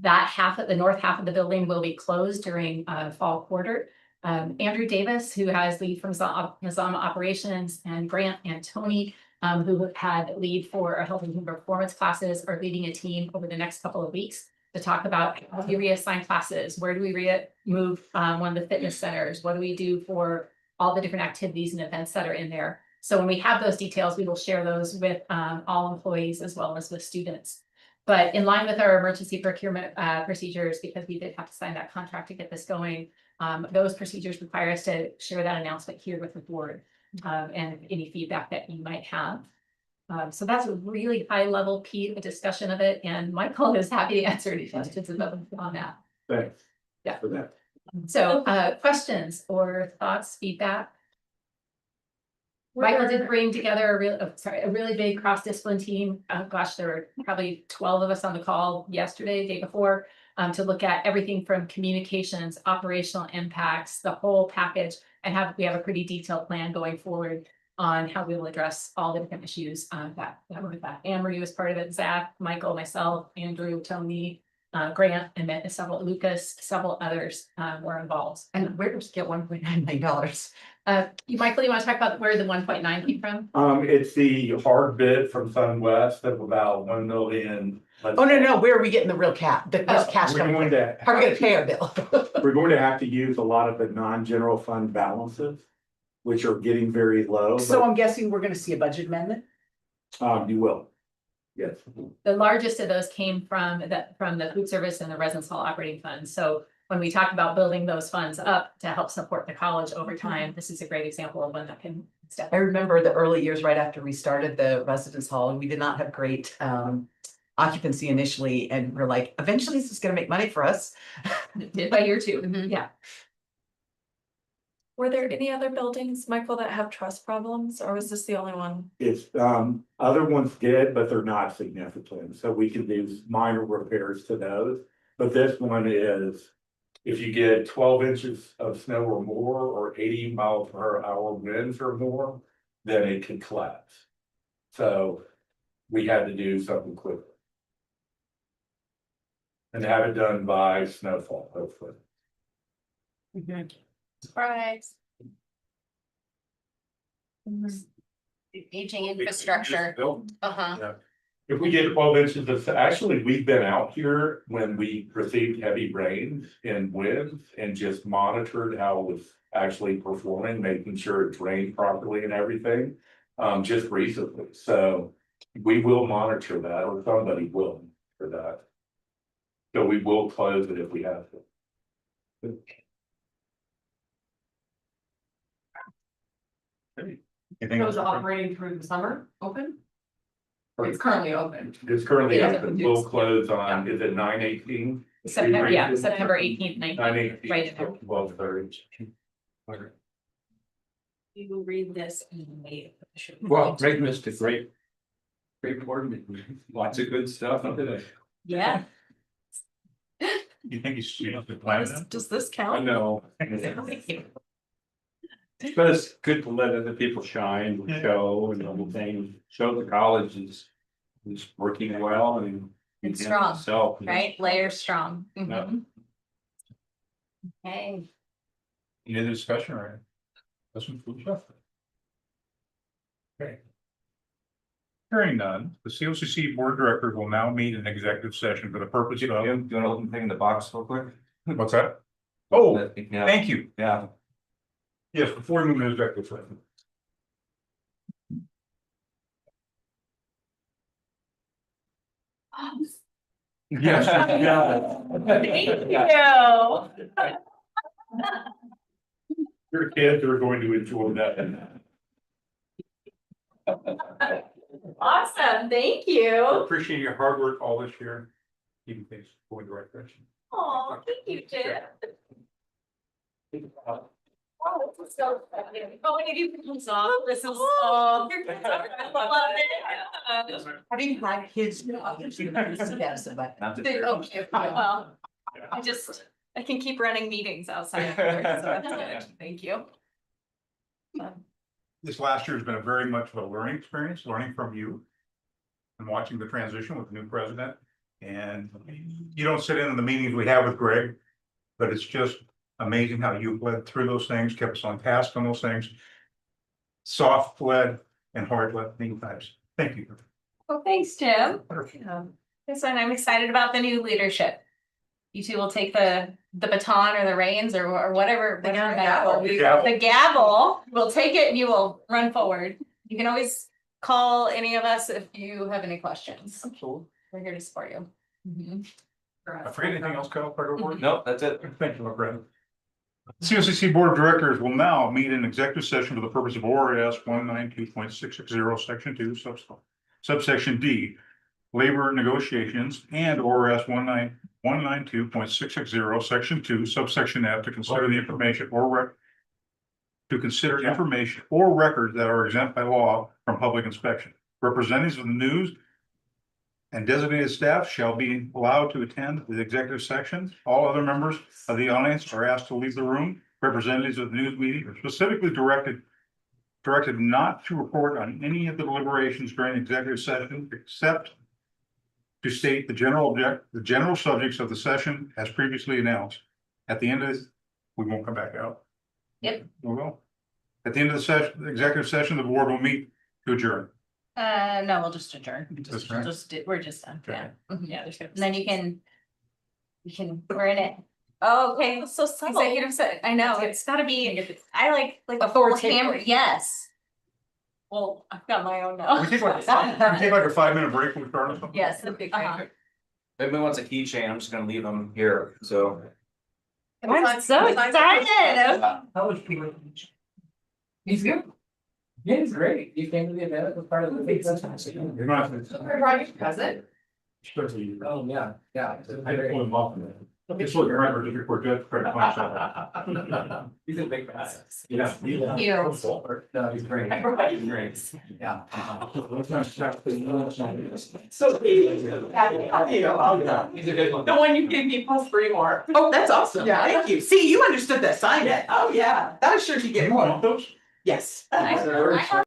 that the north half of the building will be closed during fall quarter. Andrew Davis, who has lead from Zama Operations, and Grant and Tony, who had lead for our health and human performance classes, are leading a team over the next couple of weeks to talk about how do we reassign classes, where do we move one of the fitness centers, what do we do for all the different activities and events that are in there. So when we have those details, we will share those with all employees as well as with students. But in line with our emergency procurement procedures, because we did have to sign that contract to get this going, those procedures require us to share that announcement here with the board and any feedback that you might have. So that's a really high level discussion of it, and Michael is happy to answer any questions on that. Thanks. Yeah. For that. So, questions or thoughts, feedback? Michael did bring together a really big cross-discipline team. Gosh, there were probably 12 of us on the call yesterday, day before, to look at everything from communications, operational impacts, the whole package, and we have a pretty detailed plan going forward on how we will address all the different issues that were with that. Anne Marie was part of it, Zach, Michael, myself, Andrew, Tony, Grant, and then Lucas, several others were involved. And where did we get $1.9 million? Michael, you want to talk about where the 1.9 came from? It's the hard bid from SunWest of about 1 million. Oh, no, where are we getting the real cash We're coming going from? to, How are we gonna pay our bill? we're going to have to use a lot of the non-general fund balances, which are getting very low. So I'm guessing we're gonna see a budget amendment? You will. Yes. The largest of those came from the food service and the residence hall operating funds. So when we talk about building those funds up to help support the college over time, this is a great example of one that can step. I remember the early years right after we started the residence hall, and we did not have great occupancy initially, and we're like, eventually this is gonna make money for us. Did by year 2, yeah. Were there any other buildings, Michael, that have trust problems, or was this the only one? It's, other ones did, but they're not significant, so we can do minor repairs to those. But this one is, if you get 12 inches of snow or more, or 80 miles per hour winds or more, then it can collapse. So we had to do something quickly. And have it done by snowfall, hopefully. Surprise. Aging infrastructure. Yeah. If we get 12 inches of, actually, we've been out here when we received heavy rains and winds and just monitored how it was actually performing, making sure it drained properly and everything. Just recently, so we will monitor that, or somebody will for that. So we will close it if we have to. It was operating through the summer, open? It's currently open. It's currently Yeah. open. We'll close on, is it 9/18? September 18th, 19th, right in there. 12:30. We will read this in May. Well, Greg missed a great board meeting, lots of good stuff today. Yeah. You think he's the plan? Does this I count? know. But it's good to let other people shine, show and everything, show the college is working well and. It's strong, itself. right? Layer strong. Yeah. Okay. Any other discussion or? Some food stuff? Okay. Hearing none, the COCC board directors will now meet in executive session for the purpose of. Do you want to open thing in the box real quick? What's that? Oh, Yeah. thank you. Yeah. Yes, before we move to executive session. Thank you. Your kids are going to enjoy that. Awesome, thank you. Appreciate your hard work all this year. Keeping things going the right direction. Oh, thank you, Jim. Oh, this is so exciting. Oh, when you do things off, this is, oh, you're, I love it. Having 5 kids. Well, I can keep running meetings outside of here, so that's good. Thank you. This last year has been a very much of a learning experience, learning from you. And watching the transition with the new president. And you don't sit in the meetings we have with Greg. But it's just amazing how you led through those things, kept us on task on those things. Soft led and hard led many times. Thank you. Well, thanks, Jim. Yes, and I'm excited about the new leadership. You two will take the baton or the reins or whatever. The gavel. We'll take it and you will run forward. You can always call any of us if you have any questions. Absolutely. We're here to support you. I forget anything else, Kyle? Nope, that's it. Thank you, my friend. COCC Board of Directors will now meet in executive session for the purpose of ORS 192.660, section 2, subsection D, labor negotiations and or S 192.660, section 2, subsection F, to consider the information information or records that are exempt by law from public inspection. Representatives of the news and designated staff shall be allowed to attend the executive section. All other members of the audience are asked to leave the room. Representatives of the news media are specifically directed not to report on any of the deliberations during the executive session, except to state the general subjects of the session as previously announced. At the end of this, we won't come back out. Yep. We will. At the end of the session, the executive session, the board will meet to adjourn. No, we'll just adjourn. Just adjourn. We're just done, yeah. Mhm. Yeah, there's. And then you can, we're in it. Oh, okay, so executive I know, it's gotta be, I like a full camera, yes. Well, I've got my own now. We take like a 5-minute break when we start or something? Yes, a big. If anyone wants a keychain, I'm just gonna leave them here, so. I'm so excited. How was he? He's good. Yeah, he's great. You came to the event as part of the big session. You're not. Present. Oh, yeah, yeah. I didn't pull him off. Just look around, if you're good, He's a big fan. Yeah. No, he's great. Everybody's great. Yeah. So. He's a good one. The one you gave me plus 3 more. Oh, that's awesome. Yeah. Thank you. See, you understood that sign. Oh, yeah. That was sure to get You more. want those? Yes. I-